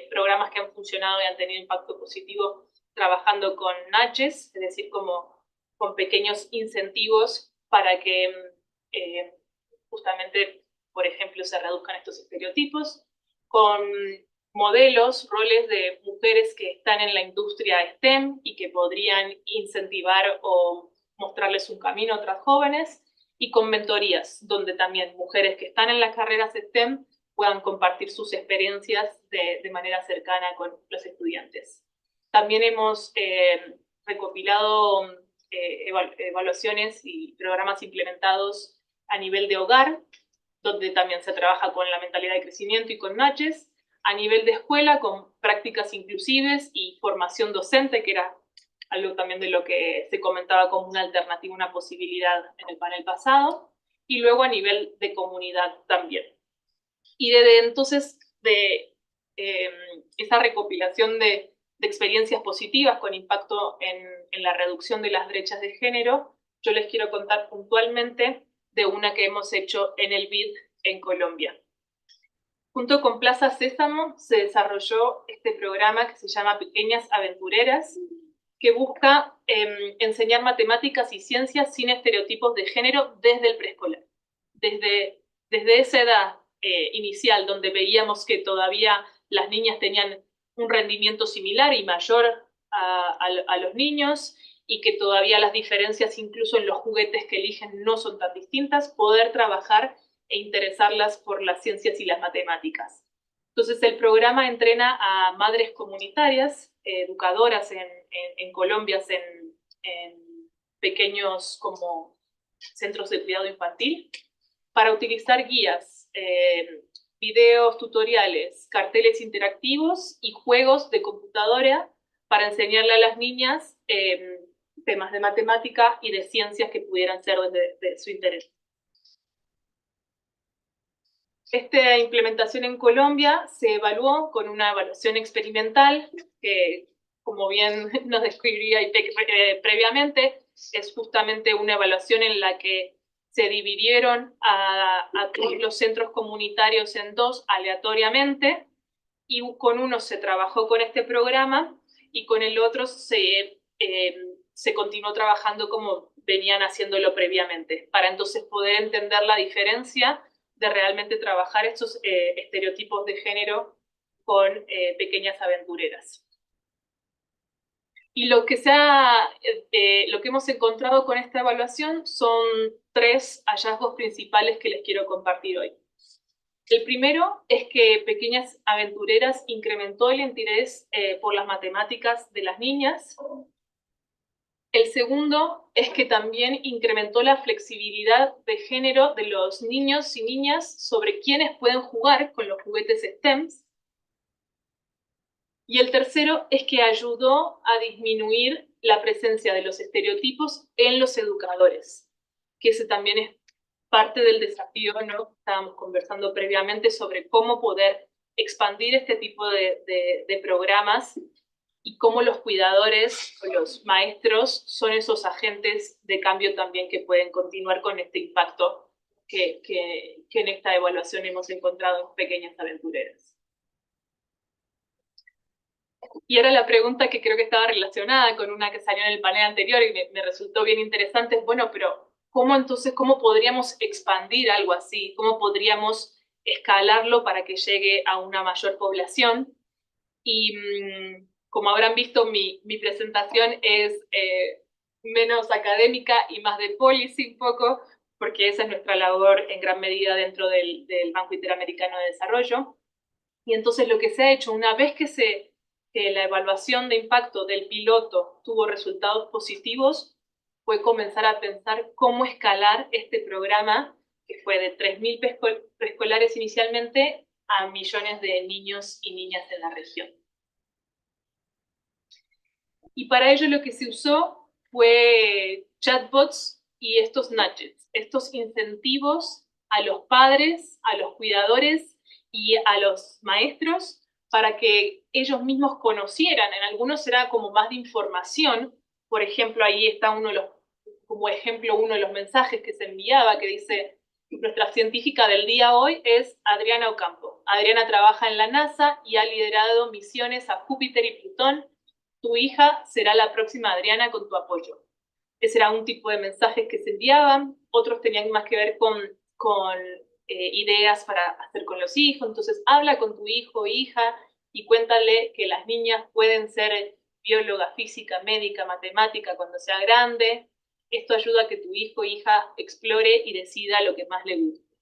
[SPEAKER 14] programas que han funcionado y han tenido impacto positivo trabajando con nudges, es decir, con pequeños incentivos para que justamente, por ejemplo, se reduzcan estos estereotipos, con modelos, roles de mujeres que están en la industria STEM y que podrían incentivar o mostrarles un camino a otras jóvenes, y con mentorías, donde también mujeres que están en las carreras STEM puedan compartir sus experiencias de manera cercana con los estudiantes. También hemos recopilado evaluaciones y programas implementados a nivel de hogar, donde también se trabaja con la mentalidad de crecimiento y con nudges, a nivel de escuela con prácticas inclusivas y formación docente, que era algo también de lo que se comentaba como una alternativa, una posibilidad en el panel pasado, y luego a nivel de comunidad también. Y desde entonces, de esa recopilación de experiencias positivas con impacto en la reducción de las brechas de género, yo les quiero contar puntualmente de una que hemos hecho en el BID en Colombia. Junto con Plaza Sésamo se desarrolló este programa que se llama Pequeñas Aventureras, que busca enseñar matemáticas y ciencias sin estereotipos de género desde el preescolar. Desde esa edad inicial, donde veíamos que todavía las niñas tenían un rendimiento similar y mayor a los niños, y que todavía las diferencias incluso en los juguetes que eligen no son tan distintas, poder trabajar e interesarlas por las ciencias y las matemáticas. Entonces el programa entrena a madres comunitarias, educadoras en Colombia, en pequeños como centros de cuidado infantil, para utilizar guías, videos, tutoriales, carteles interactivos y juegos de computadora para enseñarle a las niñas temas de matemática y de ciencias que pudieran ser de su interés. Esta implementación en Colombia se evaluó con una evaluación experimental que, como bien nos describiría Ipek previamente, es justamente una evaluación en la que se dividieron a todos los centros comunitarios en dos aleatoriamente, y con uno se trabajó con este programa y con el otro se continuó trabajando como venían haciéndolo previamente, para entonces poder entender la diferencia de realmente trabajar estos estereotipos de género con pequeñas aventureras. Y lo que hemos encontrado con esta evaluación son 3 hallazgos principales que les quiero compartir hoy. El primero es que Pequeñas Aventureras incrementó el interés por las matemáticas de las niñas. El segundo es que también incrementó la flexibilidad de género de los niños y niñas sobre quiénes pueden jugar con los juguetes STEMs. Y el tercero es que ayudó a disminuir la presencia de los estereotipos en los educadores, que ese también es parte del desafío, ¿no? Estábamos conversando previamente sobre cómo poder expandir este tipo de programas y cómo los cuidadores o los maestros son esos agentes de cambio también que pueden continuar con este impacto que en esta evaluación hemos encontrado en Pequeñas Aventureras. Y ahora la pregunta que creo que estaba relacionada con una que salió en el panel anterior y me resultó bien interesante es, bueno, pero ¿cómo podríamos expandir algo así? ¿Cómo podríamos escalarlo para que llegue a una mayor población? Y como habrán visto, mi presentación es menos académica y más de policy un poco, porque esa es nuestra labor en gran medida dentro del Banco Interamericano de Desarrollo. Y entonces lo que se ha hecho, una vez que la evaluación de impacto del piloto tuvo resultados positivos, fue comenzar a pensar cómo escalar este programa, que fue de 3.000 preescolares inicialmente a millones de niños y niñas en la región. Y para ello lo que se usó fue chatbots y estos nudges, estos incentivos a los padres, a los cuidadores y a los maestros para que ellos mismos conocieran. En algunos era como más de información. Por ejemplo, ahí está uno de los mensajes que se enviaba que dice: nuestra científica del día hoy es Adriana Ocampo. Adriana trabaja en la NASA y ha liderado misiones a Júpiter y Plutón. Tu hija será la próxima Adriana con tu apoyo. Ese era un tipo de mensajes que se enviaban. Otros tenían más que ver con ideas para hacer con los hijos. Entonces, habla con tu hijo o hija y cuéntale que las niñas pueden ser bióloga, física, médica, matemática cuando sea grande. Esto ayuda a que tu hijo o hija explore y decida lo que más le guste.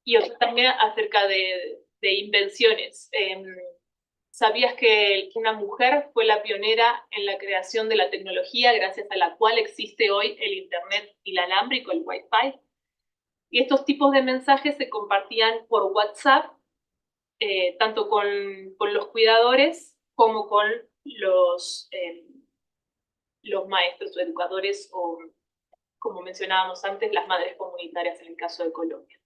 [SPEAKER 14] Y otro también acerca de invenciones. ¿Sabías que una mujer fue la pionera en la creación de la tecnología gracias a la cual existe hoy el Internet inalámbrico, el Wi-Fi? Y estos tipos de mensajes se compartían por WhatsApp, tanto con los cuidadores como con los los maestros o educadores o, como mencionábamos antes, las madres comunitarias en el caso de Colombia.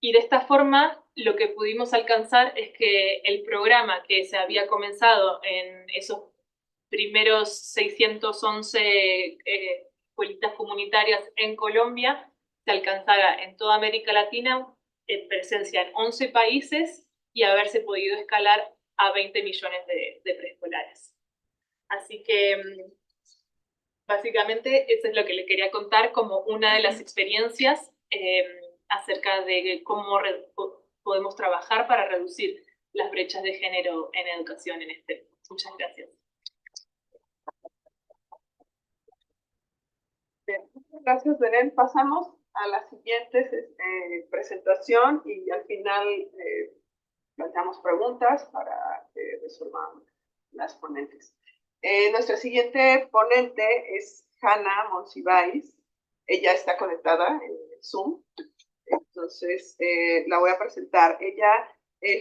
[SPEAKER 14] Y de esta forma, lo que pudimos alcanzar es que el programa que se había comenzado en esos primeros 611 escuelitas comunitarias en Colombia se alcanzara en toda América Latina, en presencia en 11 países y haberse podido escalar a 20 millones de preescolares. Así que básicamente eso es lo que le quería contar como una de las experiencias acerca de cómo podemos trabajar para reducir las brechas de género en educación en este. Muchas gracias.
[SPEAKER 1] Gracias, Belen. Pasamos a la siguiente presentación y al final planteamos preguntas para que resolvan las ponentes. Nuestra siguiente ponente es Hanna Monsiváis. Ella está conectada en Zoom, entonces la voy a presentar.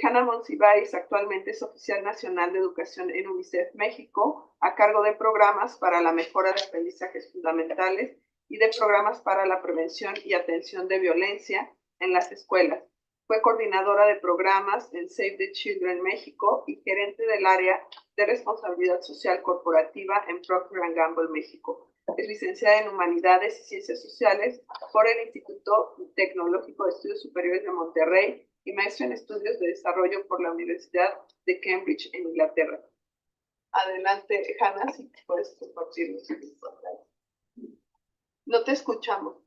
[SPEAKER 1] Hanna Monsiváis actualmente es oficial nacional de educación en UNICEF México, a cargo de programas para la mejora de aprendizajes fundamentales y de programas para la prevención y atención de violencia en las escuelas. Fue coordinadora de programas en Save the Children México y gerente del área de responsabilidad social corporativa en Procter & Gamble México. Es licenciada en Humanidades y Ciencias Sociales por el Instituto Tecnológico de Estudios Superiores de Monterrey y maestra en Estudios de Desarrollo por la Universidad de Cambridge en Inglaterra. Adelante, Hanna, si puedes compartirnos. No te escuchamos.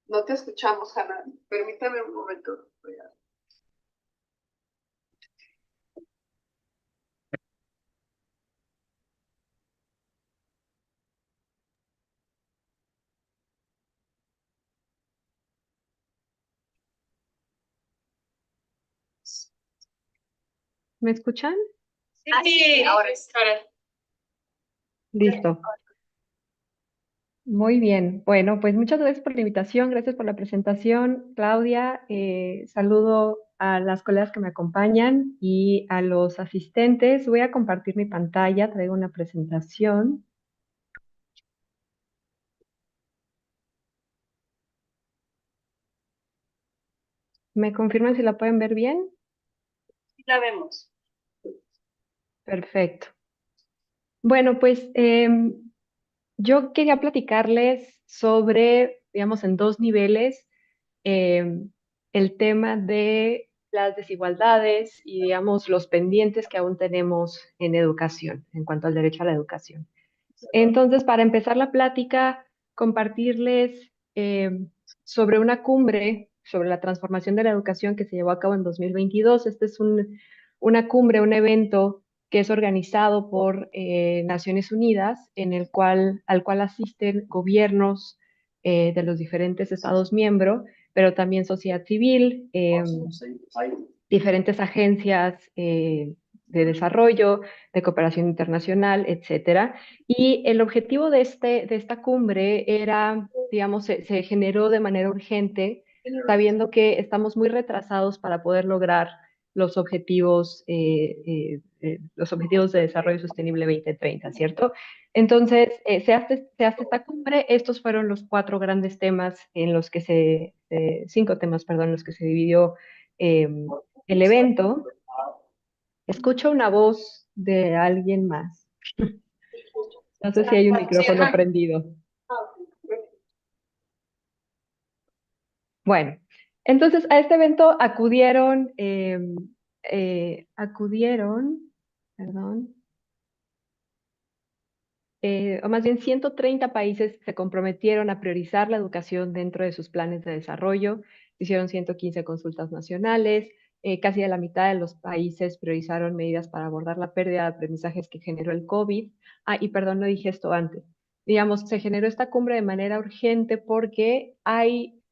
[SPEAKER 1] No te escuchamos, Hanna. Permítame un momento.
[SPEAKER 15] ¿Me escuchan?
[SPEAKER 2] Sí, ahora.
[SPEAKER 15] Listo. Muy bien. Bueno, pues muchas gracias por la invitación, gracias por la presentación, Claudia. Saludo a las colegas que me acompañan y a los asistentes. Voy a compartir mi pantalla, traigo una presentación. ¿Me confirman si la pueden ver bien?
[SPEAKER 2] Sí, la vemos.
[SPEAKER 15] Perfecto. Bueno, pues yo quería platicarles sobre, digamos, en dos niveles, el tema de las desigualdades y, digamos, los pendientes que aún tenemos en educación, en cuanto al derecho a la educación. Entonces, para empezar la plática, compartirles sobre una cumbre sobre la transformación de la educación que se llevó a cabo en 2022. Este es una cumbre, un evento que es organizado por Naciones Unidas, al cual asisten gobiernos de los diferentes Estados miembros, pero también sociedad civil, diferentes agencias de desarrollo, de cooperación internacional, etcétera. Y el objetivo de esta cumbre era, digamos, se generó de manera urgente, sabiendo que estamos muy retrasados para poder lograr los objetivos de desarrollo sostenible 2030, ¿cierto? Entonces, se hace esta cumbre. Estos fueron los 4 grandes temas en los que 5 temas, perdón, en los que se dividió el evento. Escucho una voz de alguien más. No sé si hay un micrófono prendido. Bueno, entonces a este evento acudieron, perdón, o más bien 130 países se comprometieron a priorizar la educación dentro de sus planes de desarrollo. Hicieron 115 consultas nacionales. Casi a la mitad de los países priorizaron medidas para abordar la pérdida de aprendizajes que generó el COVID. Y perdón, no dije esto antes. Digamos, se generó esta cumbre de manera urgente porque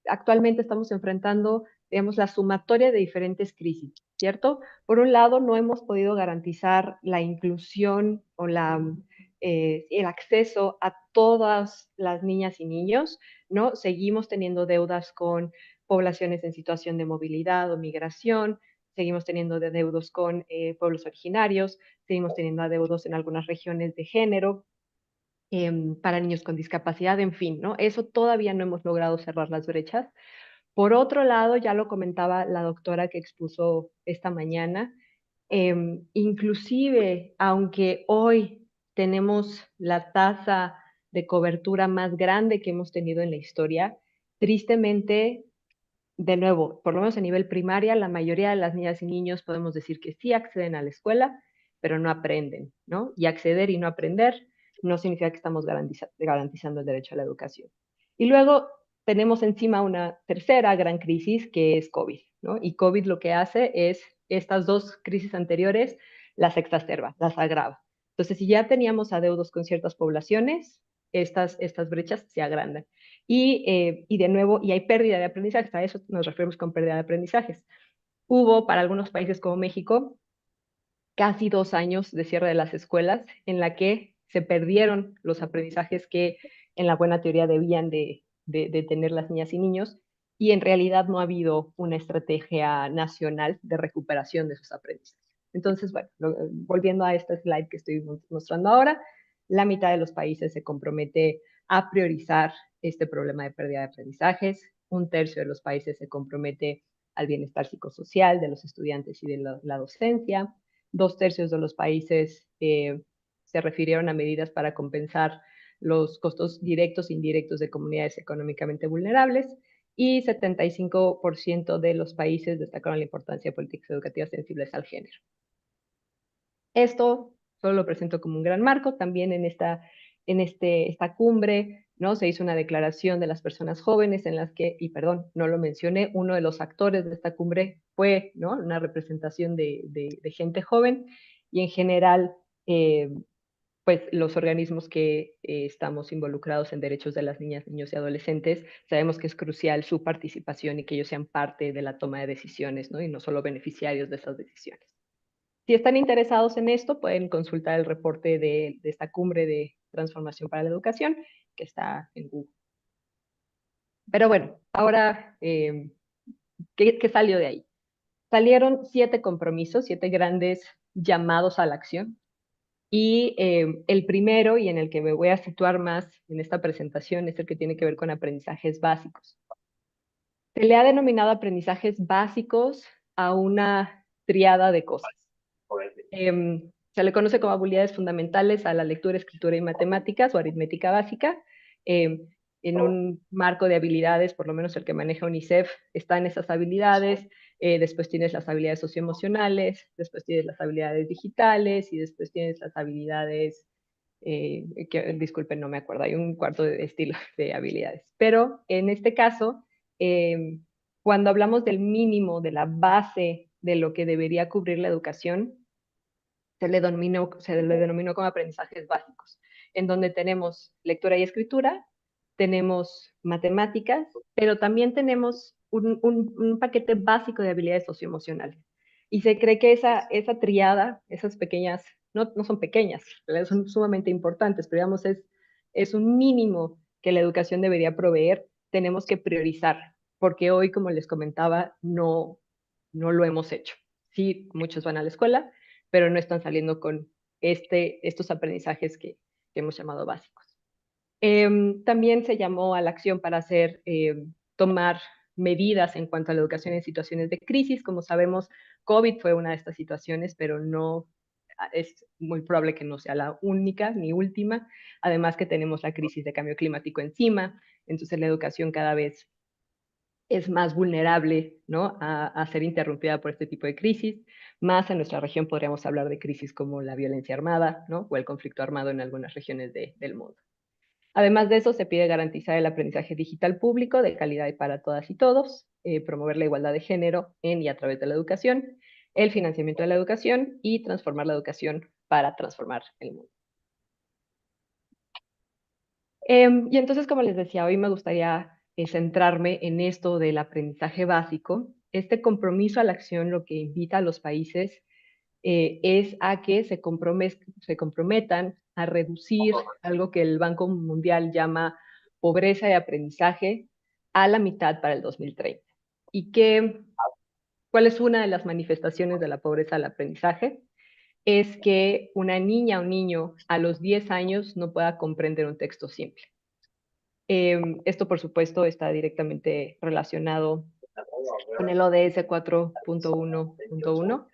[SPEAKER 15] actualmente estamos enfrentando digamos, la sumatoria de diferentes crisis, ¿cierto? Por un lado, no hemos podido garantizar la inclusión o el acceso a todas las niñas y niños, ¿no? Seguimos teniendo deudas con poblaciones en situación de movilidad o migración, seguimos teniendo adeudos con pueblos originarios, seguimos teniendo adeudos en algunas regiones de género, para niños con discapacidad, en fin, ¿no? Eso todavía no hemos logrado cerrar las brechas. Por otro lado, ya lo comentaba la doctora que expuso esta mañana, inclusive, aunque hoy tenemos la tasa de cobertura más grande que hemos tenido en la historia, tristemente, de nuevo, por lo menos a nivel primaria, la mayoría de las niñas y niños podemos decir que sí acceden a la escuela, pero no aprenden, ¿no? Y acceder y no aprender no significa que estamos garantizando el derecho a la educación. Y luego tenemos encima una tercera gran crisis que es COVID, ¿no? Y COVID lo que hace es estas dos crisis anteriores las exacerba, las agrava. Entonces, si ya teníamos adeudos con ciertas poblaciones, estas brechas se agrandan. Y de nuevo, y hay pérdida de aprendizajes, a eso nos referimos con pérdida de aprendizajes. Hubo para algunos países como México casi 2 años de cierre de las escuelas en la que se perdieron los aprendizajes que en la buena teoría debían de tener las niñas y niños, y en realidad no ha habido una estrategia nacional de recuperación de esos aprendizajes. Entonces, bueno, volviendo a esta slide que estoy mostrando ahora, la mitad de los países se compromete a priorizar este problema de pérdida de aprendizajes, 1/3 de los países se compromete al bienestar psicosocial de los estudiantes y de la docencia, 2/3 de los países se refirieron a medidas para compensar los costos directos e indirectos de comunidades económicamente vulnerables, y 75% de los países destacaron la importancia de políticas educativas sensibles al género. Esto solo lo presento como un gran marco. También en esta cumbre, ¿no? Se hizo una declaración de las personas jóvenes en las que, y perdón, no lo mencioné, uno de los actores de esta cumbre fue, ¿no?, una representación de gente joven, y en general, pues los organismos que estamos involucrados en derechos de las niñas, niños y adolescentes, sabemos que es crucial su participación y que ellos sean parte de la toma de decisiones, ¿no? Y no solo beneficiarios de esas decisiones. Si están interesados en esto, pueden consultar el reporte de esta cumbre de transformación para la educación, que está en Google. Pero bueno, ahora, ¿qué salió de ahí? Salieron 7 compromisos, 7 grandes llamados a la acción. Y el primero, y en el que me voy a situar más en esta presentación, es el que tiene que ver con aprendizajes básicos. Se le ha denominado aprendizajes básicos a una triada de cosas. Se le conoce como habilidades fundamentales a la lectura, escritura y matemáticas, o aritmética básica. En un marco de habilidades, por lo menos el que maneja UNICEF, están esas habilidades. Después tienes las habilidades socioemocionales, después tienes las habilidades digitales, y después tienes las habilidades, disculpen, no me acuerdo, hay un cuarto de estilo de habilidades. Pero en este caso, cuando hablamos del mínimo, de la base de lo que debería cubrir la educación, se le denominó como aprendizajes básicos, en donde tenemos lectura y escritura, tenemos matemáticas, pero también tenemos un paquete básico de habilidades socioemocionales. Y se cree que esa triada, esas pequeñas, no son pequeñas, son sumamente importantes, pero digamos es un mínimo que la educación debería proveer. Tenemos que priorizar, porque hoy, como les comentaba, no lo hemos hecho. Sí, muchos van a la escuela, pero no están saliendo con estos aprendizajes que hemos llamado básicos. También se llamó a la acción para tomar medidas en cuanto a la educación en situaciones de crisis. Como sabemos, COVID fue una de estas situaciones, pero no es muy probable que no sea la única ni última. Además que tenemos la crisis de cambio climático encima, entonces la educación cada vez es más vulnerable, ¿no?, a ser interrumpida por este tipo de crisis. Más en nuestra región podríamos hablar de crisis como la violencia armada, ¿no?, o el conflicto armado en algunas regiones del mundo. Además de eso, se pide garantizar el aprendizaje digital público de calidad para todas y todos, promover la igualdad de género en y a través de la educación, el financiamiento de la educación y transformar la educación para transformar el mundo. Y entonces, como les decía, hoy me gustaría centrarme en esto del aprendizaje básico, este compromiso a la acción lo que invita a los países es a que se comprometan a reducir algo que el Banco Mundial llama pobreza de aprendizaje a la mitad para el 2030. ¿Y cuál es una de las manifestaciones de la pobreza del aprendizaje? Es que una niña o niño a los 10 años no pueda comprender un texto simple. Esto, por supuesto, está directamente relacionado con el ODS 4.1.1.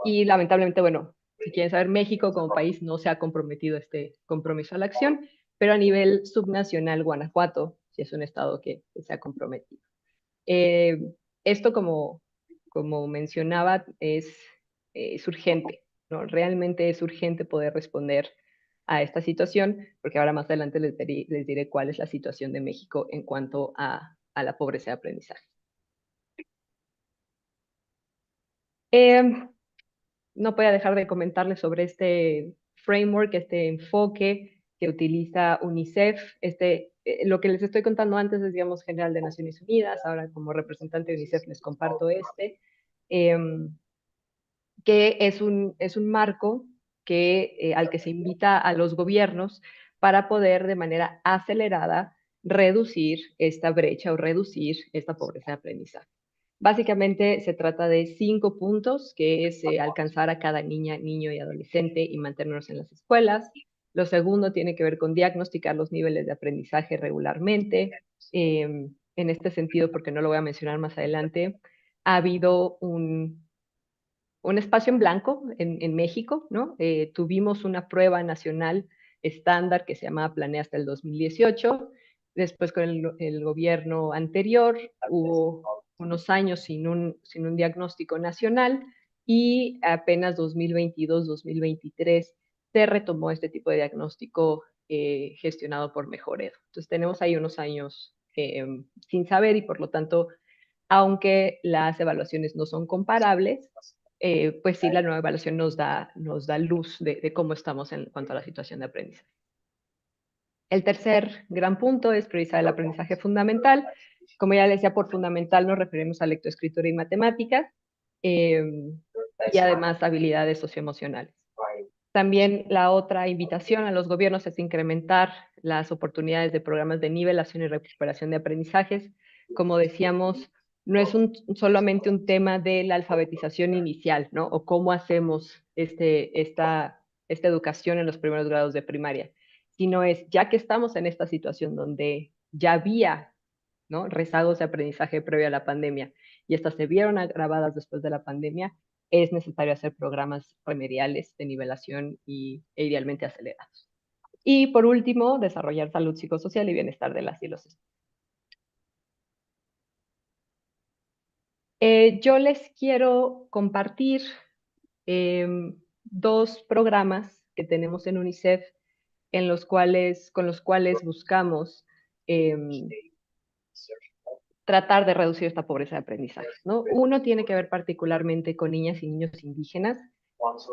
[SPEAKER 15] Y lamentablemente, bueno, si quieren saber, México como país no se ha comprometido a este compromiso a la acción, pero a nivel subnacional, Guanajuato sí es un estado que se ha comprometido. Esto, como mencionaba, es urgente, ¿no? Realmente es urgente poder responder a esta situación, porque ahora más adelante les diré cuál es la situación de México en cuanto a la pobreza de aprendizaje. No podía dejar de comentarles sobre este framework, este enfoque que utiliza UNICEF. Lo que les estoy contando antes es, digamos, general de Naciones Unidas. Ahora, como representante de UNICEF, les comparto que es un marco al que se invita a los gobiernos para poder de manera acelerada reducir esta brecha o reducir esta pobreza de aprendizaje. Básicamente se trata de 5 puntos, que es alcanzar a cada niña, niño y adolescente y mantenernos en las escuelas. Lo segundo tiene que ver con diagnosticar los niveles de aprendizaje regularmente. En este sentido, porque no lo voy a mencionar más adelante, ha habido un espacio en blanco en México, ¿no? Tuvimos una prueba nacional estándar que se llamaba Planea hasta el 2018. Después, con el gobierno anterior, hubo unos años sin un diagnóstico nacional, y apenas 2022-2023 se retomó este tipo de diagnóstico gestionado por Mejoredo. Entonces tenemos ahí unos años sin saber, y por lo tanto, aunque las evaluaciones no son comparables, pues sí, la nueva evaluación nos da luz de cómo estamos en cuanto a la situación de aprendizaje. El tercer gran punto es priorizar el aprendizaje fundamental. Como ya les decía, por fundamental nos referimos a lectoescritura y matemáticas, y además habilidades socioemocionales. También la otra invitación a los gobiernos es incrementar las oportunidades de programas de nivelación y recuperación de aprendizajes. Como decíamos, no es solamente un tema de la alfabetización inicial, ¿no? O cómo hacemos esta educación en los primeros grados de primaria, sino es, ya que estamos en esta situación donde ya había, ¿no?, rezagos de aprendizaje previo a la pandemia, y estas se vieron agravadas después de la pandemia, es necesario hacer programas remediales de nivelación e idealmente acelerados. Y por último, desarrollar salud psicosocial y bienestar de las y los estudiantes. Yo les quiero compartir 2 programas que tenemos en UNICEF con los cuales buscamos tratar de reducir esta pobreza de aprendizaje, ¿no? Uno tiene que ver particularmente con niñas y niños indígenas.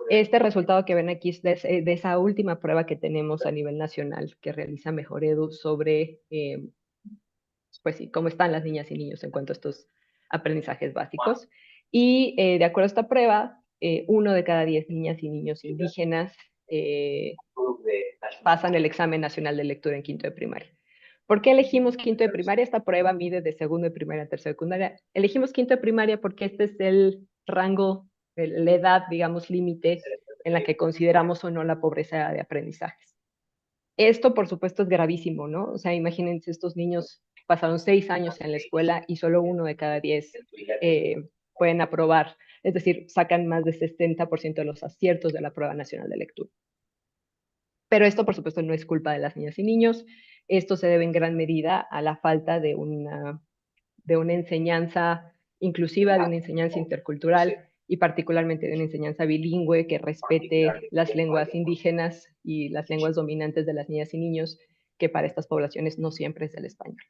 [SPEAKER 15] Este resultado que ven aquí es de esa última prueba que tenemos a nivel nacional que realiza Mejoredo sobre, pues sí, cómo están las niñas y niños en cuanto a estos aprendizajes básicos. Y de acuerdo a esta prueba, 1 de cada 10 niñas y niños indígenas pasan el examen nacional de lectura en quinto de primaria. ¿Por qué elegimos quinto de primaria? Esta prueba mide de segundo de primaria a tercero de secundaria. Elegimos quinto de primaria porque este es el rango, la edad, digamos, límite en la que consideramos o no la pobreza de aprendizajes. Esto, por supuesto, es gravísimo, ¿no? O sea, imagínense, estos niños pasaron 6 años en la escuela y solo 1 de cada 10 pueden aprobar. Es decir, sacan más del 60% de los aciertos de la prueba nacional de lectura. Pero esto, por supuesto, no es culpa de las niñas y niños. Esto se debe en gran medida a la falta de una enseñanza inclusiva, de una enseñanza intercultural, y particularmente de una enseñanza bilingüe que respete las lenguas indígenas y las lenguas dominantes de las niñas y niños, que para estas poblaciones no siempre es el español.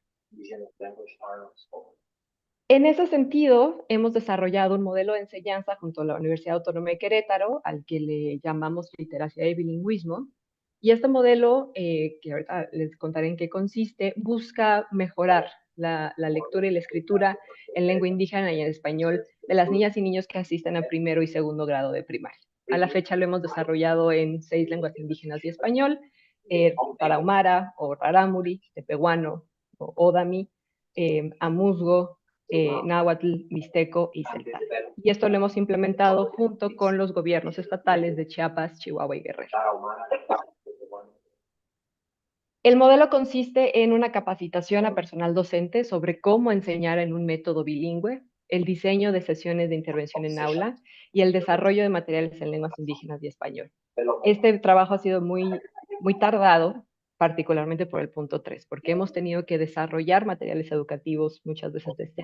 [SPEAKER 15] En ese sentido, hemos desarrollado un modelo de enseñanza junto a la Universidad Autónoma de Querétaro, al que le llamamos literacia y bilingüismo. Y este modelo, que ahorita les contaré en qué consiste, busca mejorar la lectura y la escritura en lengua indígena y en español de las niñas y niños que asisten a primero y segundo grado de primaria. A la fecha lo hemos desarrollado en 6 lenguas indígenas y español, tarahumara o rarámuri, tepehuano o odami, amuzgo, náhuatl, mixteco y celtal. Y esto lo hemos implementado junto con los gobiernos estatales de Chiapas, Chihuahua y Guerrero. El modelo consiste en una capacitación a personal docente sobre cómo enseñar en un método bilingüe, el diseño de sesiones de intervención en aula y el desarrollo de materiales en lenguas indígenas y español. Este trabajo ha sido muy tardado, particularmente por el punto 3, porque hemos tenido que desarrollar materiales educativos muchas veces desde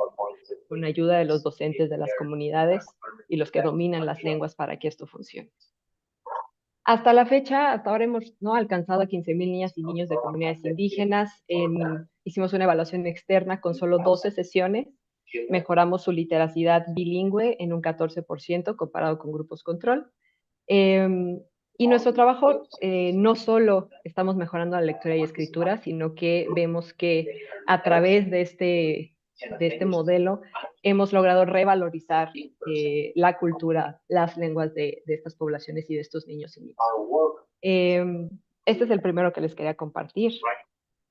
[SPEAKER 15] con ayuda de los docentes de las comunidades y los que dominan las lenguas para que esto funcione. Hasta la fecha, hasta ahora hemos alcanzado a 15,000 niñas y niños de comunidades indígenas. Hicimos una evaluación externa con solo 12 sesiones. Mejoramos su literacidad bilingüe en un 14% comparado con grupos control. Y nuestro trabajo, no solo estamos mejorando la lectura y escritura, sino que vemos que a través de este modelo hemos logrado revalorizar la cultura, las lenguas de estas poblaciones y de estos niños y niñas. Este es el primero que les quería compartir.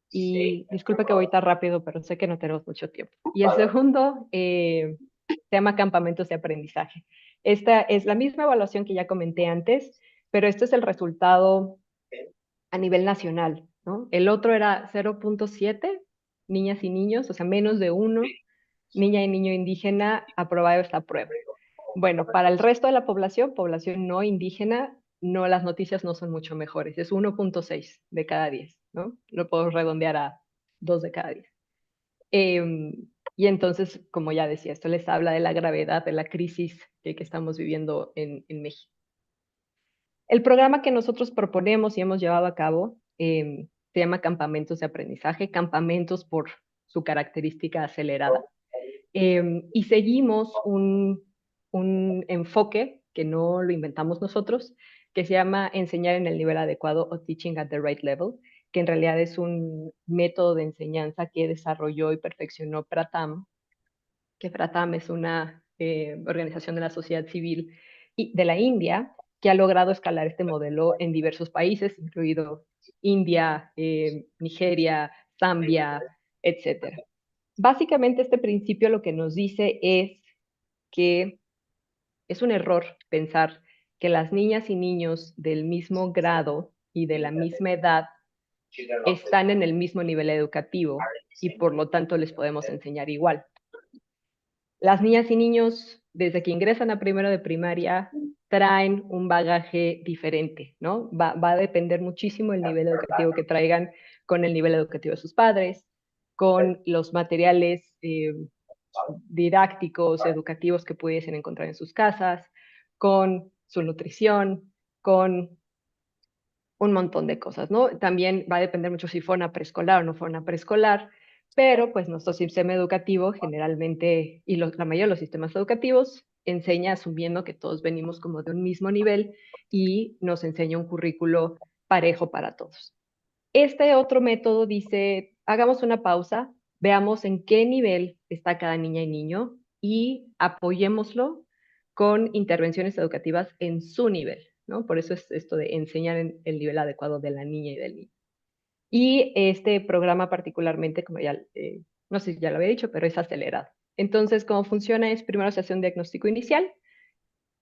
[SPEAKER 15] Y disculpe que voy tan rápido, pero sé que no tenemos mucho tiempo. Y el segundo se llama campamentos de aprendizaje. Esta es la misma evaluación que ya comenté antes, pero este es el resultado a nivel nacional, ¿no? El otro era 0.7 niñas y niños, o sea, menos de 1 niña y niño indígena aprobado esta prueba. Bueno, para el resto de la población no indígena, las noticias no son mucho mejores. Es 1.6 de cada 10, ¿no? Lo puedo redondear a 2 de cada 10. Y entonces, como ya decía, esto les habla de la gravedad de la crisis que estamos viviendo en México. El programa que nosotros proponemos y hemos llevado a cabo se llama campamentos de aprendizaje, campamentos por su característica acelerada. Y seguimos un enfoque que no lo inventamos nosotros, que se llama enseñar en el nivel adecuado o teaching at the right level, que en realidad es un método de enseñanza que desarrolló y perfeccionó Pratham, que Pratham es una organización de la sociedad civil de la India, que ha logrado escalar este modelo en diversos países, incluido India, Nigeria, Zambia, etc. Básicamente este principio lo que nos dice es que es un error pensar que las niñas y niños del mismo grado y de la misma edad están en el mismo nivel educativo y por lo tanto les podemos enseñar igual. Las niñas y niños, desde que ingresan a primero de primaria, traen un bagaje diferente, ¿no? Va a depender muchísimo el nivel educativo que traigan con el nivel educativo de sus padres, con los materiales didácticos, educativos que pudiesen encontrar en sus casas, con su nutrición, con un montón de cosas, ¿no? También va a depender mucho si fue una preescolar o no fue una preescolar, pero pues nuestro sistema educativo generalmente, y la mayoría de los sistemas educativos, enseña asumiendo que todos venimos como de un mismo nivel y nos enseña un currículo parejo para todos. Este otro método dice, hagamos una pausa, veamos en qué nivel está cada niña y niño y apoyémoslo con intervenciones educativas en su nivel, ¿no? Por eso es esto de enseñar en el nivel adecuado de la niña y del niño. Y este programa particularmente, como ya, no sé si ya lo había dicho, pero es acelerado. Entonces, cómo funciona es, primero se hace un diagnóstico inicial,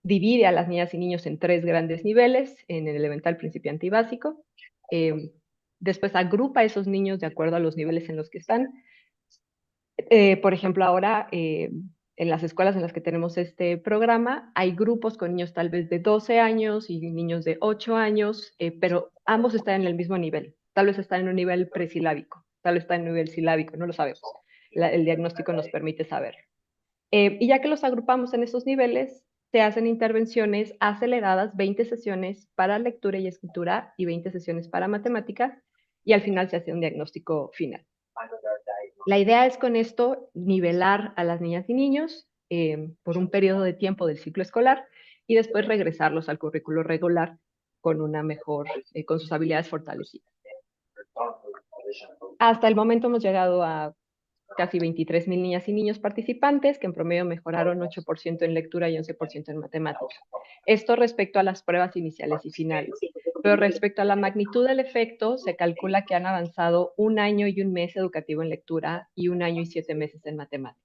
[SPEAKER 15] divide a las niñas y niños en 3 grandes niveles, en el elemental, principiante y básico. Después agrupa a esos niños de acuerdo a los niveles en los que están. Por ejemplo, ahora en las escuelas en las que tenemos este programa, hay grupos con niños tal vez de 12 años y niños de 8 años, pero ambos están en el mismo nivel. Tal vez están en un nivel presilábico, tal vez están en un nivel silábico, no lo sabemos. El diagnóstico nos permite saber. Y ya que los agrupamos en esos niveles, se hacen intervenciones aceleradas, 20 sesiones para lectura y escritura y 20 sesiones para matemáticas, y al final se hace un diagnóstico final. La idea es con esto nivelar a las niñas y niños por un periodo de tiempo del ciclo escolar y después regresarlos al currículo regular con una mejor, con sus habilidades fortalecidas. Hasta el momento hemos llegado a casi 23,000 niñas y niños participantes que en promedio mejoraron 8% en lectura y 11% en matemáticas. Esto respecto a las pruebas iniciales y finales. Pero respecto a la magnitud del efecto, se calcula que han avanzado 1 año y 1 mes educativo en lectura y 1 año y 7 meses en matemáticas.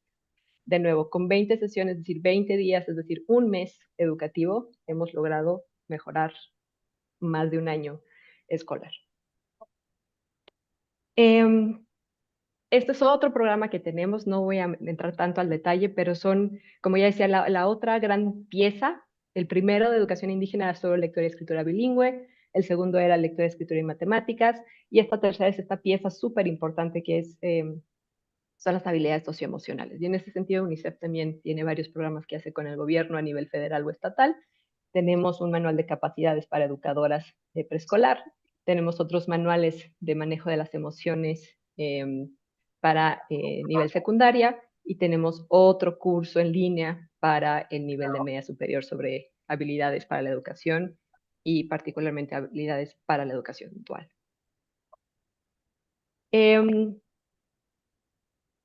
[SPEAKER 15] De nuevo, con 20 sesiones, es decir, 20 días, es decir, 1 mes educativo, hemos logrado mejorar más de 1 año escolar. Este es otro programa que tenemos, no voy a entrar tanto al detalle, pero son, como ya decía, la otra gran pieza. El primero de educación indígena era solo lectura y escritura bilingüe, el segundo era lectura, escritura y matemáticas, y esta tercera es esta pieza súper importante que es, son las habilidades socioemocionales. Y en ese sentido, UNICEF también tiene varios programas que hace con el gobierno a nivel federal o estatal. Tenemos un manual de capacidades para educadoras de preescolar, tenemos otros manuales de manejo de las emociones para nivel secundaria, y tenemos otro curso en línea para el nivel de media superior sobre habilidades para la educación y particularmente habilidades para la educación dual.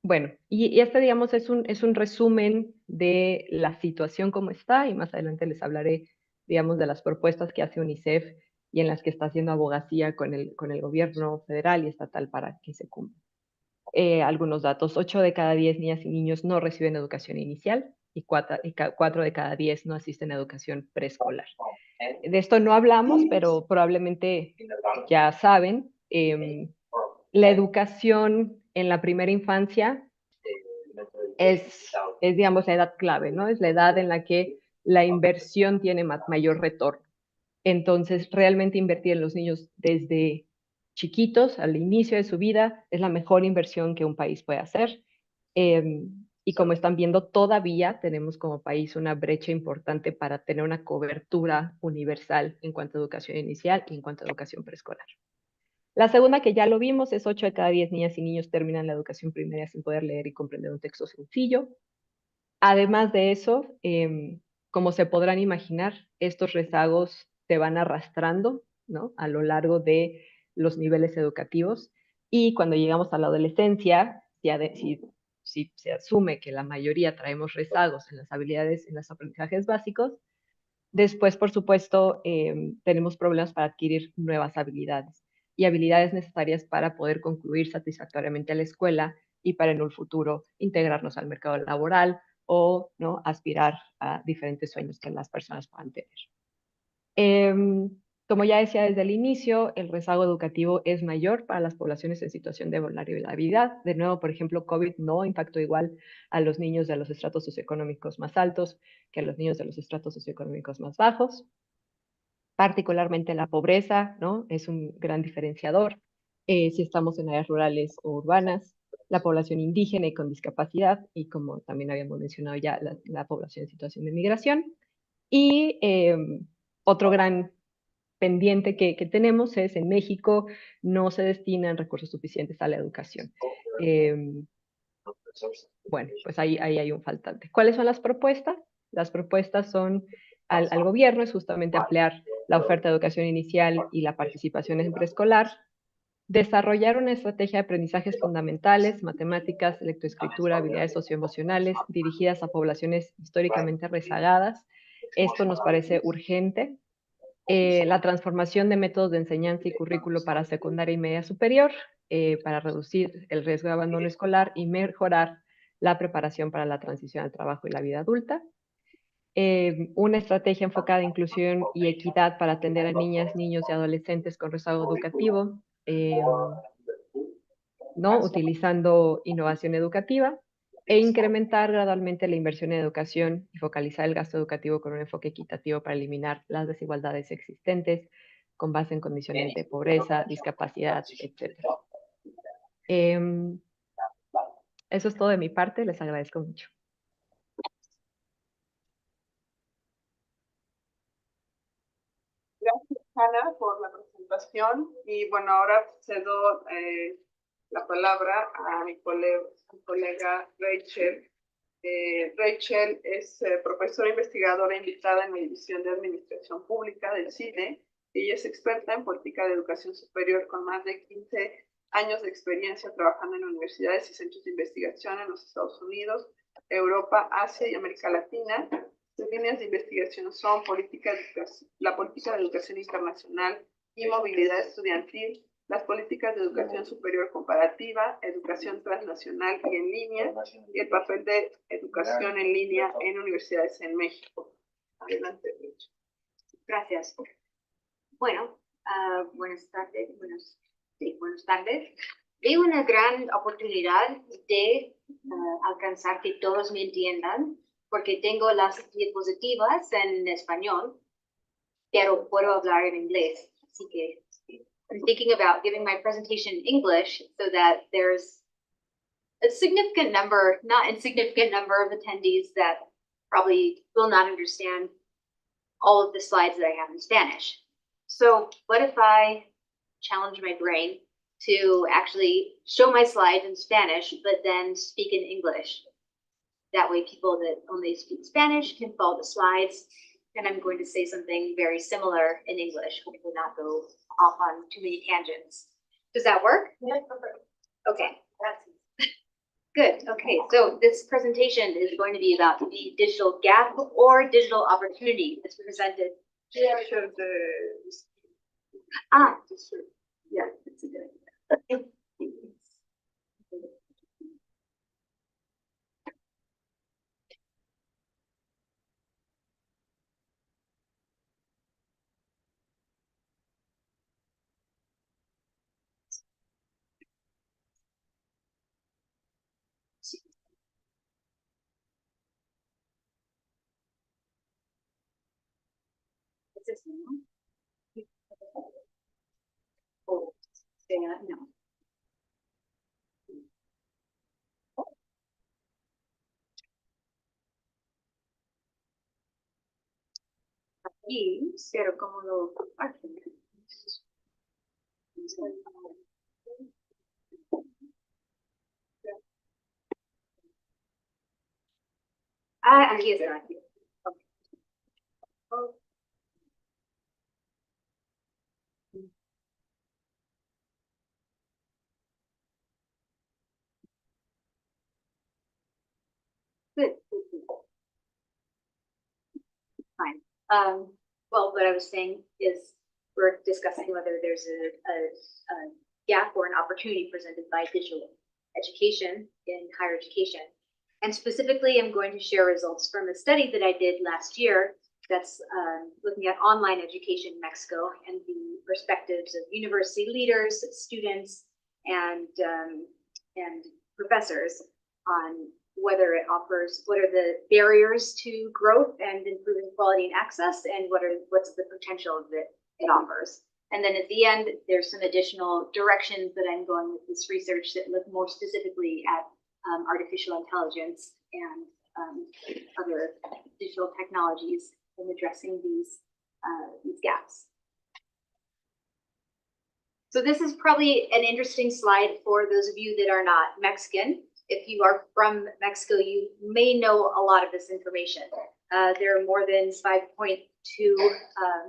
[SPEAKER 15] Bueno, y este, digamos, es un resumen de la situación como está, y más adelante les hablaré, digamos, de las propuestas que hace UNICEF y en las que está haciendo abogacía con el gobierno federal y estatal para que se cumplan. Algunos datos: 8 de cada 10 niñas y niños no reciben educación inicial y 4 de cada 10 no asisten a educación preescolar. De esto no hablamos, pero probablemente ya saben, la educación en la primera infancia es, digamos, la edad clave, ¿no? Es la edad en la que la inversión tiene mayor retorno. Entonces, realmente invertir en los niños desde chiquitos, al inicio de su vida, es la mejor inversión que un país puede hacer. Y como están viendo, todavía tenemos como país una brecha importante para tener una cobertura universal en cuanto a educación inicial y en cuanto a educación preescolar. La segunda, que ya lo vimos, es 8 de cada 10 niñas y niños terminan la educación primaria sin poder leer y comprender un texto sencillo. Además de eso, como se podrán imaginar, estos rezagos se van arrastrando, ¿no?, a lo largo de los niveles educativos, y cuando llegamos a la adolescencia, si se asume que la mayoría traemos rezagos en las habilidades, en los aprendizajes básicos, después, por supuesto, tenemos problemas para adquirir nuevas habilidades y habilidades necesarias para poder concluir satisfactoriamente la escuela y para en un futuro integrarnos al mercado laboral o, ¿no?, aspirar a diferentes sueños que las personas puedan tener. Como ya decía desde el inicio, el rezago educativo es mayor para las poblaciones en situación de vulnerabilidad. De nuevo, por ejemplo, COVID no impactó igual a los niños de los estratos socioeconómicos más altos que a los niños de los estratos socioeconómicos más bajos. Particularmente la pobreza, ¿no?, es un gran diferenciador. Si estamos en áreas rurales o urbanas, la población indígena y con discapacidad, y como también habíamos mencionado ya, la población en situación de migración. Y otro gran pendiente que tenemos es: en México no se destinan recursos suficientes a la educación. Bueno, pues ahí hay un faltante. ¿Cuáles son las propuestas? Las propuestas son al gobierno es justamente ampliar la oferta de educación inicial y la participación en preescolar, desarrollar una estrategia de aprendizajes fundamentales, matemáticas, lectoescritura, habilidades socioemocionales, dirigidas a poblaciones históricamente rezagadas. Esto nos parece urgente. La transformación de métodos de enseñanza y currículo para secundaria y media superior, para reducir el riesgo de abandono escolar y mejorar la preparación para la transición al trabajo y la vida adulta. Una estrategia enfocada en inclusión y equidad para atender a niñas, niños y adolescentes con rezago educativo, ¿no?, utilizando innovación educativa, e incrementar gradualmente la inversión en educación y focalizar el gasto educativo con un enfoque equitativo para eliminar las desigualdades existentes con base en condiciones de pobreza, discapacidad, etc. Eso es todo de mi parte, les agradezco mucho.
[SPEAKER 1] Gracias, Ana, por la presentación. Y bueno, ahora cedo la palabra a mi colega Rachael. Rachael es profesora investigadora invitada en la División de Administración Pública del CIDE. Ella es experta en política de educación superior con más de 15 años de experiencia trabajando en universidades y centros de investigación en los Estados Unidos, Europa, Asia y América Latina. Sus líneas de investigación son la política de educación internacional y movilidad estudiantil, las políticas de educación superior comparativa, educación transnacional y en línea, y el papel de educación en línea en universidades en México. Adelante, Rich.
[SPEAKER 6] Gracias. Bueno, buenas tardes. Buenas tardes. Veo una gran oportunidad de alcanzar que todos me entiendan, porque tengo las diapositivas en español, pero puedo hablar en inglés. Así que I'm thinking about giving my presentation in English so that there's a significant number, not insignificant number of attendees that probably will not understand all of the slides that I have in Spanish. So what if I challenge my brain to actually show my slides in Spanish, but then speak in English? That way people that only speak Spanish can follow the slides, and I'm going to say something very similar in English, hopefully not go off on too many tangents. Does that work?
[SPEAKER 7] Yeah.
[SPEAKER 6] Okay, that's good. Okay, so this presentation is going to be about the digital gap or digital opportunity that's presented.
[SPEAKER 1] Yeah, sure.
[SPEAKER 6] Yeah, that's a good idea. Is this now? Oh, no. Aquí, pero como lo comparten. Aquí está. Aquí. Okay. Good. Fine. Well, what I was saying is we're discussing whether there's a gap or an opportunity presented by digital education in higher education. And specifically, I'm going to share results from a study that I did last year that's looking at online education in Mexico and the perspectives of university leaders, students, and professors on whether it offers, what are the barriers to growth and improving quality and access, and what's the potential that it offers. And then at the end, there's some additional directions that I'm going with this research that look more specifically at artificial intelligence and other digital technologies in addressing these gaps. So this is probably an interesting slide for those of you that are not Mexican. If you are from Mexico, you may know a lot of this information. There are more than 5.2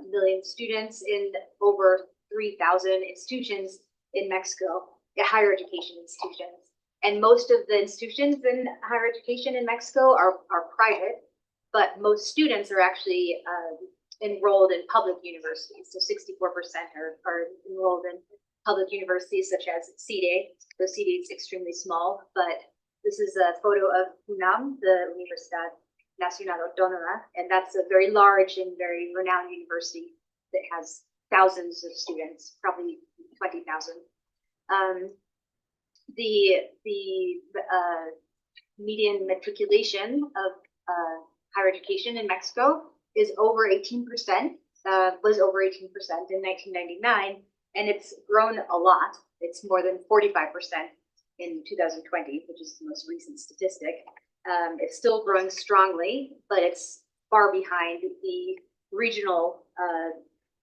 [SPEAKER 6] million students in over 3,000 institutions in Mexico, higher education institutions. And most of the institutions in higher education in Mexico are private, but most students are actually enrolled in public universities. So 64% are enrolled in public universities such as CIDE. The CIDE is extremely small, but this is a photo of UNAM, the Universidad Nacional Autónoma, and that's a very large and very renowned university that has thousands of students, probably 20,000. The median matriculation of higher education in Mexico is over 18%, was over 18% in 1999, and it's grown a lot. It's more than 45% in 2020, which is the most recent statistic. It's still growing strongly, but it's far behind the regional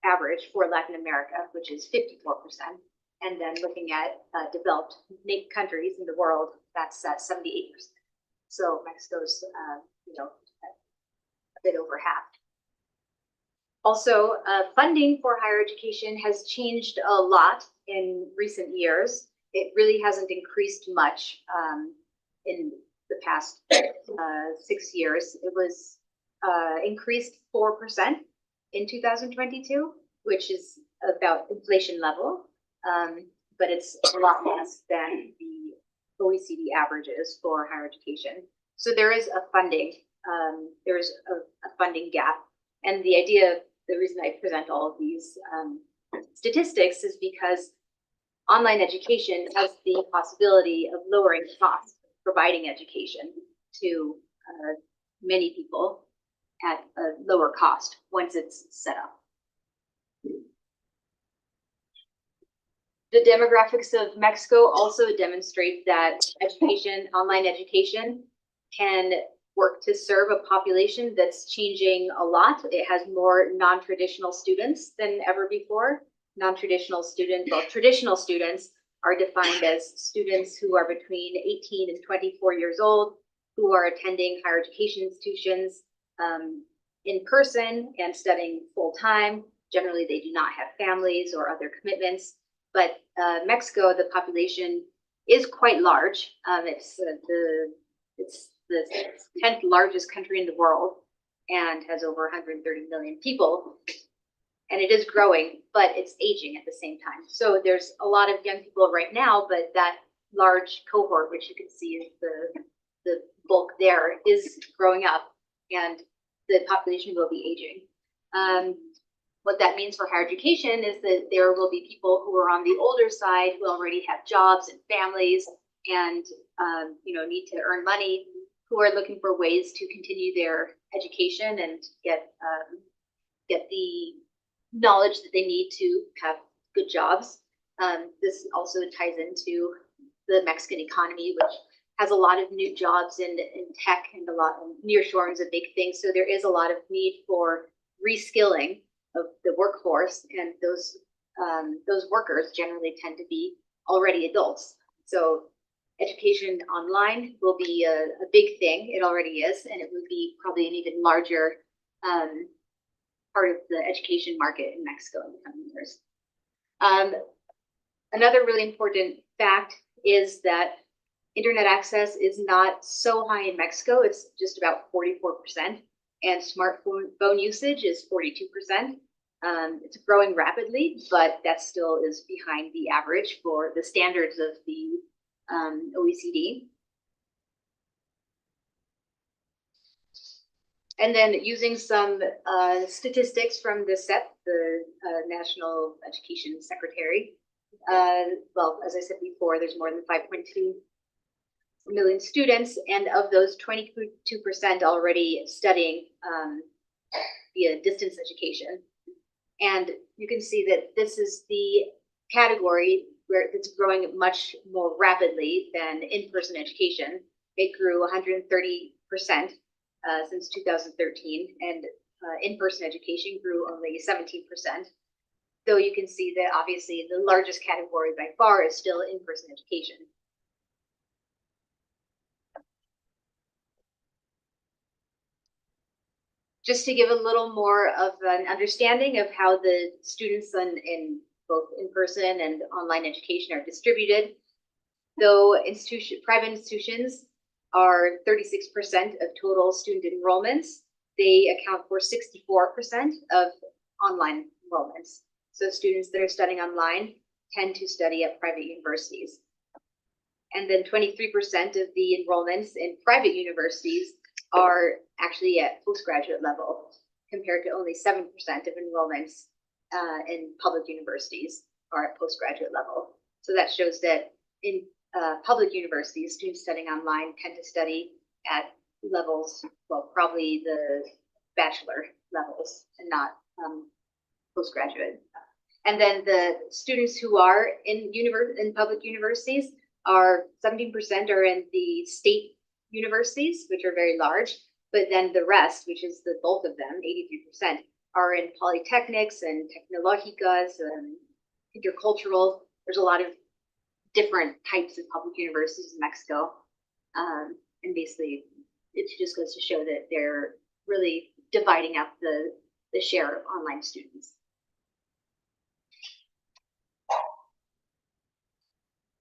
[SPEAKER 6] average for Latin America, which is 54%. And then looking at developed countries in the world, that's 78%. So Mexico's, a bit over half. Also, funding for higher education has changed a lot in recent years.
[SPEAKER 16] it really hasn't increased much in the past 6 years. It was increased 4% in 2022, which is about inflation level, but it's a lot less than the OECD averages for higher education. So there is a funding, there's a funding gap. And the idea, the reason I present all of these statistics is because online education has the possibility of lowering costs, providing education to many people at a lower cost once it's set up. The demographics of Mexico also demonstrate that education, online education, can work to serve a population that's changing a lot. It has more non-traditional students than ever before. Non-traditional students, well, traditional students are defined as students who are between 18 and 24 years old, who are attending higher education institutions in person and studying full-time. Generally, they do not have families or other commitments. But Mexico, the population is quite large. It's the 10th largest country in the world and has over 130 million people. And it is growing, but it's aging at the same time. So there's a lot of young people right now, but that large cohort, which you can see is the bulk there, is growing up, and the population will be aging. What that means for higher education is that there will be people who are on the older side who already have jobs and families and need to earn money, who are looking for ways to continue their education and get the knowledge that they need to have good jobs. This also ties into the Mexican economy, which has a lot of new jobs in tech, and a lot of nearshoring is a big thing. So there is a lot of need for reskilling of the workforce, and those workers generally tend to be already adults. So education online will be a big thing. It already is, and it will be probably an even larger part of the education market in Mexico in the coming years. Another really important fact is that internet access is not so high in Mexico. It's just about 44%, and smartphone usage is 42%. It's growing rapidly, but that still is behind the average for the standards of the OECD. And then using some statistics from the SEP, the National Education Secretary. Well, as I said before, there's more than 5.2 million students, and of those, 22% already studying via distance education. And you can see that this is the category where it's growing much more rapidly than in-person education. It grew 130% since 2013, and in-person education grew only 17%. So you can see that obviously the largest category by far is still in-person education. Just to give a little more of an understanding of how the students in both in-person and online education are distributed. Though private institutions are 36% of total student enrollments, they account for 64% of online enrollments. So students that are studying online tend to study at private universities. And then 23% of the enrollments in private universities are actually at postgraduate level, compared to only 7% of enrollments in public universities are at postgraduate level. So that shows that in public universities, students studying online tend to study at levels, well, probably the bachelor levels and not postgraduate. And then the students who are in public universities are 17% are in the state universities, which are very large, but then the rest, which is the bulk of them, 83%, are in polytechnics and Tecnológicas and intercultural. There's a lot of different types of public universities in Mexico. And basically, it just goes to show that they're really dividing up the share of online students.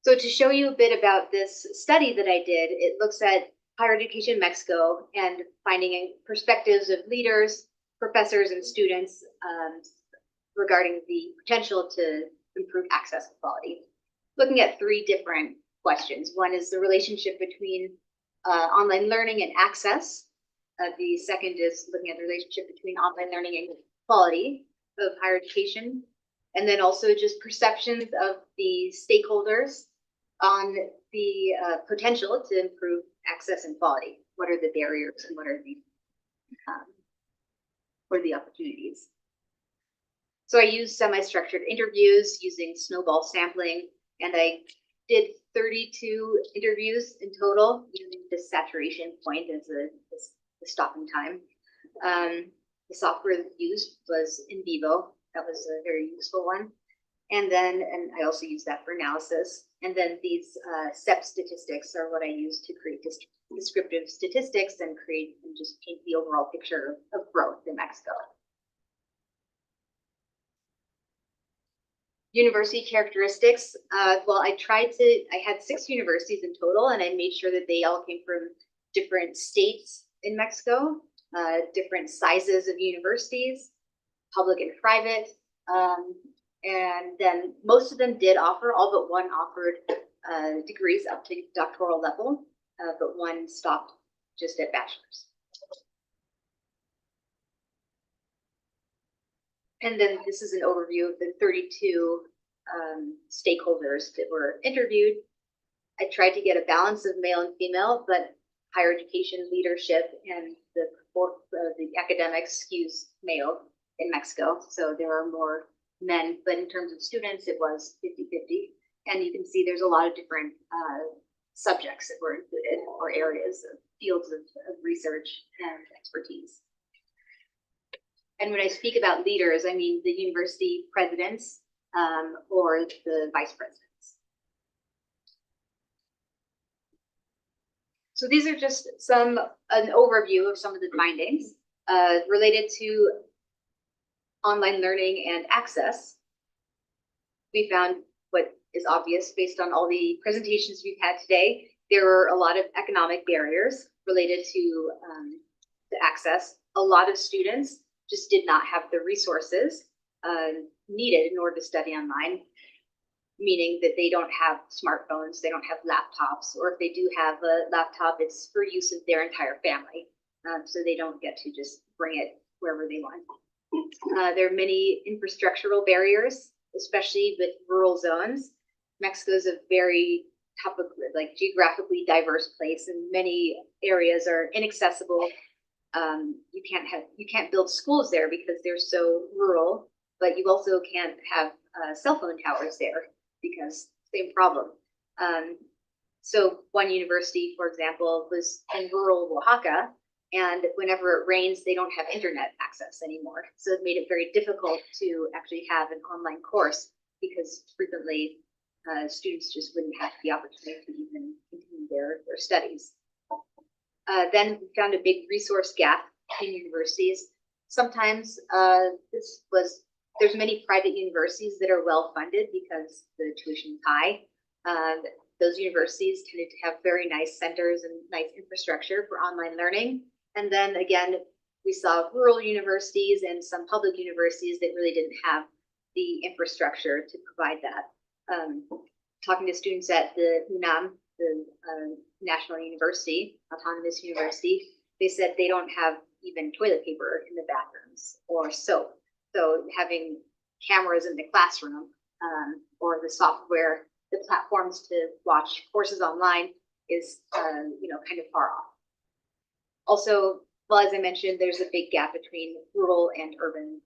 [SPEAKER 16] So to show you a bit about this study that I did, it looks at higher education in Mexico and finding perspectives of leaders, professors, and students regarding the potential to improve access and quality. Looking at 3 different questions. One is the relationship between online learning and access. The second is looking at the relationship between online learning and quality of higher education. And then also just perceptions of the stakeholders on the potential to improve access and quality. What are the barriers and what are the opportunities? So I used semi-structured interviews using snowball sampling, and I did 32 interviews in total using the saturation point as the stopping time. The software used was in vivo. That was a very useful one. And I also use that for analysis. And then these SEP statistics are what I use to create descriptive statistics and just paint the overall picture of growth in Mexico. University characteristics. Well, I had 6 universities in total, and I made sure that they all came from different states in Mexico, different sizes of universities, public and private. And then most of them did offer, all but one offered degrees up to doctoral level, but one stopped just at bachelor's. And then this is an overview of the 32 stakeholders that were interviewed. I tried to get a balance of male and female, but higher education leadership and the academics skews male in Mexico. So there are more men, but in terms of students, it was 50-50. And you can see there's a lot of different subjects that were included, or areas of fields of research and expertise. And when I speak about leaders, I mean the university presidents or the vice presidents. So these are just an overview of some of the findings related to online learning and access. We found what is obvious based on all the presentations we've had today. There were a lot of economic barriers related to access. A lot of students just did not have the resources needed in order to study online, meaning that they don't have smartphones, they don't have laptops, or if they do have a laptop, it's for use of their entire family. So they don't get to just bring it wherever they want. There are many infrastructural barriers, especially with rural zones. Mexico is a very geographically diverse place, and many areas are inaccessible. You can't build schools there because they're so rural, but you also can't have cell phone towers there because same problem. So one university, for example, was in rural Oaxaca, and whenever it rains, they don't have internet access anymore. So it made it very difficult to actually have an online course because frequently students just wouldn't have the opportunity to even continue their studies. Then we found a big resource gap in universities. Sometimes there's many private universities that are well funded because the tuition is high. Those universities tended to have very nice centers and nice infrastructure for online learning. And then again, we saw rural universities and some public universities that really didn't have the infrastructure to provide that. Talking to students at the UNAM, the National University, Autonomous University, they said they don't have even toilet paper in the bathrooms or soap. So having cameras in the classroom or the software, the platforms to watch courses online is kind of far off. Also, well, as I mentioned, there's a big gap between rural and urban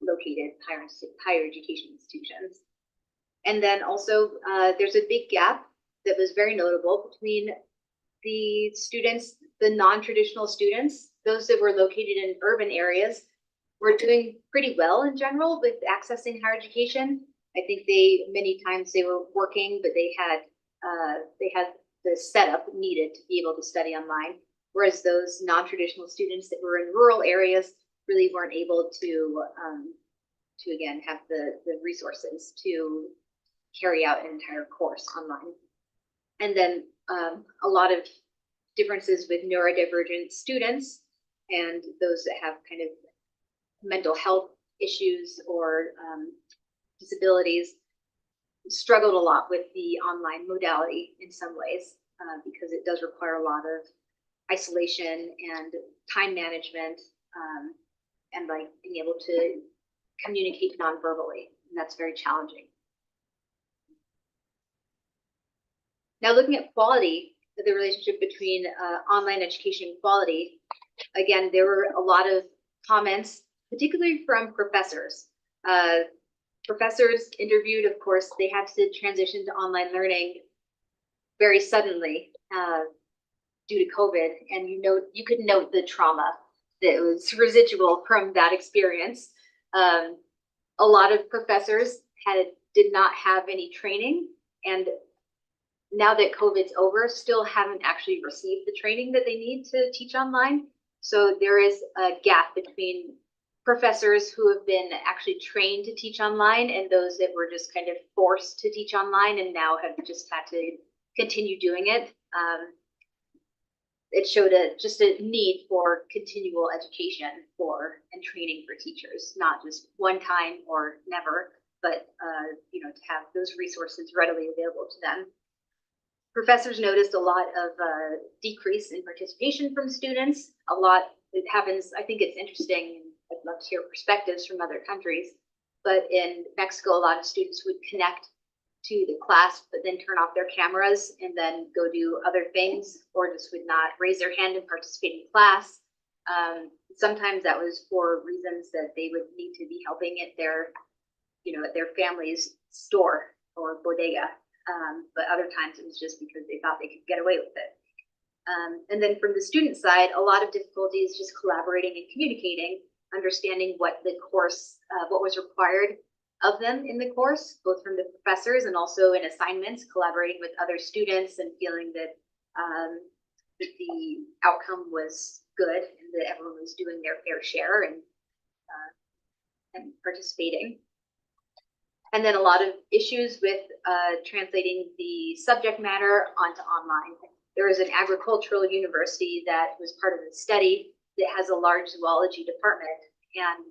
[SPEAKER 16] located higher education institutions. And then also there's a big gap that was very notable between the students, the non-traditional students, those that were located in urban areas were doing pretty well in general with accessing higher education. I think many times they were working, but they had the setup needed to be able to study online. Whereas those non-traditional students that were in rural areas really weren't able to again have the resources to carry out an entire course online. And then a lot of differences with neurodivergent students and those that have kind of mental health issues or disabilities struggled a lot with the online modality in some ways because it does require a lot of isolation and time management and like being able to communicate non-verbally, and that's very challenging. Now looking at quality, the relationship between online education and quality, again, there were a lot of comments, particularly from professors. Professors interviewed, of course, they had to transition to online learning very suddenly due to COVID, and you could note the trauma that was residual from that experience. A lot of professors did not have any training, and now that COVID's over, still haven't actually received the training that they need to teach online. So there is a gap between professors who have been actually trained to teach online and those that were just kind of forced to teach online and now have just had to continue doing it. It showed just a need for continual education and training for teachers, not just one time or never, but to have those resources readily available to them. Professors noticed a lot of decrease in participation from students. A lot that happens, I think it's interesting, and I'd love to hear perspectives from other countries, but in Mexico, a lot of students would connect to the class, but then turn off their cameras and then go do other things, or just would not raise their hand and participate in class. Sometimes that was for reasons that they would need to be helping at their family's store or bodega. But other times it was just because they thought they could get away with it. And then from the student side, a lot of difficulties just collaborating and communicating, understanding what the course, what was required of them in the course, both from the professors and also in assignments, collaborating with other students and feeling that the outcome was good and that everyone was doing their fair share and participating. And then a lot of issues with translating the subject matter onto online. There is an agricultural university that was part of the study that has a large zoology department. And,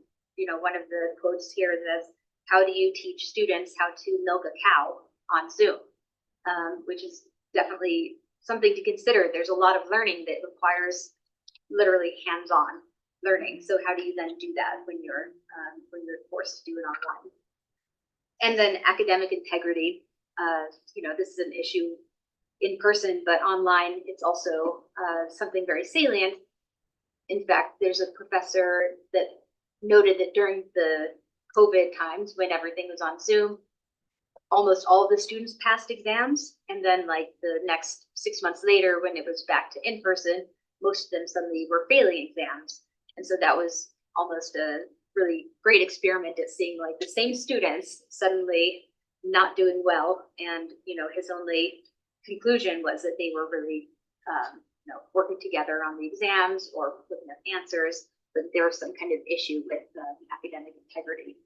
[SPEAKER 16] one of the quotes here says, "How do you teach students how to milk a cow on Zoom?" Which is definitely something to consider. There's a lot of learning that requires literally hands-on learning. So how do you then do that when you're forced to do it online? And then academic integrity. This is an issue in person, but online, it's also something very salient. In fact, there's a professor that noted that during the COVID times when everything was on Zoom, almost all of the students passed exams. And then like the next 6 months later, when it was back to in person, most of them suddenly were failing exams. And so that was almost a really great experiment at seeing like the same students suddenly not doing well. And, his only conclusion was that they were really, working together on the exams or looking up answers, but there was some kind of issue with academic integrity.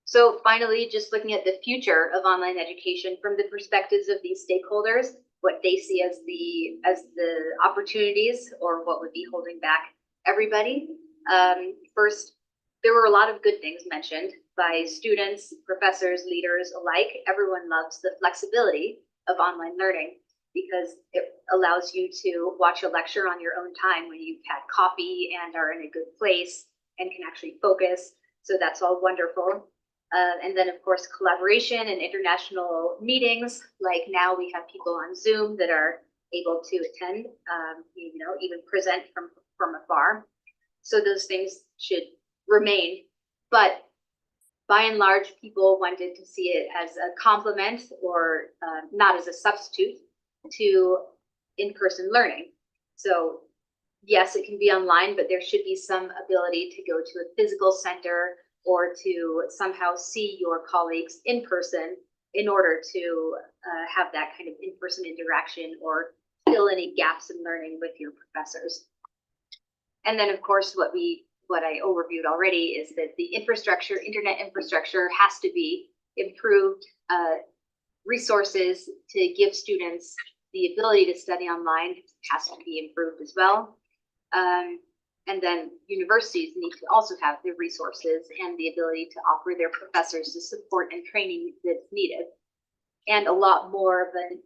[SPEAKER 16] So finally, just looking at the future of online education from the perspectives of these stakeholders, what they see as the opportunities or what would be holding back everybody. First, there were a lot of good things mentioned by students, professors, leaders alike. Everyone loves the flexibility of online learning because it allows you to watch a lecture on your own time when you've had coffee and are in a good place and can actually focus. So that's all wonderful. And then, of course, collaboration and international meetings. Like now we have people on Zoom that are able to attend, even present from afar. So those things should remain. But by and large, people wanted to see it as a complement or not as a substitute to in-person learning. So yes, it can be online, but there should be some ability to go to a physical center or to somehow see your colleagues in person in order to have that kind of in-person interaction or fill any gaps in learning with your professors. And then, of course, what what I overviewed already is that the infrastructure, internet infrastructure has to be improved, resources to give students the ability to study online has to be improved as well. And then universities need to also have the resources and the ability to offer their professors the support and training that's needed. And a lot more of an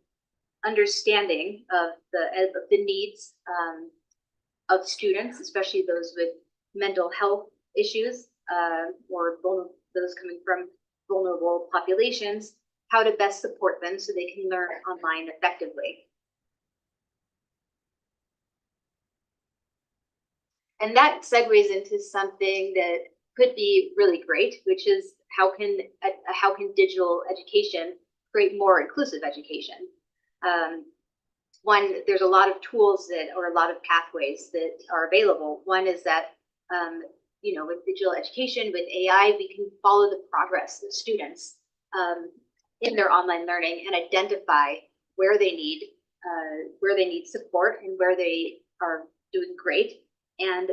[SPEAKER 16] understanding of the needs of students, especially those with mental health issues or those coming from vulnerable populations, how to best support them so they can learn online effectively. And that segues into something that could be really great, which is how can digital education create more inclusive education? One, there's a lot of tools or a lot of pathways that are available. One is that, with digital education, with AI, we can follow the progress of students in their online learning and identify where they need support and where they are doing great, and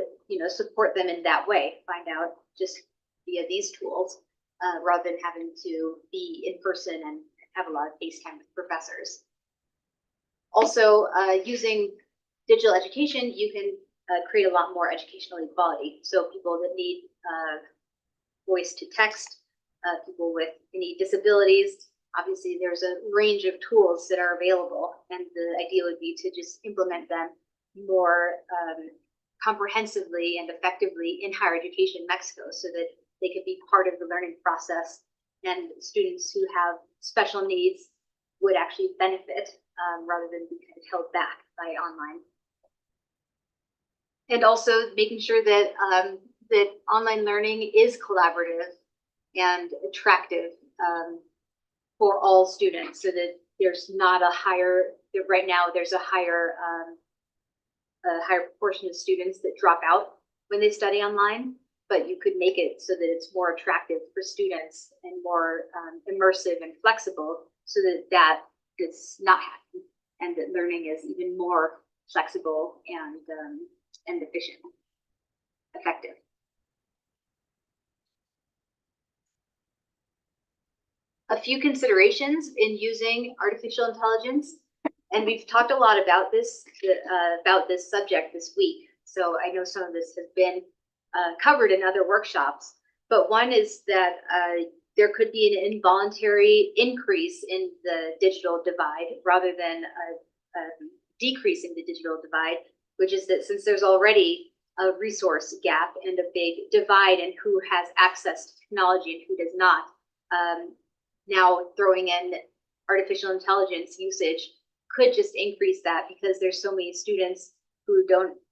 [SPEAKER 16] support them in that way. Find out just via these tools rather than having to be in person and have a lot of FaceTime with professors. Also, using digital education, you can create a lot more educational equality. So people that need voice to text, people with any disabilities, obviously there's a range of tools that are available, and the idea would be to just implement them more comprehensively and effectively in higher education in Mexico so that they could be part of the learning process, and students who have special needs would actually benefit rather than be kind of held back by online. And also making sure that that online learning is collaborative and attractive for all students, so that there's not right now there's a higher proportion of students that drop out when they study online, but you could make it so that it's more attractive for students and more immersive and flexible, so that does not happen, and that learning is even more flexible and efficient, effective. A few considerations in using artificial intelligence, and we've talked a lot about this subject this week. So I know some of this has been covered in other workshops, but one is that there could be an involuntary increase in the digital divide rather than a decrease in the digital divide, which is that since there's already a resource gap and a big divide in who has access to technology and who does not, now throwing in artificial intelligence usage could just increase that, because there's so many students who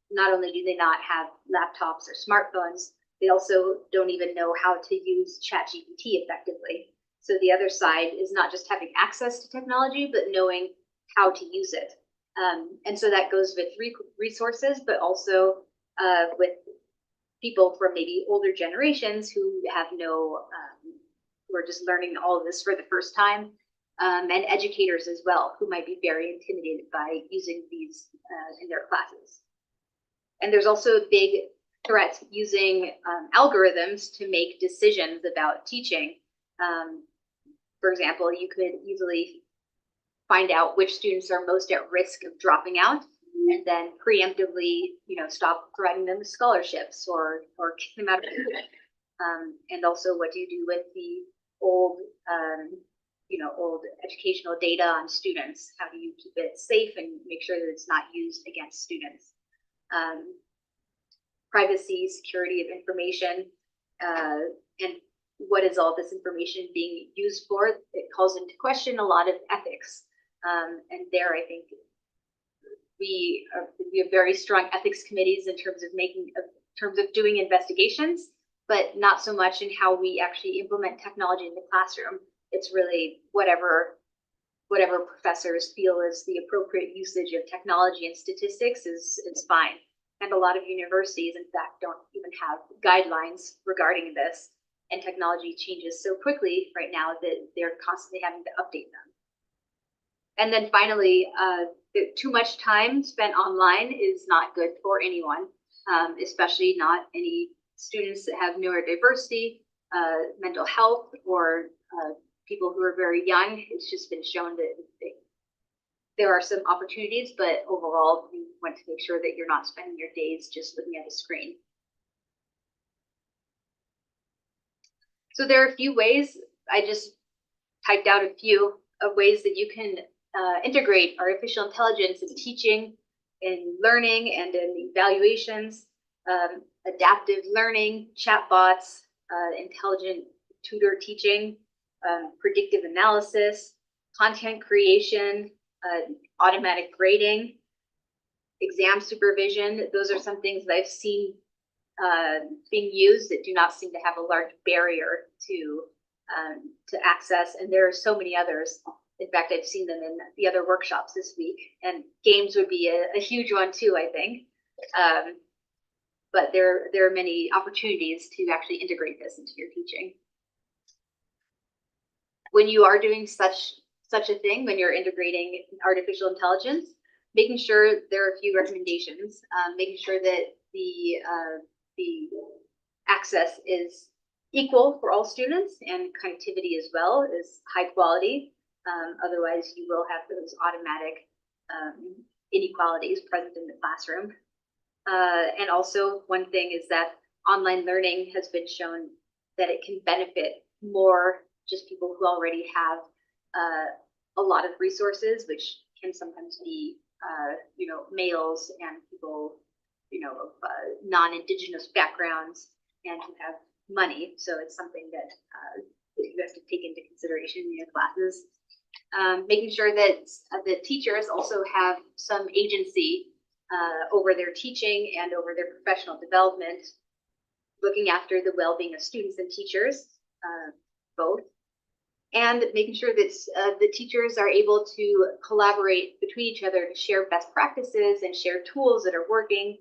[SPEAKER 16] not only do they not have laptops or smartphones, they also don't even know how to use ChatGPT effectively. So the other side is not just having access to technology, but knowing how to use it. And so that goes with resources, but also with people from maybe older generations who have who are just learning all of this for the first time, and educators as well, who might be very intimidated by using these in their classes. And there's also a big threat using algorithms to make decisions about teaching. For example, you could easily find out which students are most at risk of dropping out, and then preemptively, stop providing them with scholarships or kick them out of school. And also, what do you do with the old educational data on students? How do you keep it safe and make sure that it's not used against students? Privacy, security of information, and what is all this information being used for? It calls into question a lot of ethics. And there, I think we have very strong ethics committees in terms of doing investigations, but not so much in how we actually implement technology in the classroom. It's really whatever professors feel is the appropriate usage of technology and statistics is fine. And a lot of universities, in fact, don't even have guidelines regarding this. And technology changes so quickly right now that they're constantly having to update them. And then finally, too much time spent online is not good for anyone, especially not any students that have neurodiversity, mental health, or people who are very young. It's just been shown that there are some opportunities, but overall, we want to make sure that you're not spending your days just looking at a screen. So there are a few ways, I just typed out a few of ways that you can integrate artificial intelligence in teaching, in learning, and in evaluations, adaptive learning, chatbots, intelligent tutor teaching, predictive analysis, content creation, automatic grading, exam supervision. Those are some things that I've seen being used that do not seem to have a large barrier to access, and there are so many others. In fact, I've seen them in the other workshops this week, and games would be a huge one too, I think. But there are many opportunities to actually integrate this into your teaching. When you are doing such a thing, when you're integrating artificial intelligence, making sure there are a few recommendations, making sure that the access is equal for all students, and connectivity as well is high quality. Otherwise, you will have those automatic inequalities present in the classroom. And also, one thing is that online learning has been shown that it can benefit more just people who already have a lot of resources, which can sometimes be, males and people, of non-Indigenous backgrounds and who have money. So it's something that you have to take into consideration in your classes. Making sure that the teachers also have some agency over their teaching and over their professional development, looking after the well-being of students and teachers, both, and making sure that the teachers are able to collaborate between each other to share best practices and share tools that are working.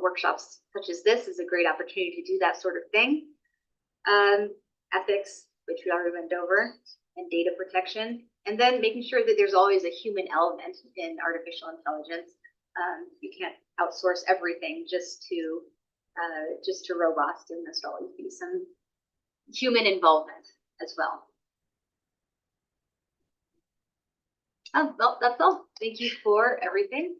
[SPEAKER 16] Workshops such as this is a great opportunity to do that sort of thing. Ethics, which we already went over, and data protection, and then making sure that there's always a human element in artificial intelligence. You can't outsource everything just to robots, and there's always be some human involvement as well. Oh, well, that's all. Thank you for everything.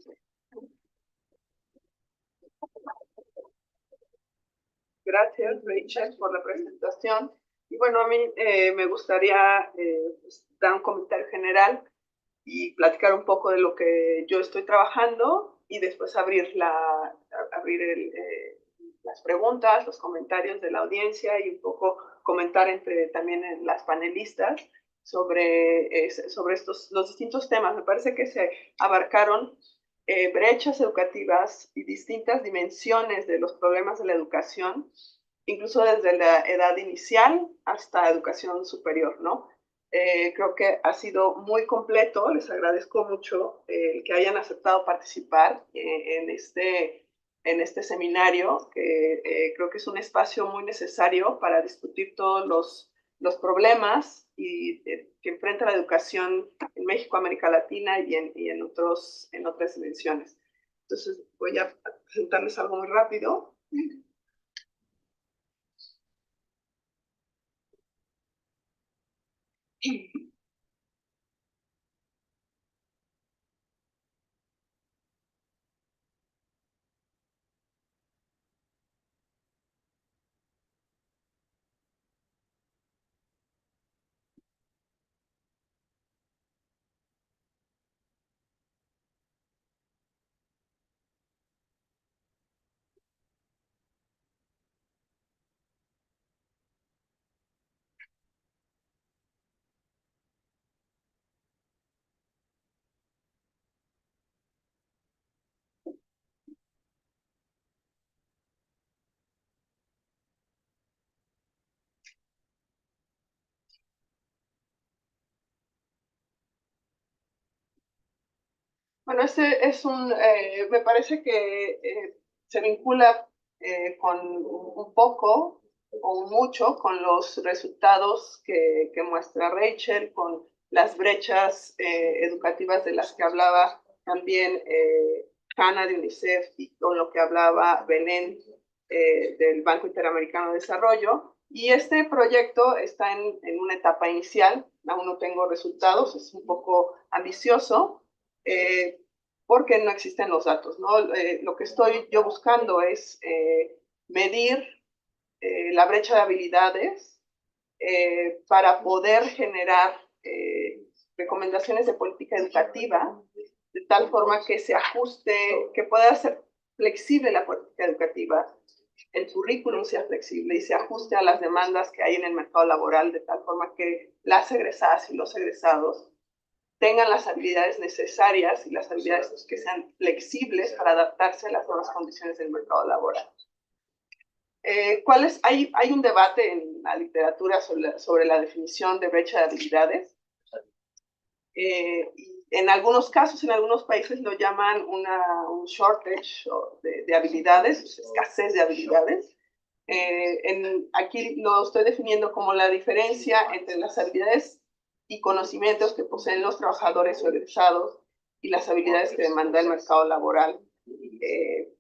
[SPEAKER 1] Gracias, Rachael, por la presentación. Y bueno, a mí me gustaría dar un comentario general y platicar un poco de lo que yo estoy trabajando y después abrir las preguntas, los comentarios de la audiencia y un poco comentar entre también las panelistas sobre los distintos temas. Me parece que se abarcaron brechas educativas y distintas dimensiones de los problemas de la educación, incluso desde la edad inicial hasta educación superior, ¿no? Creo que ha sido muy completo. Les agradezco mucho que hayan aceptado participar en este seminario, que creo que es un espacio muy necesario para discutir todos los problemas que enfrenta la educación en México, América Latina y en otras dimensiones. Entonces voy a presentarles algo muy rápido. Bueno, me parece que se vincula con un poco o mucho con los resultados que muestra Rachael, con las brechas educativas de las que hablaba también Hannah de UNICEF y con lo que hablaba Belen del Banco Interamericano de Desarrollo. Y este proyecto está en una etapa inicial, aún no tengo resultados, es un poco ambicioso, porque no existen los datos, ¿no? Lo que estoy yo buscando es medir la brecha de habilidades para poder generar recomendaciones de política educativa de tal forma que se ajuste, que pueda ser flexible la política educativa, el currículum sea flexible y se ajuste a las demandas que hay en el mercado laboral, de tal forma que las egresadas y los egresados tengan las habilidades necesarias y las habilidades que sean flexibles para adaptarse a las nuevas condiciones del mercado laboral. Hay un debate en la literatura sobre la definición de brecha de habilidades. Y en algunos casos, en algunos países lo llaman un shortage de habilidades, escasez de habilidades. Aquí lo estoy definiendo como la diferencia entre las habilidades y conocimientos que poseen los trabajadores o egresados y las habilidades que demanda el mercado laboral,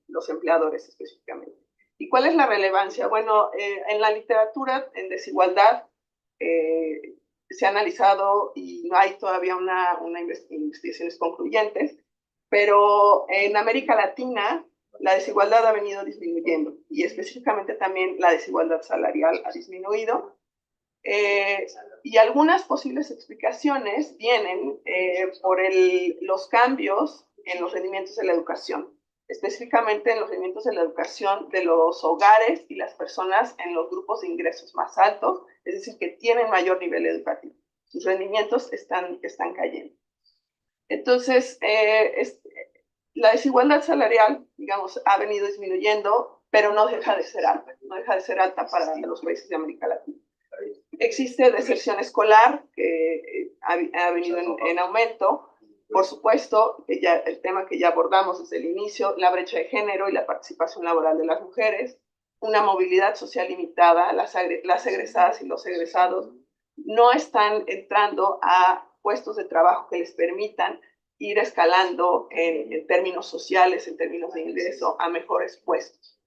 [SPEAKER 1] los empleadores específicamente. ¿Y cuál es la relevancia? Bueno, en la literatura, en desigualdad, se ha analizado y no hay todavía investigaciones concluyentes, pero en América Latina la desigualdad ha venido disminuyendo y específicamente también la desigualdad salarial ha disminuido. Y algunas posibles explicaciones vienen por los cambios en los rendimientos de la educación, específicamente en los rendimientos de la educación de los hogares y las personas en los grupos de ingresos más altos, es decir, que tienen mayor nivel educativo. Sus rendimientos están cayendo. Entonces, la desigualdad salarial, digamos, ha venido disminuyendo, pero no deja de ser alta, no deja de ser alta para los países de América Latina. Existe deserción escolar, que ha venido en aumento. Por supuesto, el tema que ya abordamos desde el inicio, la brecha de género y la participación laboral de las mujeres, una movilidad social limitada, las egresadas y los egresados no están entrando a puestos de trabajo que les permitan ir escalando en términos sociales, en términos de ingreso, a mejores puestos.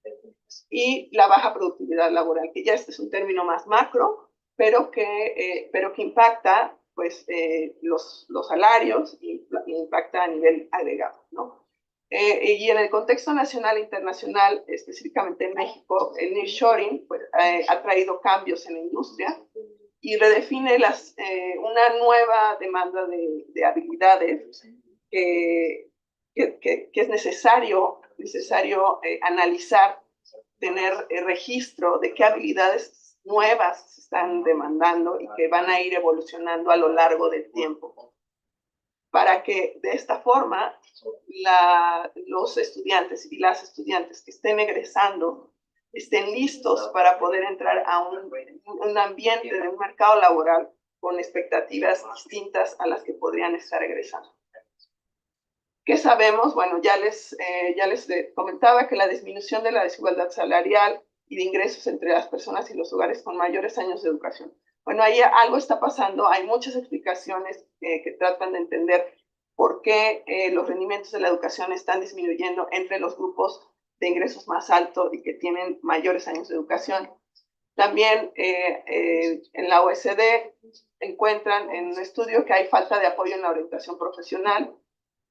[SPEAKER 1] Y la baja productividad laboral, que ya este es un término más macro, pero que impacta pues, los salarios y impacta a nivel agregado, ¿no? Y en el contexto nacional e internacional, específicamente en México, el nearshoring pues, ha traído cambios en la industria y redefine una nueva demanda de habilidades que es necesario analizar, tener registro de qué habilidades nuevas se están demandando y que van a ir evolucionando a lo largo del tiempo, para que de esta forma los estudiantes y las estudiantes que estén egresando estén listos para poder entrar a un ambiente de un mercado laboral con expectativas distintas a las que podrían estar egresando. ¿Qué sabemos? Bueno, ya les comentaba que la disminución de la desigualdad salarial y de ingresos entre las personas y los hogares con mayores años de educación. Bueno, ahí algo está pasando, hay muchas explicaciones que tratan de entender por qué los rendimientos de la educación están disminuyendo entre los grupos de ingresos más altos y que tienen mayores años de educación. También en la OECD encuentran en un estudio que hay falta de apoyo en la orientación profesional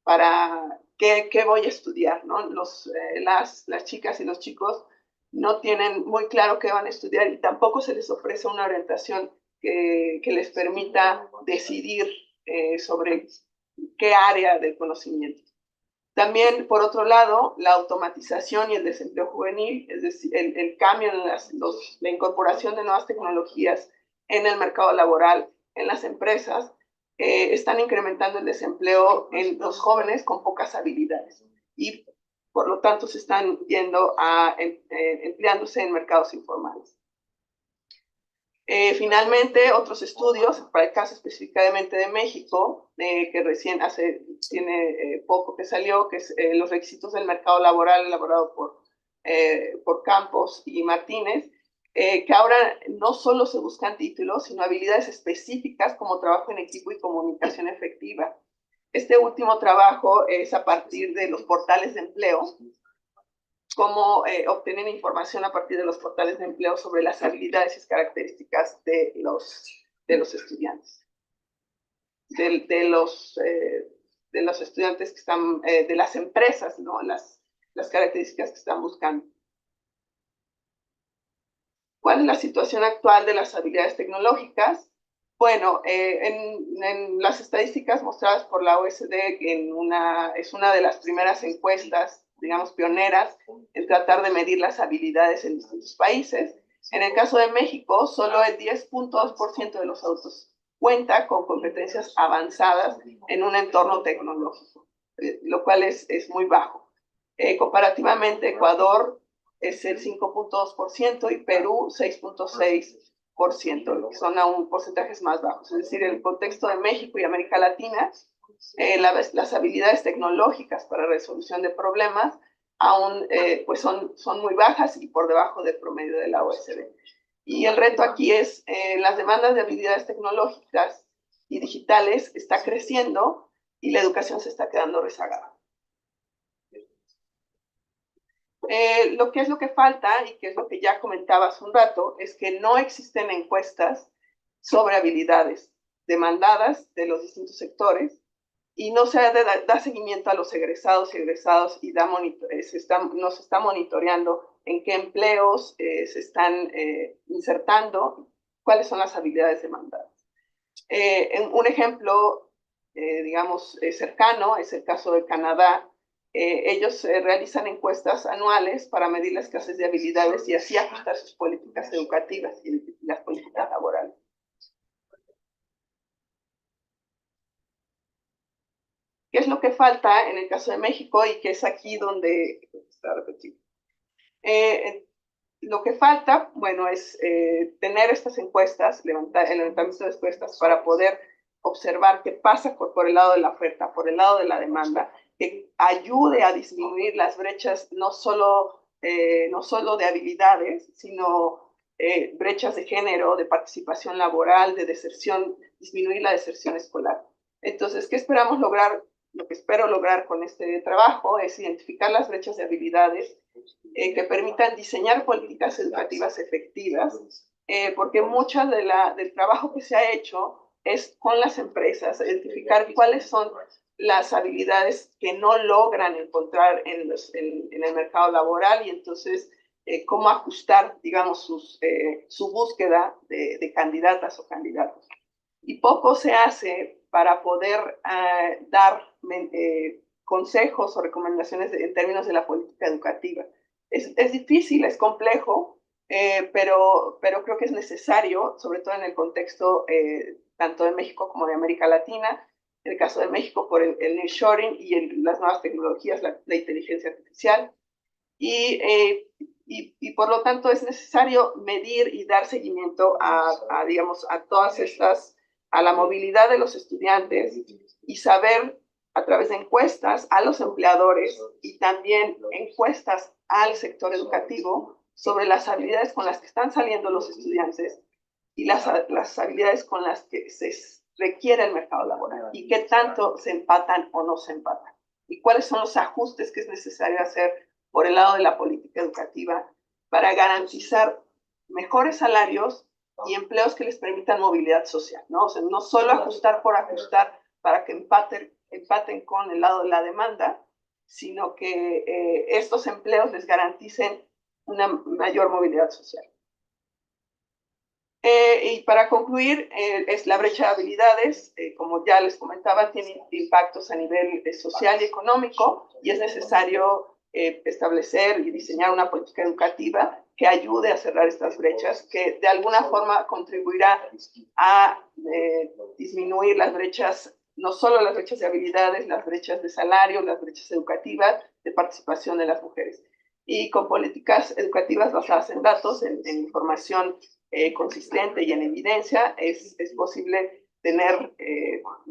[SPEAKER 1] para qué voy a estudiar, ¿no? Las chicas y los chicos no tienen muy claro qué van a estudiar y tampoco se les ofrece una orientación que les permita decidir sobre qué área del conocimiento. También, por otro lado, la automatización y el desempleo juvenil, es decir, el cambio en la incorporación de nuevas tecnologías en el mercado laboral, en las empresas, están incrementando el desempleo en los jóvenes con pocas habilidades y por lo tanto se están yendo empleándose en mercados informales. Finalmente, otros estudios, para el caso específicamente de México, que recién tiene poco que salió, que es los requisitos del mercado laboral elaborado por Campos y Martínez, que ahora no solo se buscan títulos, sino habilidades específicas como trabajo en equipo y comunicación efectiva. Este último trabajo es a partir de los portales de empleo cómo obtener información a partir de los portales de empleo sobre las habilidades y características de los estudiantes. De los estudiantes que están, de las empresas, ¿no? Las características que están buscando. ¿Cuál es la situación actual de las habilidades tecnológicas? Bueno, en las estadísticas mostradas por la OECD, es una de las primeras encuestas, digamos, pioneras en tratar de medir las habilidades en distintos países. En el caso de México, solo el 10.2% de los adultos cuenta con competencias avanzadas en un entorno tecnológico, lo cual es muy bajo. Comparativamente, Ecuador es el 5.2% y Perú 6.6%, que son aún porcentajes más bajos. Es decir, en el contexto de México y América Latina, las habilidades tecnológicas para resolución de problemas aún pues son muy bajas y por debajo del promedio de la OECD. Y el reto aquí es las demandas de habilidades tecnológicas y digitales está creciendo y la educación se está quedando rezagada. Lo que falta, y que es lo que ya comentaba hace un rato, es que no existen encuestas sobre habilidades demandadas de los distintos sectores y no se da seguimiento a los egresados y egresados y no se está monitoreando en qué empleos se están insertando, cuáles son las habilidades demandadas. Un ejemplo, digamos, cercano es el caso de Canadá. Ellos realizan encuestas anuales para medir la escasez de habilidades y así ajustar sus políticas educativas y las políticas laborales. ¿Qué es lo que falta en el caso de México y que es aquí donde está repetido? Lo que falta, bueno, es tener estas encuestas, el levantamiento de encuestas para poder observar qué pasa por el lado de la oferta, por el lado de la demanda, que ayude a disminuir las brechas no solo de habilidades, sino brechas de género, de participación laboral, de deserción, disminuir la deserción escolar. Entonces, ¿qué esperamos lograr? Lo que espero lograr con este trabajo es identificar las brechas de habilidades que permitan diseñar políticas educativas efectivas, porque mucho del trabajo que se ha hecho es con las empresas, identificar cuáles son las habilidades que no logran encontrar en el mercado laboral y entonces cómo ajustar, digamos, su búsqueda de candidatas o candidatos. Y poco se hace para poder dar consejos o recomendaciones en términos de la política educativa. Es difícil, es complejo, pero creo que es necesario, sobre todo en el contexto tanto de México como de América Latina. En el caso de México, por el nearshoring y las nuevas tecnologías, la inteligencia artificial. Y por lo tanto es necesario medir y dar seguimiento digamos, a todas estas, a la movilidad de los estudiantes y saber a través de encuestas a los empleadores y también encuestas al sector educativo sobre las habilidades con las que están saliendo los estudiantes y las habilidades con las que se requiere el mercado laboral y qué tanto se empatan o no se empatan y cuáles son los ajustes que es necesario hacer por el lado de la política educativa para garantizar mejores salarios y empleos que les permitan movilidad social, ¿no? O sea, no solo ajustar por ajustar para que empaten con el lado de la demanda, sino que estos empleos les garanticen una mayor movilidad social. Y para concluir, es la brecha de habilidades, como ya les comentaba, tiene impactos a nivel social y económico y es necesario establecer y diseñar una política educativa que ayude a cerrar estas brechas, que de alguna forma contribuirá a disminuir las brechas, no solo las brechas de habilidades, las brechas de salario, las brechas educativas, de participación de las mujeres. Y con políticas educativas basadas en datos, en información consistente y en evidencia, es posible tener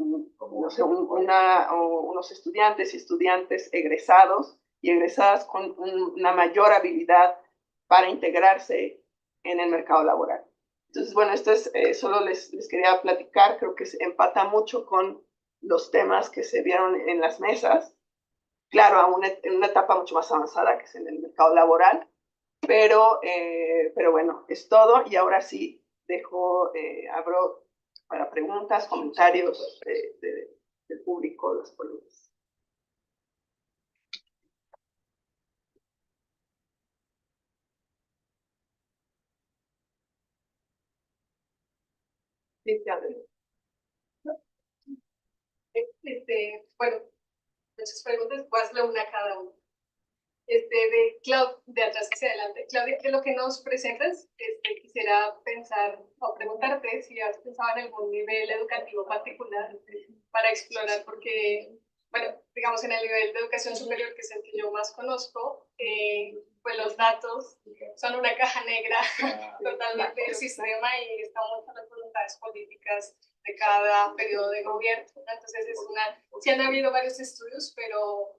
[SPEAKER 1] no sé, unos estudiantes y estudiantes egresados y egresadas con una mayor habilidad para integrarse en el mercado laboral. Entonces, bueno, esto es, solo les quería platicar, creo que se empata mucho con los temas que se vieron en las mesas. claro, en una etapa mucho más avanzada, que es en el mercado laboral, pero bueno, es todo, y ahora sí abro para preguntas, comentarios del público, los ponentes.
[SPEAKER 7] Bueno, muchas preguntas, voy a hacerle una a cada uno. De Claudia, de atrás hacia adelante. Claudia, ¿qué es lo que nos presentas? Quisiera pensar o preguntarte si has pensado en algún nivel educativo particular para explorar, porque, bueno, digamos en el nivel de educación superior, que es el que yo más conozco, pues los datos son una caja negra totalmente del sistema y están muchas las voluntades políticas de cada periodo de gobierno. Entonces sí han habido varios estudios, pero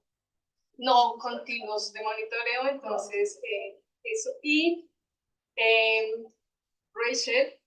[SPEAKER 7] no continuos de monitoreo, entonces eso. Y Rachael,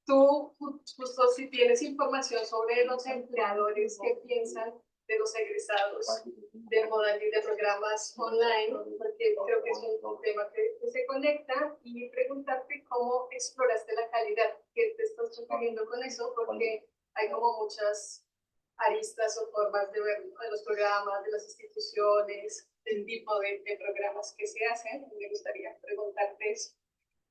[SPEAKER 7] tú justo si tienes información sobre los empleadores que piensan de los egresados de modalidad de programas online, porque creo que es un tema que se conecta, y preguntarte cómo exploraste la calidad, que te estás refiriendo con eso, porque hay como muchas aristas o formas de ver de los programas, de las instituciones, del tipo de programas que se hacen. Me gustaría preguntarte eso.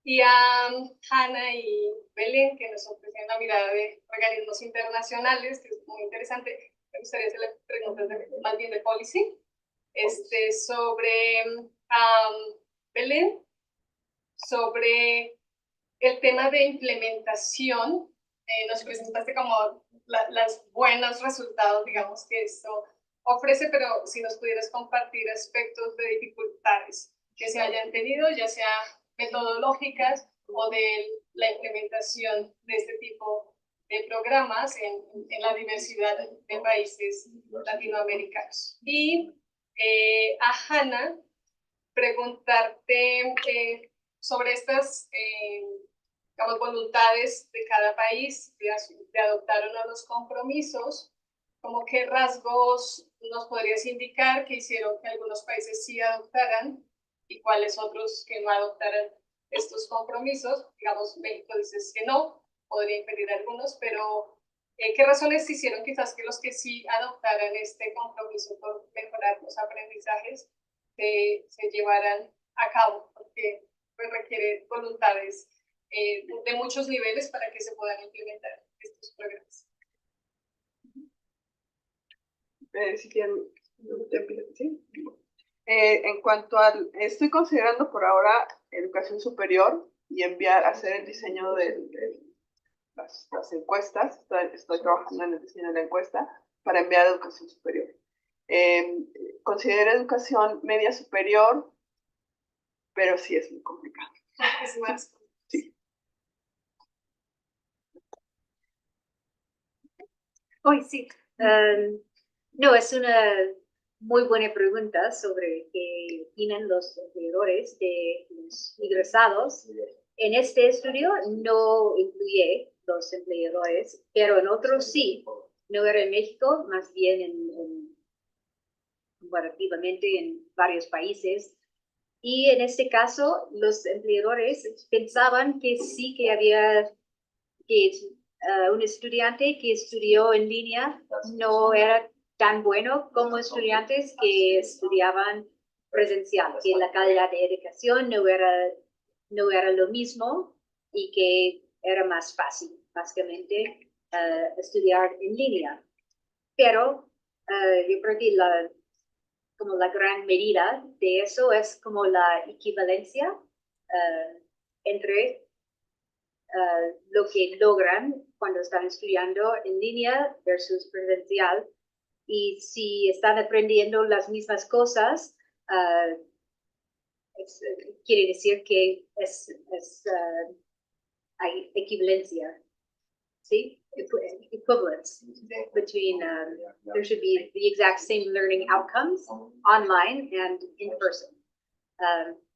[SPEAKER 7] Y a Hanna y Belen, que nos ofrecen la mirada de organismos internacionales, que es muy interesante. Me gustaría hacerle preguntas más bien de policy. Sobre Belen, sobre el tema de implementación. Nos presentaste como los buenos resultados, digamos, que esto ofrece, pero si nos pudieras compartir aspectos de dificultades que se hayan tenido, ya sea metodológicas o de la implementación de este tipo de programas en la diversidad de países latinoamericanos. Y a Hanna, preguntarte sobre estas digamos, voluntades de cada país de adoptar o no los compromisos, como qué rasgos nos podrías indicar que hicieron que algunos países sí adoptaran y cuáles otros que no adoptaran estos compromisos. Digamos, México dices que no, podría impedir algunos, pero ¿qué razones hicieron quizás que los que sí adoptaran este compromiso por mejorar los aprendizajes se llevaran a cabo? Porque pues, requiere voluntades de muchos niveles para que se puedan implementar estos programas.
[SPEAKER 1] Si quieren, ¿sí? En cuanto al, estoy considerando por ahora educación superior y hacer el diseño de las encuestas. Estoy trabajando en el diseño de la encuesta para enviar a educación superior. Considero educación media superior, pero sí es muy complicado.
[SPEAKER 7] Es más.
[SPEAKER 1] Sí.
[SPEAKER 16] Hoy sí. No, es una muy buena pregunta sobre qué opinan los empleadores de los egresados. En este estudio no incluye los empleadores, pero en otros sí. No era en México, más bien comparativamente en varios países. Y en este caso, los empleadores pensaban que sí que había un estudiante que estudió en línea no era tan bueno como estudiantes que estudiaban presencial, que la calidad de educación no era lo mismo y que era más fácil, básicamente, estudiar en línea. Pero yo creo que como la gran medida de eso es como la equivalencia entre lo que logran cuando están estudiando en línea versus presencial. Y si están aprendiendo las mismas cosas, quiere decir que hay equivalencia. ¿Sí? Equivalence between, there should be the exact same learning outcomes online and in person.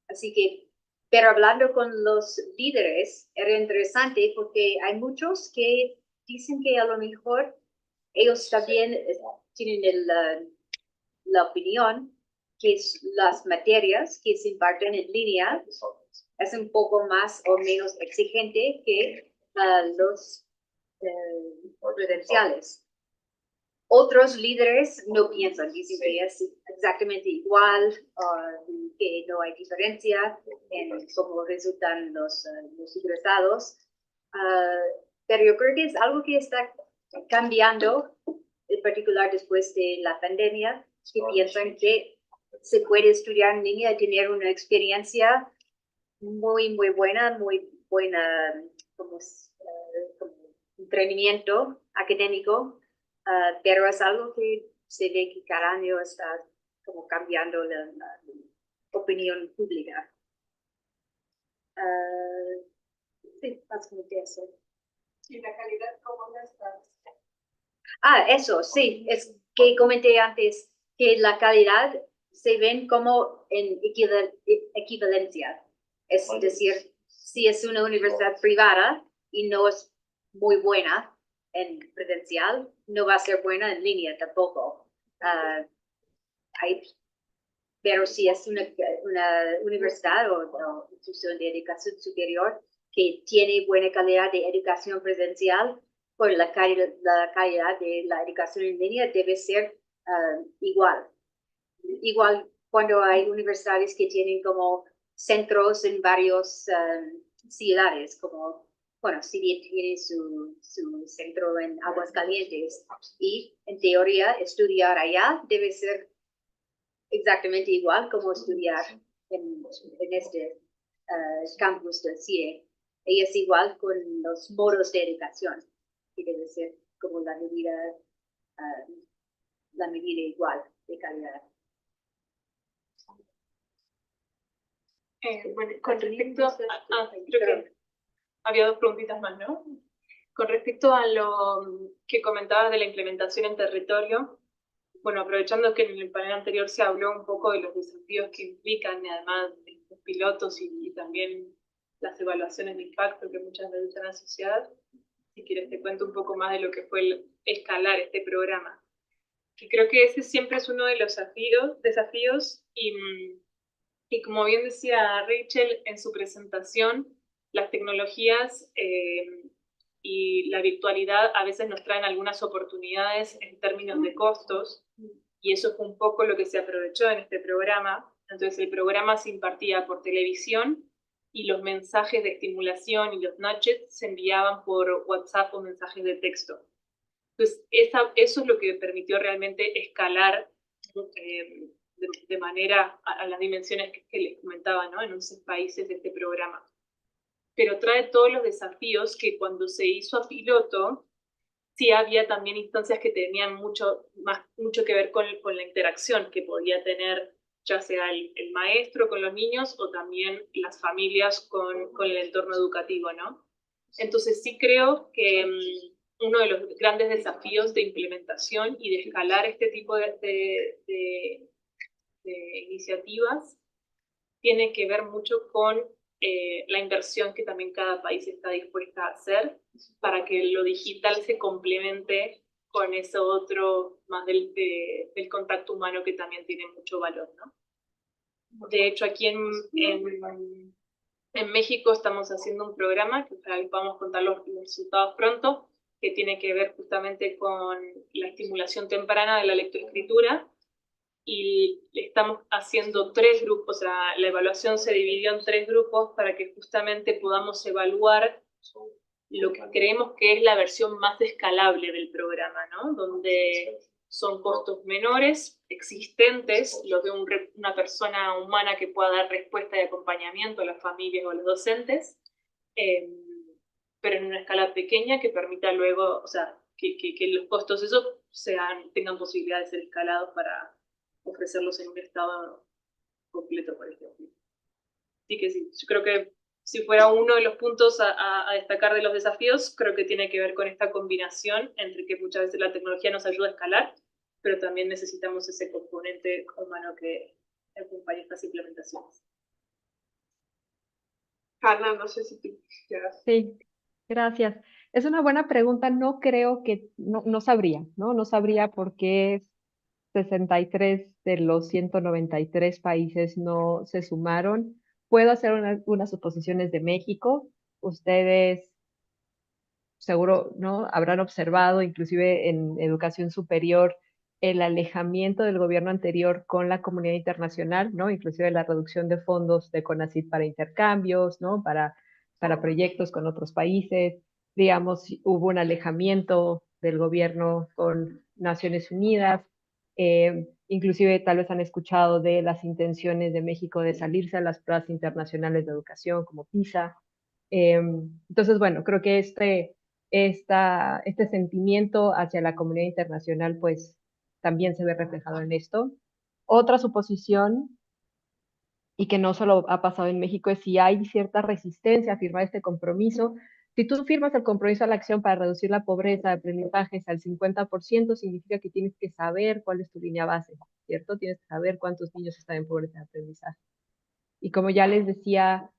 [SPEAKER 16] Así que, pero hablando con los líderes, era interesante porque hay muchos que dicen que a lo mejor ellos también tienen la opinión, que es las materias que se imparten en línea, es un poco más o menos exigente que los credenciales. Otros líderes no piensan, dicen que es exactamente igual, que no hay diferencia en cómo resultan los ingresados. Pero yo creo que es algo que está cambiando, en particular después de la pandemia, que piensan que se puede estudiar en línea y tener una experiencia muy buena como entrenamiento académico, pero es algo que se ve que cada año está como cambiando la opinión pública. Sí, básicamente eso.
[SPEAKER 7] ¿Y la calidad cómo la está?
[SPEAKER 16] Eso, sí, es que comenté antes que la calidad se ven como en equivalencia. Es decir, si es una universidad privada y no es muy buena en presencial, no va a ser buena en línea tampoco. Pero si es una universidad o institución de educación superior que tiene buena calidad de educación presencial, pues la calidad de la educación en línea debe ser igual. Igual cuando hay universidades que tienen como centros en varias ciudades, como, bueno, CIDE tiene su centro en Aguascalientes, y en teoría estudiar allá debe ser exactamente igual como estudiar en este campus del CIDE. Y es igual con los modos de educación, que debe ser como la medida igual de calidad.
[SPEAKER 14] Bueno, con respecto a, creo que había dos preguntitas más, ¿no? Con respecto a lo que comentabas de la implementación en territorio, bueno, aprovechando que en el panel anterior se habló un poco de los desafíos que implican, y además de los pilotos y también las evaluaciones de impacto que muchas veces están asociadas, si quieres te cuento un poco más de lo que fue el escalar este programa. Que creo que ese siempre es uno de los desafíos y como bien decía Rachael en su presentación, las tecnologías y la virtualidad a veces nos traen algunas oportunidades en términos de costos, y eso fue un poco lo que se aprovechó en este programa. Entonces el programa se impartía por televisión y los mensajes de estimulación y los nudges se enviaban por WhatsApp o mensajes de texto. Entonces eso es lo que permitió realmente escalar de manera a las dimensiones que les comentaba, ¿no? En 11 países de este programa. Pero trae todos los desafíos que cuando se hizo a piloto, sí había también instancias que tenían mucho que ver con la interacción que podía tener ya sea el maestro con los niños o también las familias con el entorno educativo, ¿no? Entonces sí creo que uno de los grandes desafíos de implementación y de escalar este tipo de iniciativas tiene que ver mucho con la inversión que también cada país está dispuesta a hacer para que lo digital se complemente con eso otro más del contacto humano que también tiene mucho valor, ¿no? De hecho, aquí en México estamos haciendo un programa, que vamos a contar los resultados pronto, que tiene que ver justamente con la estimulación temprana de la lectoescritura, y estamos haciendo 3 grupos, o sea, la evaluación se dividió en 3 grupos para que justamente podamos evaluar lo que creemos que es la versión más escalable del programa, ¿no? Donde son costos menores, existentes, los de una persona humana que pueda dar respuesta y acompañamiento a las familias o a los docentes, pero en una escala pequeña que permita luego, o sea, que los costos esos tengan posibilidad de ser escalados para ofrecerlos en un estado completo, por ejemplo. Así que sí, yo creo que si fuera uno de los puntos a destacar de los desafíos, creo que tiene que ver con esta combinación entre que muchas veces la tecnología nos ayuda a escalar, pero también necesitamos ese componente humano que acompañe estas implementaciones.
[SPEAKER 1] Hanna, no sé si tú quieras.
[SPEAKER 15] Sí, gracias. Es una buena pregunta. No creo que, no sabría, ¿no? No sabría por qué 63 de los 193 países no se sumaron. Puedo hacer unas suposiciones de México. Ustedes seguro, ¿no?, habrán observado, inclusive en educación superior, el alejamiento del gobierno anterior con la comunidad internacional, ¿no? Inclusive la reducción de fondos de CONACYT para intercambios, ¿no? Para proyectos con otros países. Digamos, hubo un alejamiento del gobierno con Naciones Unidas. Inclusive tal vez han escuchado de las intenciones de México de salirse a las pruebas internacionales de educación como PISA. Entonces, bueno, creo que este sentimiento hacia la comunidad internacional, pues también se ve reflejado en esto. Otra suposición, y que no solo ha pasado en México, es si hay cierta resistencia a firmar este compromiso. Si tú firmas el compromiso a la acción para reducir la pobreza de aprendizajes al 50%, significa que tienes que saber cuál es tu línea base, ¿cierto? Tienes que saber cuántos niños están en pobreza de aprendizaje. Y como ya les decía,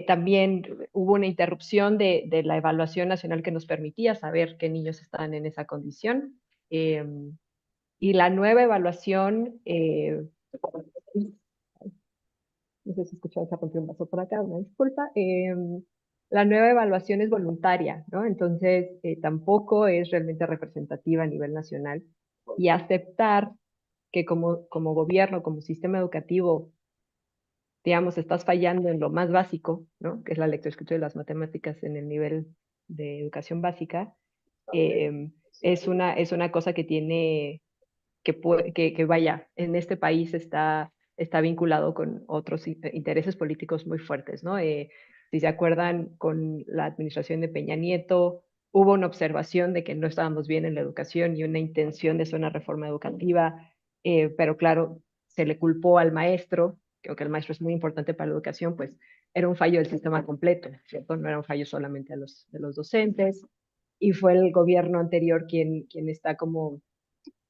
[SPEAKER 15] también hubo una interrupción de la evaluación nacional que nos permitía saber qué niños estaban en esa condición. Y la nueva evaluación, no sé si escucharon, se rompió un vaso por acá, una disculpa. La nueva evaluación es voluntaria, ¿no? Entonces, tampoco es realmente representativa a nivel nacional. Y aceptar que como gobierno, como sistema educativo, digamos, estás fallando en lo más básico, ¿no?, que es la lectoescritura y las matemáticas en el nivel de educación básica, es una cosa que tiene, que vaya, en este país está vinculado con otros intereses políticos muy fuertes, ¿no? Si se acuerdan, con la administración de Peña Nieto, hubo una observación de que no estábamos bien en la educación y una intención de hacer una reforma educativa, pero claro, se le culpó al maestro. Creo que el maestro es muy importante para la educación, pues era un fallo del sistema completo, ¿cierto? No era un fallo solamente de los docentes, y fue el gobierno anterior quien está como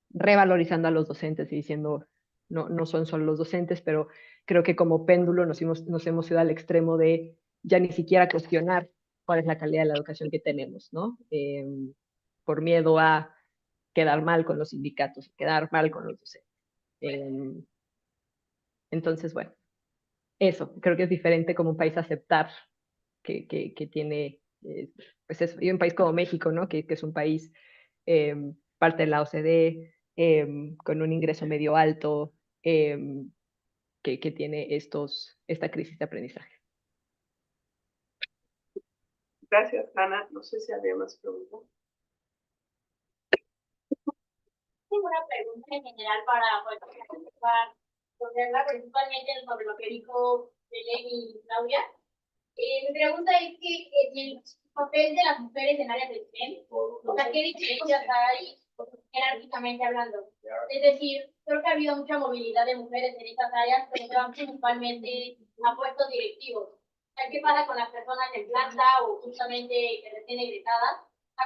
[SPEAKER 15] revalorizando a los docentes y diciendo, no son solo los docentes, pero creo que como péndulo nos hemos ido al extremo de ya ni siquiera cuestionar cuál es la calidad de la educación que tenemos, ¿no? Por miedo a quedar mal con los sindicatos, quedar mal con los docentes. Entonces, bueno, eso, creo que es diferente como un país aceptar que tiene, pues eso, y un país como México, ¿no? Que es un país parte de la OCDE, con un ingreso medio alto, que tiene esta crisis de aprendizaje.
[SPEAKER 1] Gracias, Ana. No sé si había más preguntas.
[SPEAKER 8] Tengo una pregunta en general para ponerla principalmente sobre lo que dijo Belen y Claudia. Mi pregunta es que el papel de las mujeres en áreas de STEM, o sea, ¿qué diferencias hay jerárquicamente hablando? Es decir, creo que ha habido mucha movilidad de mujeres en estas áreas, pero se van principalmente a puestos directivos. ¿Qué pasa con las personas en planta o justamente recién egresadas?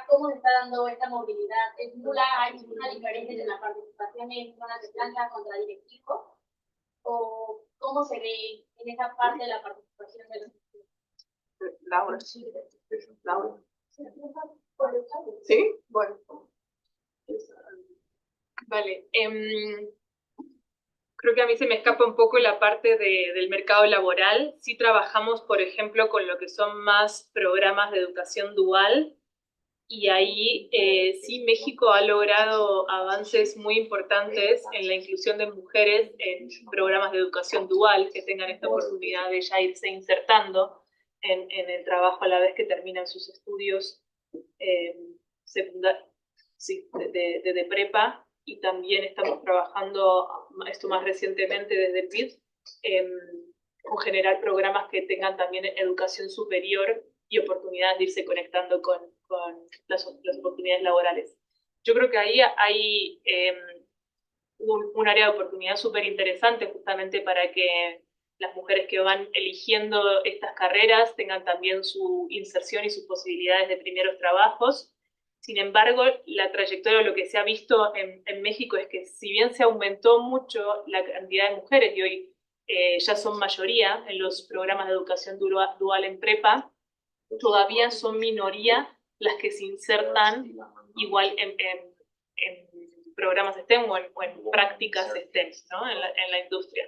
[SPEAKER 8] ¿Cómo se está dando esta movilidad? ¿Es nula? ¿Hay una diferencia en la participación en zonas de planta contra directivos? ¿O cómo se ve en esa parte de la participación de los
[SPEAKER 1] Laura. Laura. ¿Sí? Bueno.
[SPEAKER 14] Vale. Creo que a mí se me escapa un poco la parte del mercado laboral. Sí trabajamos, por ejemplo, con lo que son más programas de educación dual, y ahí sí México ha logrado avances muy importantes en la inclusión de mujeres en programas de educación dual que tengan esta oportunidad de ya irse insertando en el trabajo a la vez que terminan sus estudios secundarios, sí, de prepa. Y también estamos trabajando, esto más recientemente desde PID, con generar programas que tengan también educación superior y oportunidades de irse conectando con las oportunidades laborales. Yo creo que ahí hay un área de oportunidad súper interesante justamente para que las mujeres que van eligiendo estas carreras tengan también su inserción y sus posibilidades de primeros trabajos. Sin embargo, la trayectoria, lo que se ha visto en México es que si bien se aumentó mucho la cantidad de mujeres y hoy ya son mayoría en los programas de educación dual en prepa, todavía son minoría las que se insertan igual programas STEM o en prácticas STEM, ¿no? En la industria.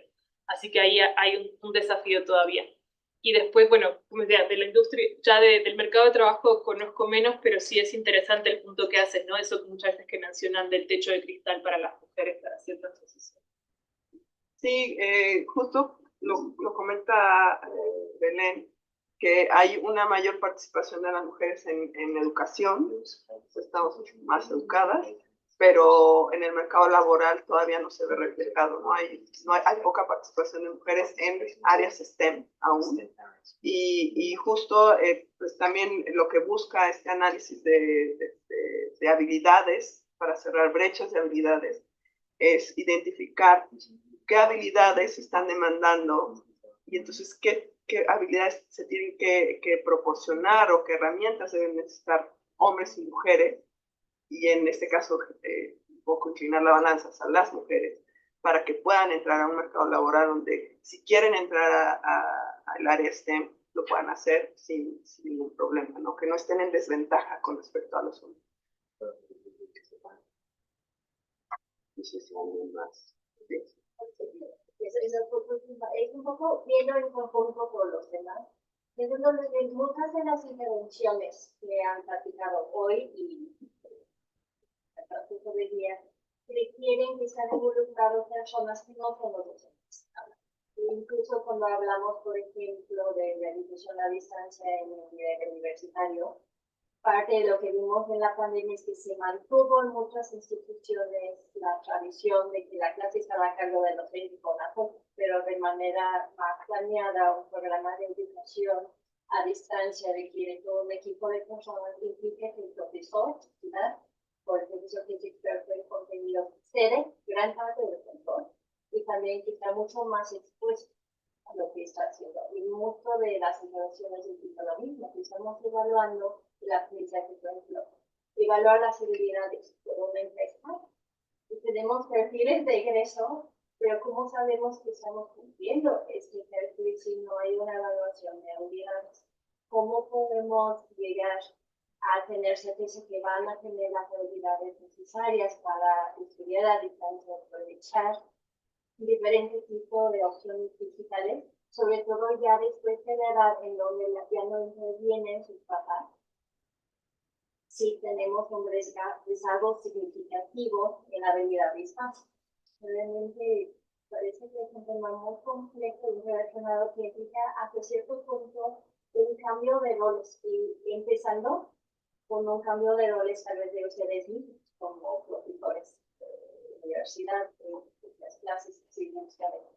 [SPEAKER 14] Así que ahí hay un desafío todavía. Y después, bueno, como decía, de la industria, ya del mercado de trabajo conozco menos, pero sí es interesante el punto que haces, ¿no? Eso que muchas veces que mencionan del techo de cristal para las mujeres para ciertas posiciones.
[SPEAKER 1] Sí, justo lo comenta Belen, que hay una mayor participación de las mujeres en educación, estamos más educadas, pero en el mercado laboral todavía no se ve reflejado, hay poca participación de mujeres en áreas STEM aún. Y justo pues también lo que busca este análisis de habilidades, para cerrar brechas de habilidades, es identificar qué habilidades se están demandando y entonces qué habilidades se tienen que proporcionar o qué herramientas deben necesitar hombres y mujeres, y en este caso un poco inclinar la balanza a las mujeres para que puedan entrar a un mercado laboral donde si quieren entrar al área STEM lo puedan hacer sin ningún problema, ¿no? Que no estén en desventaja con respecto a los hombres. No sé si alguien más. Sí.
[SPEAKER 11] Es un poco viendo en conjunto con los demás. Entonces, muchas de las intervenciones que han platicado hoy y el transcurso del día requieren que sean involucrados personas que no son los docentes. Incluso cuando hablamos, por ejemplo, de la educación a distancia en el nivel universitario, parte de lo que vimos en la pandemia es que se mantuvo en muchas instituciones la tradición de que la clase estaba a cargo de los 20 con la foto, pero de manera más planeada, un programa de educación a distancia requiere todo un equipo de personas que implique que el profesor, ¿verdad? Por el profesor que es experto en contenido, cede gran parte del control y también que está mucho más expuesto a lo que está haciendo. Y mucho de las evaluaciones implica lo mismo, que estamos evaluando el aprendizaje, por ejemplo, evaluar las habilidades por una empresa. Y tenemos perfiles de egreso, pero ¿cómo sabemos que estamos cumpliendo este perfil si no hay una evaluación de habilidades? ¿Cómo podemos llegar a tener certeza que van a tener las habilidades necesarias para estudiar a distancia, aprovechar diferentes tipos de opciones digitales, sobre todo ya después de la edad en donde ya no intervienen sus papás? Sí, tenemos un rezago significativo en la habilidades básicas. Realmente parece que es un tema muy complejo y relacionado que implica hasta cierto punto un cambio de roles, y empezando con un cambio de roles tal vez de ustedes mismos como profesores de universidad, de las clases que seguimos cada vez.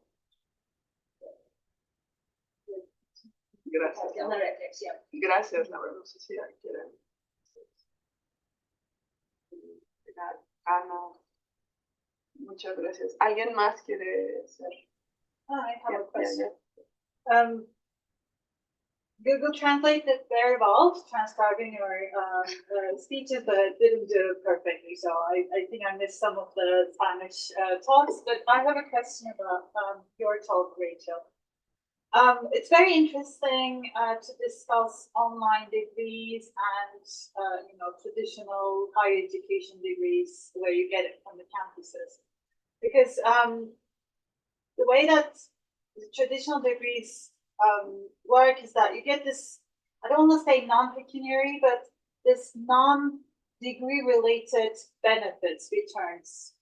[SPEAKER 1] Gracias.
[SPEAKER 11] Una reflexión.
[SPEAKER 1] Gracias, Laura. No sé si quieren. Ana, muchas gracias. ¿Alguien más quiere hacer?
[SPEAKER 2] I have a question. Google Translate did very well transcribing your speeches, but it didn't do it perfectly. So I think I missed some of the Spanish talks. But I have a question about your talk, Rachael. It's very interesting to discuss online degrees and traditional higher education degrees where you get it from the campuses, because the way that the traditional degrees work is that you get this, I don't want to say non-pecuniary, but this non-degree related benefits returns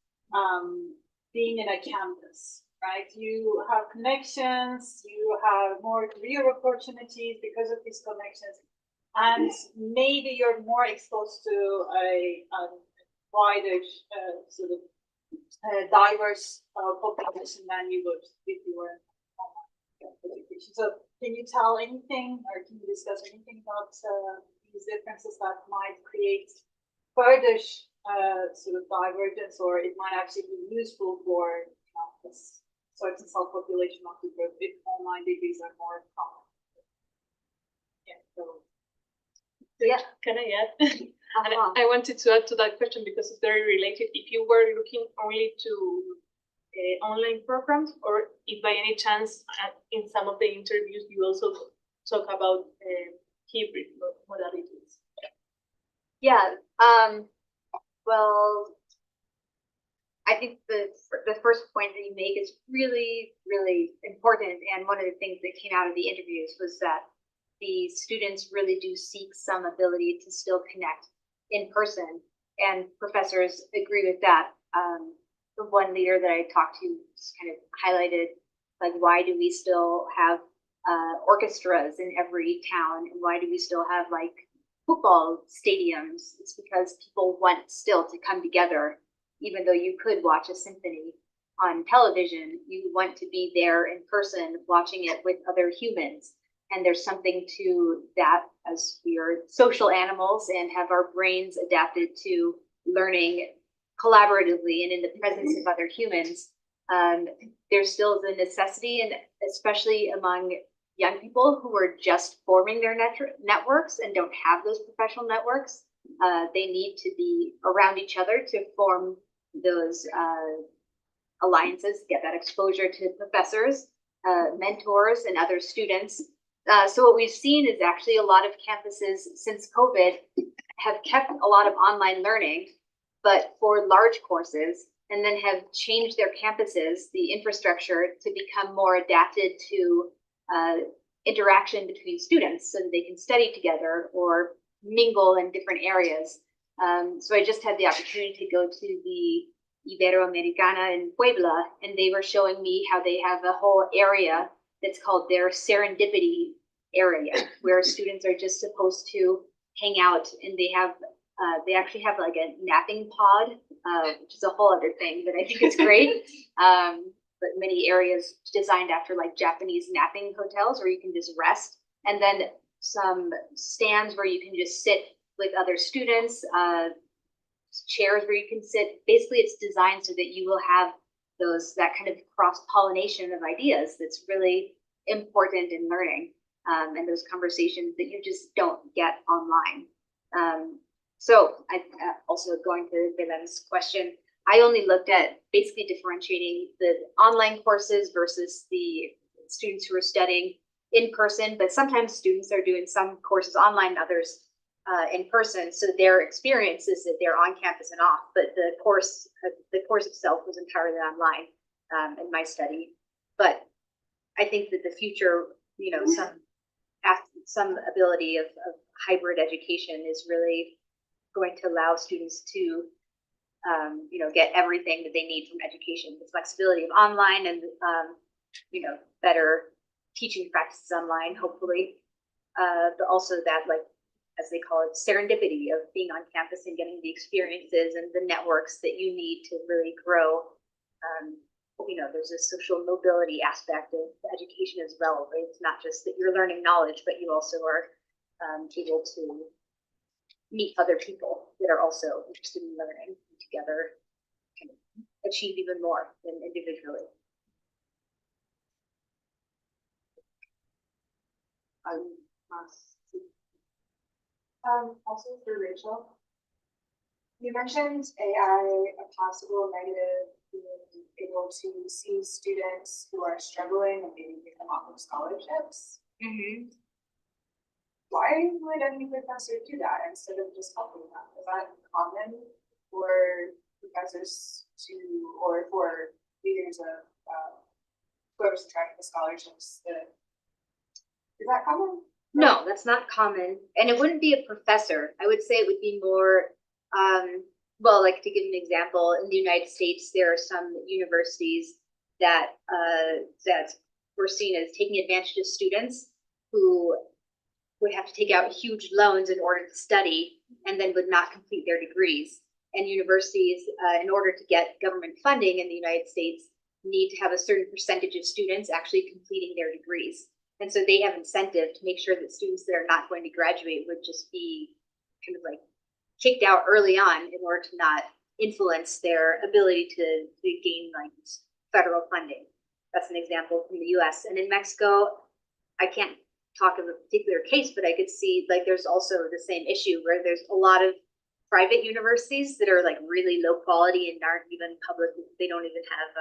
[SPEAKER 2] being in a campus. Right, you have connections, you have more career opportunities because of these connections, and maybe you're more exposed to a wider sort of diverse population than you would if you were in education. So, can you tell anything, or can you discuss anything about these differences that might create further sort of divergence, or it might actually be useful for this certain self-population of the group if online degrees are more common? Yeah, so.
[SPEAKER 14] Yeah, can I add? And I wanted to add to that question because it's very related. If you were looking only to online programs, or if by any chance in some of the interviews you also talk about hybrid modalities.
[SPEAKER 16] Yeah, well, I think the first point that you make is really, really important. And one of the things that came out of the interviews was that the students really do seek some ability to still connect in person. And professors agree with that. The one leader that I talked to just kind of highlighted, like, why do we still have orchestras in every town? And why do we still have like football stadiums? It's because people want still to come together. Even though you could watch a symphony on television, you want to be there in person watching it with other humans. And there's something to that, as we are social animals and have our brains adapted to learning collaboratively and in the presence of other humans. There still is a necessity, and especially among young people who are just forming their networks and don't have those professional networks, they need to be around each other to form those alliances, get that exposure to professors, mentors, and other students. So what we've seen is actually a lot of campuses since COVID have kept a lot of online learning, but for large courses, and then have changed their campuses, the infrastructure, to become more adapted to interaction between students so that they can study together or mingle in different areas. So I just had the opportunity to go to the Iberoamericana in Puebla, and they were showing me how they have a whole area that's called their serendipity area, where students are just supposed to hang out, and they actually have like a napping pod, which is a whole other thing that I think is great. But many areas designed after like Japanese napping hotels where you can just rest, and then some stands where you can just sit with other students, chairs where you can sit. Basically, it's designed so that you will have that kind of cross-pollination of ideas that's really important in learning, and those conversations that you just don't get online. So I also going to Belen's question, I only looked at basically differentiating the online courses versus the students who are studying in person, but sometimes students are doing some courses online, others in person. So their experience is that they're on campus and off, but the course itself was entirely online in my study. But I think that the future, some ability of hybrid education is really going to allow students to get everything that they need from education, the flexibility of online and better teaching practices online, hopefully, but also that, like, as they call it, serendipity of being on campus and getting the experiences and the networks that you need to really grow. There's a social mobility aspect of education as well. Right? It's not just that you're learning knowledge, but you also are able to meet other people that are also interested in learning, and together can achieve even more than individually.
[SPEAKER 13] Also for Rachael, you mentioned AI, a possible negative, being able to see students who are struggling and maybe get them off of scholarships. Mm-hmm. Why would any professor do that instead of just helping them? Is that common for professors or for leaders of whoever's tracking the scholarships? Is that common?
[SPEAKER 16] No, that's not common. And it wouldn't be a professor. I would say it would be more, like, to give an example, in the United States, there are some universities that were seen as taking advantage of students who would have to take out huge loans in order to study and then would not complete their degrees. And universities, in order to get government funding in the United States, need to have a certain percentage of students actually completing their degrees. And so they have incentive to make sure that students that are not going to graduate would just be kind of like kicked out early on in order to not influence their ability to gain like federal funding. That's an example from the US. And in Mexico, I can't talk of a particular case, but I could see like there's also the same issue where there's a lot of private universities that are like really low quality and aren't even public. They don't even have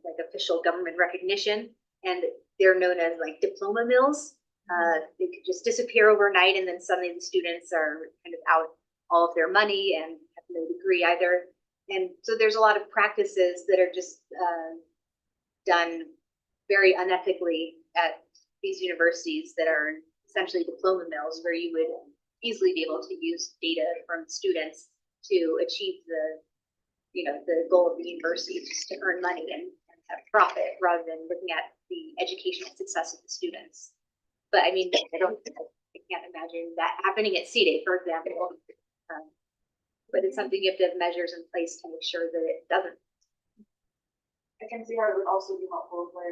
[SPEAKER 16] like official government recognition, and they're known as like diploma mills. They could just disappear overnight, and then suddenly the students are kind of out all of their money and have degree either. And so there's a lot of practices that are just done very unethically at these universities that are essentially diploma mills, where you would easily be able to use data from students to achieve the goal of the university, just to earn money and have profit, rather than looking at the educational success of the students. But I mean, I can't imagine that happening at CIDE, for example. But it's something you have to have measures in place to make sure that it doesn't.
[SPEAKER 13] I can see how it would also be helpful for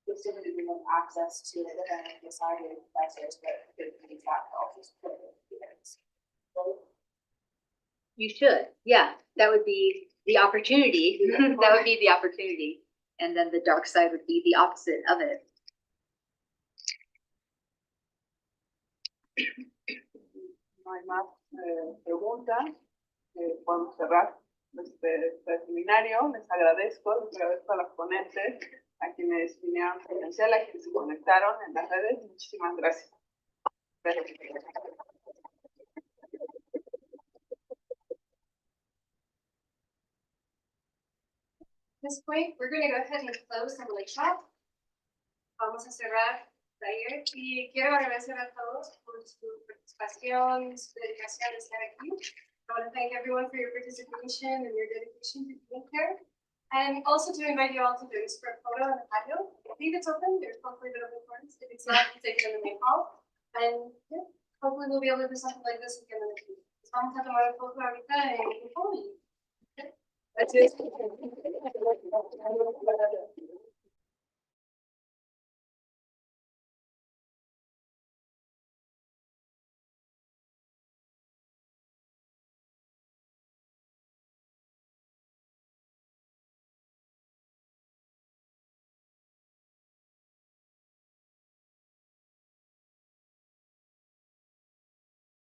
[SPEAKER 13] if somebody didn't have access to it and decided professors, but it needs that help.
[SPEAKER 16] You should, yeah, that would be the opportunity. That would be the opportunity. And then the dark side would be the opposite of it.
[SPEAKER 1] No hay más preguntas. Podemos cerrar este seminario. Les agradezco a los ponentes, a quienes vinieron presencial, a quienes se conectaron en las redes. Muchísimas gracias.
[SPEAKER 9] At this point, we're going to go ahead and close the workshop. Vamos a cerrar el taller y quiero agradecer a todos por su participación, su dedicación de estar aquí. I want to thank everyone for your participation and your dedication to being here. And also to invite you all to join us for a photo on the patio. I think it's open. There's hopefully a bit of importance. If it's not, take it in the main hall. And yeah, hopefully we'll be able to do something like this again in the future. Vamos a tomar una foto ahorita en el hall. That's it.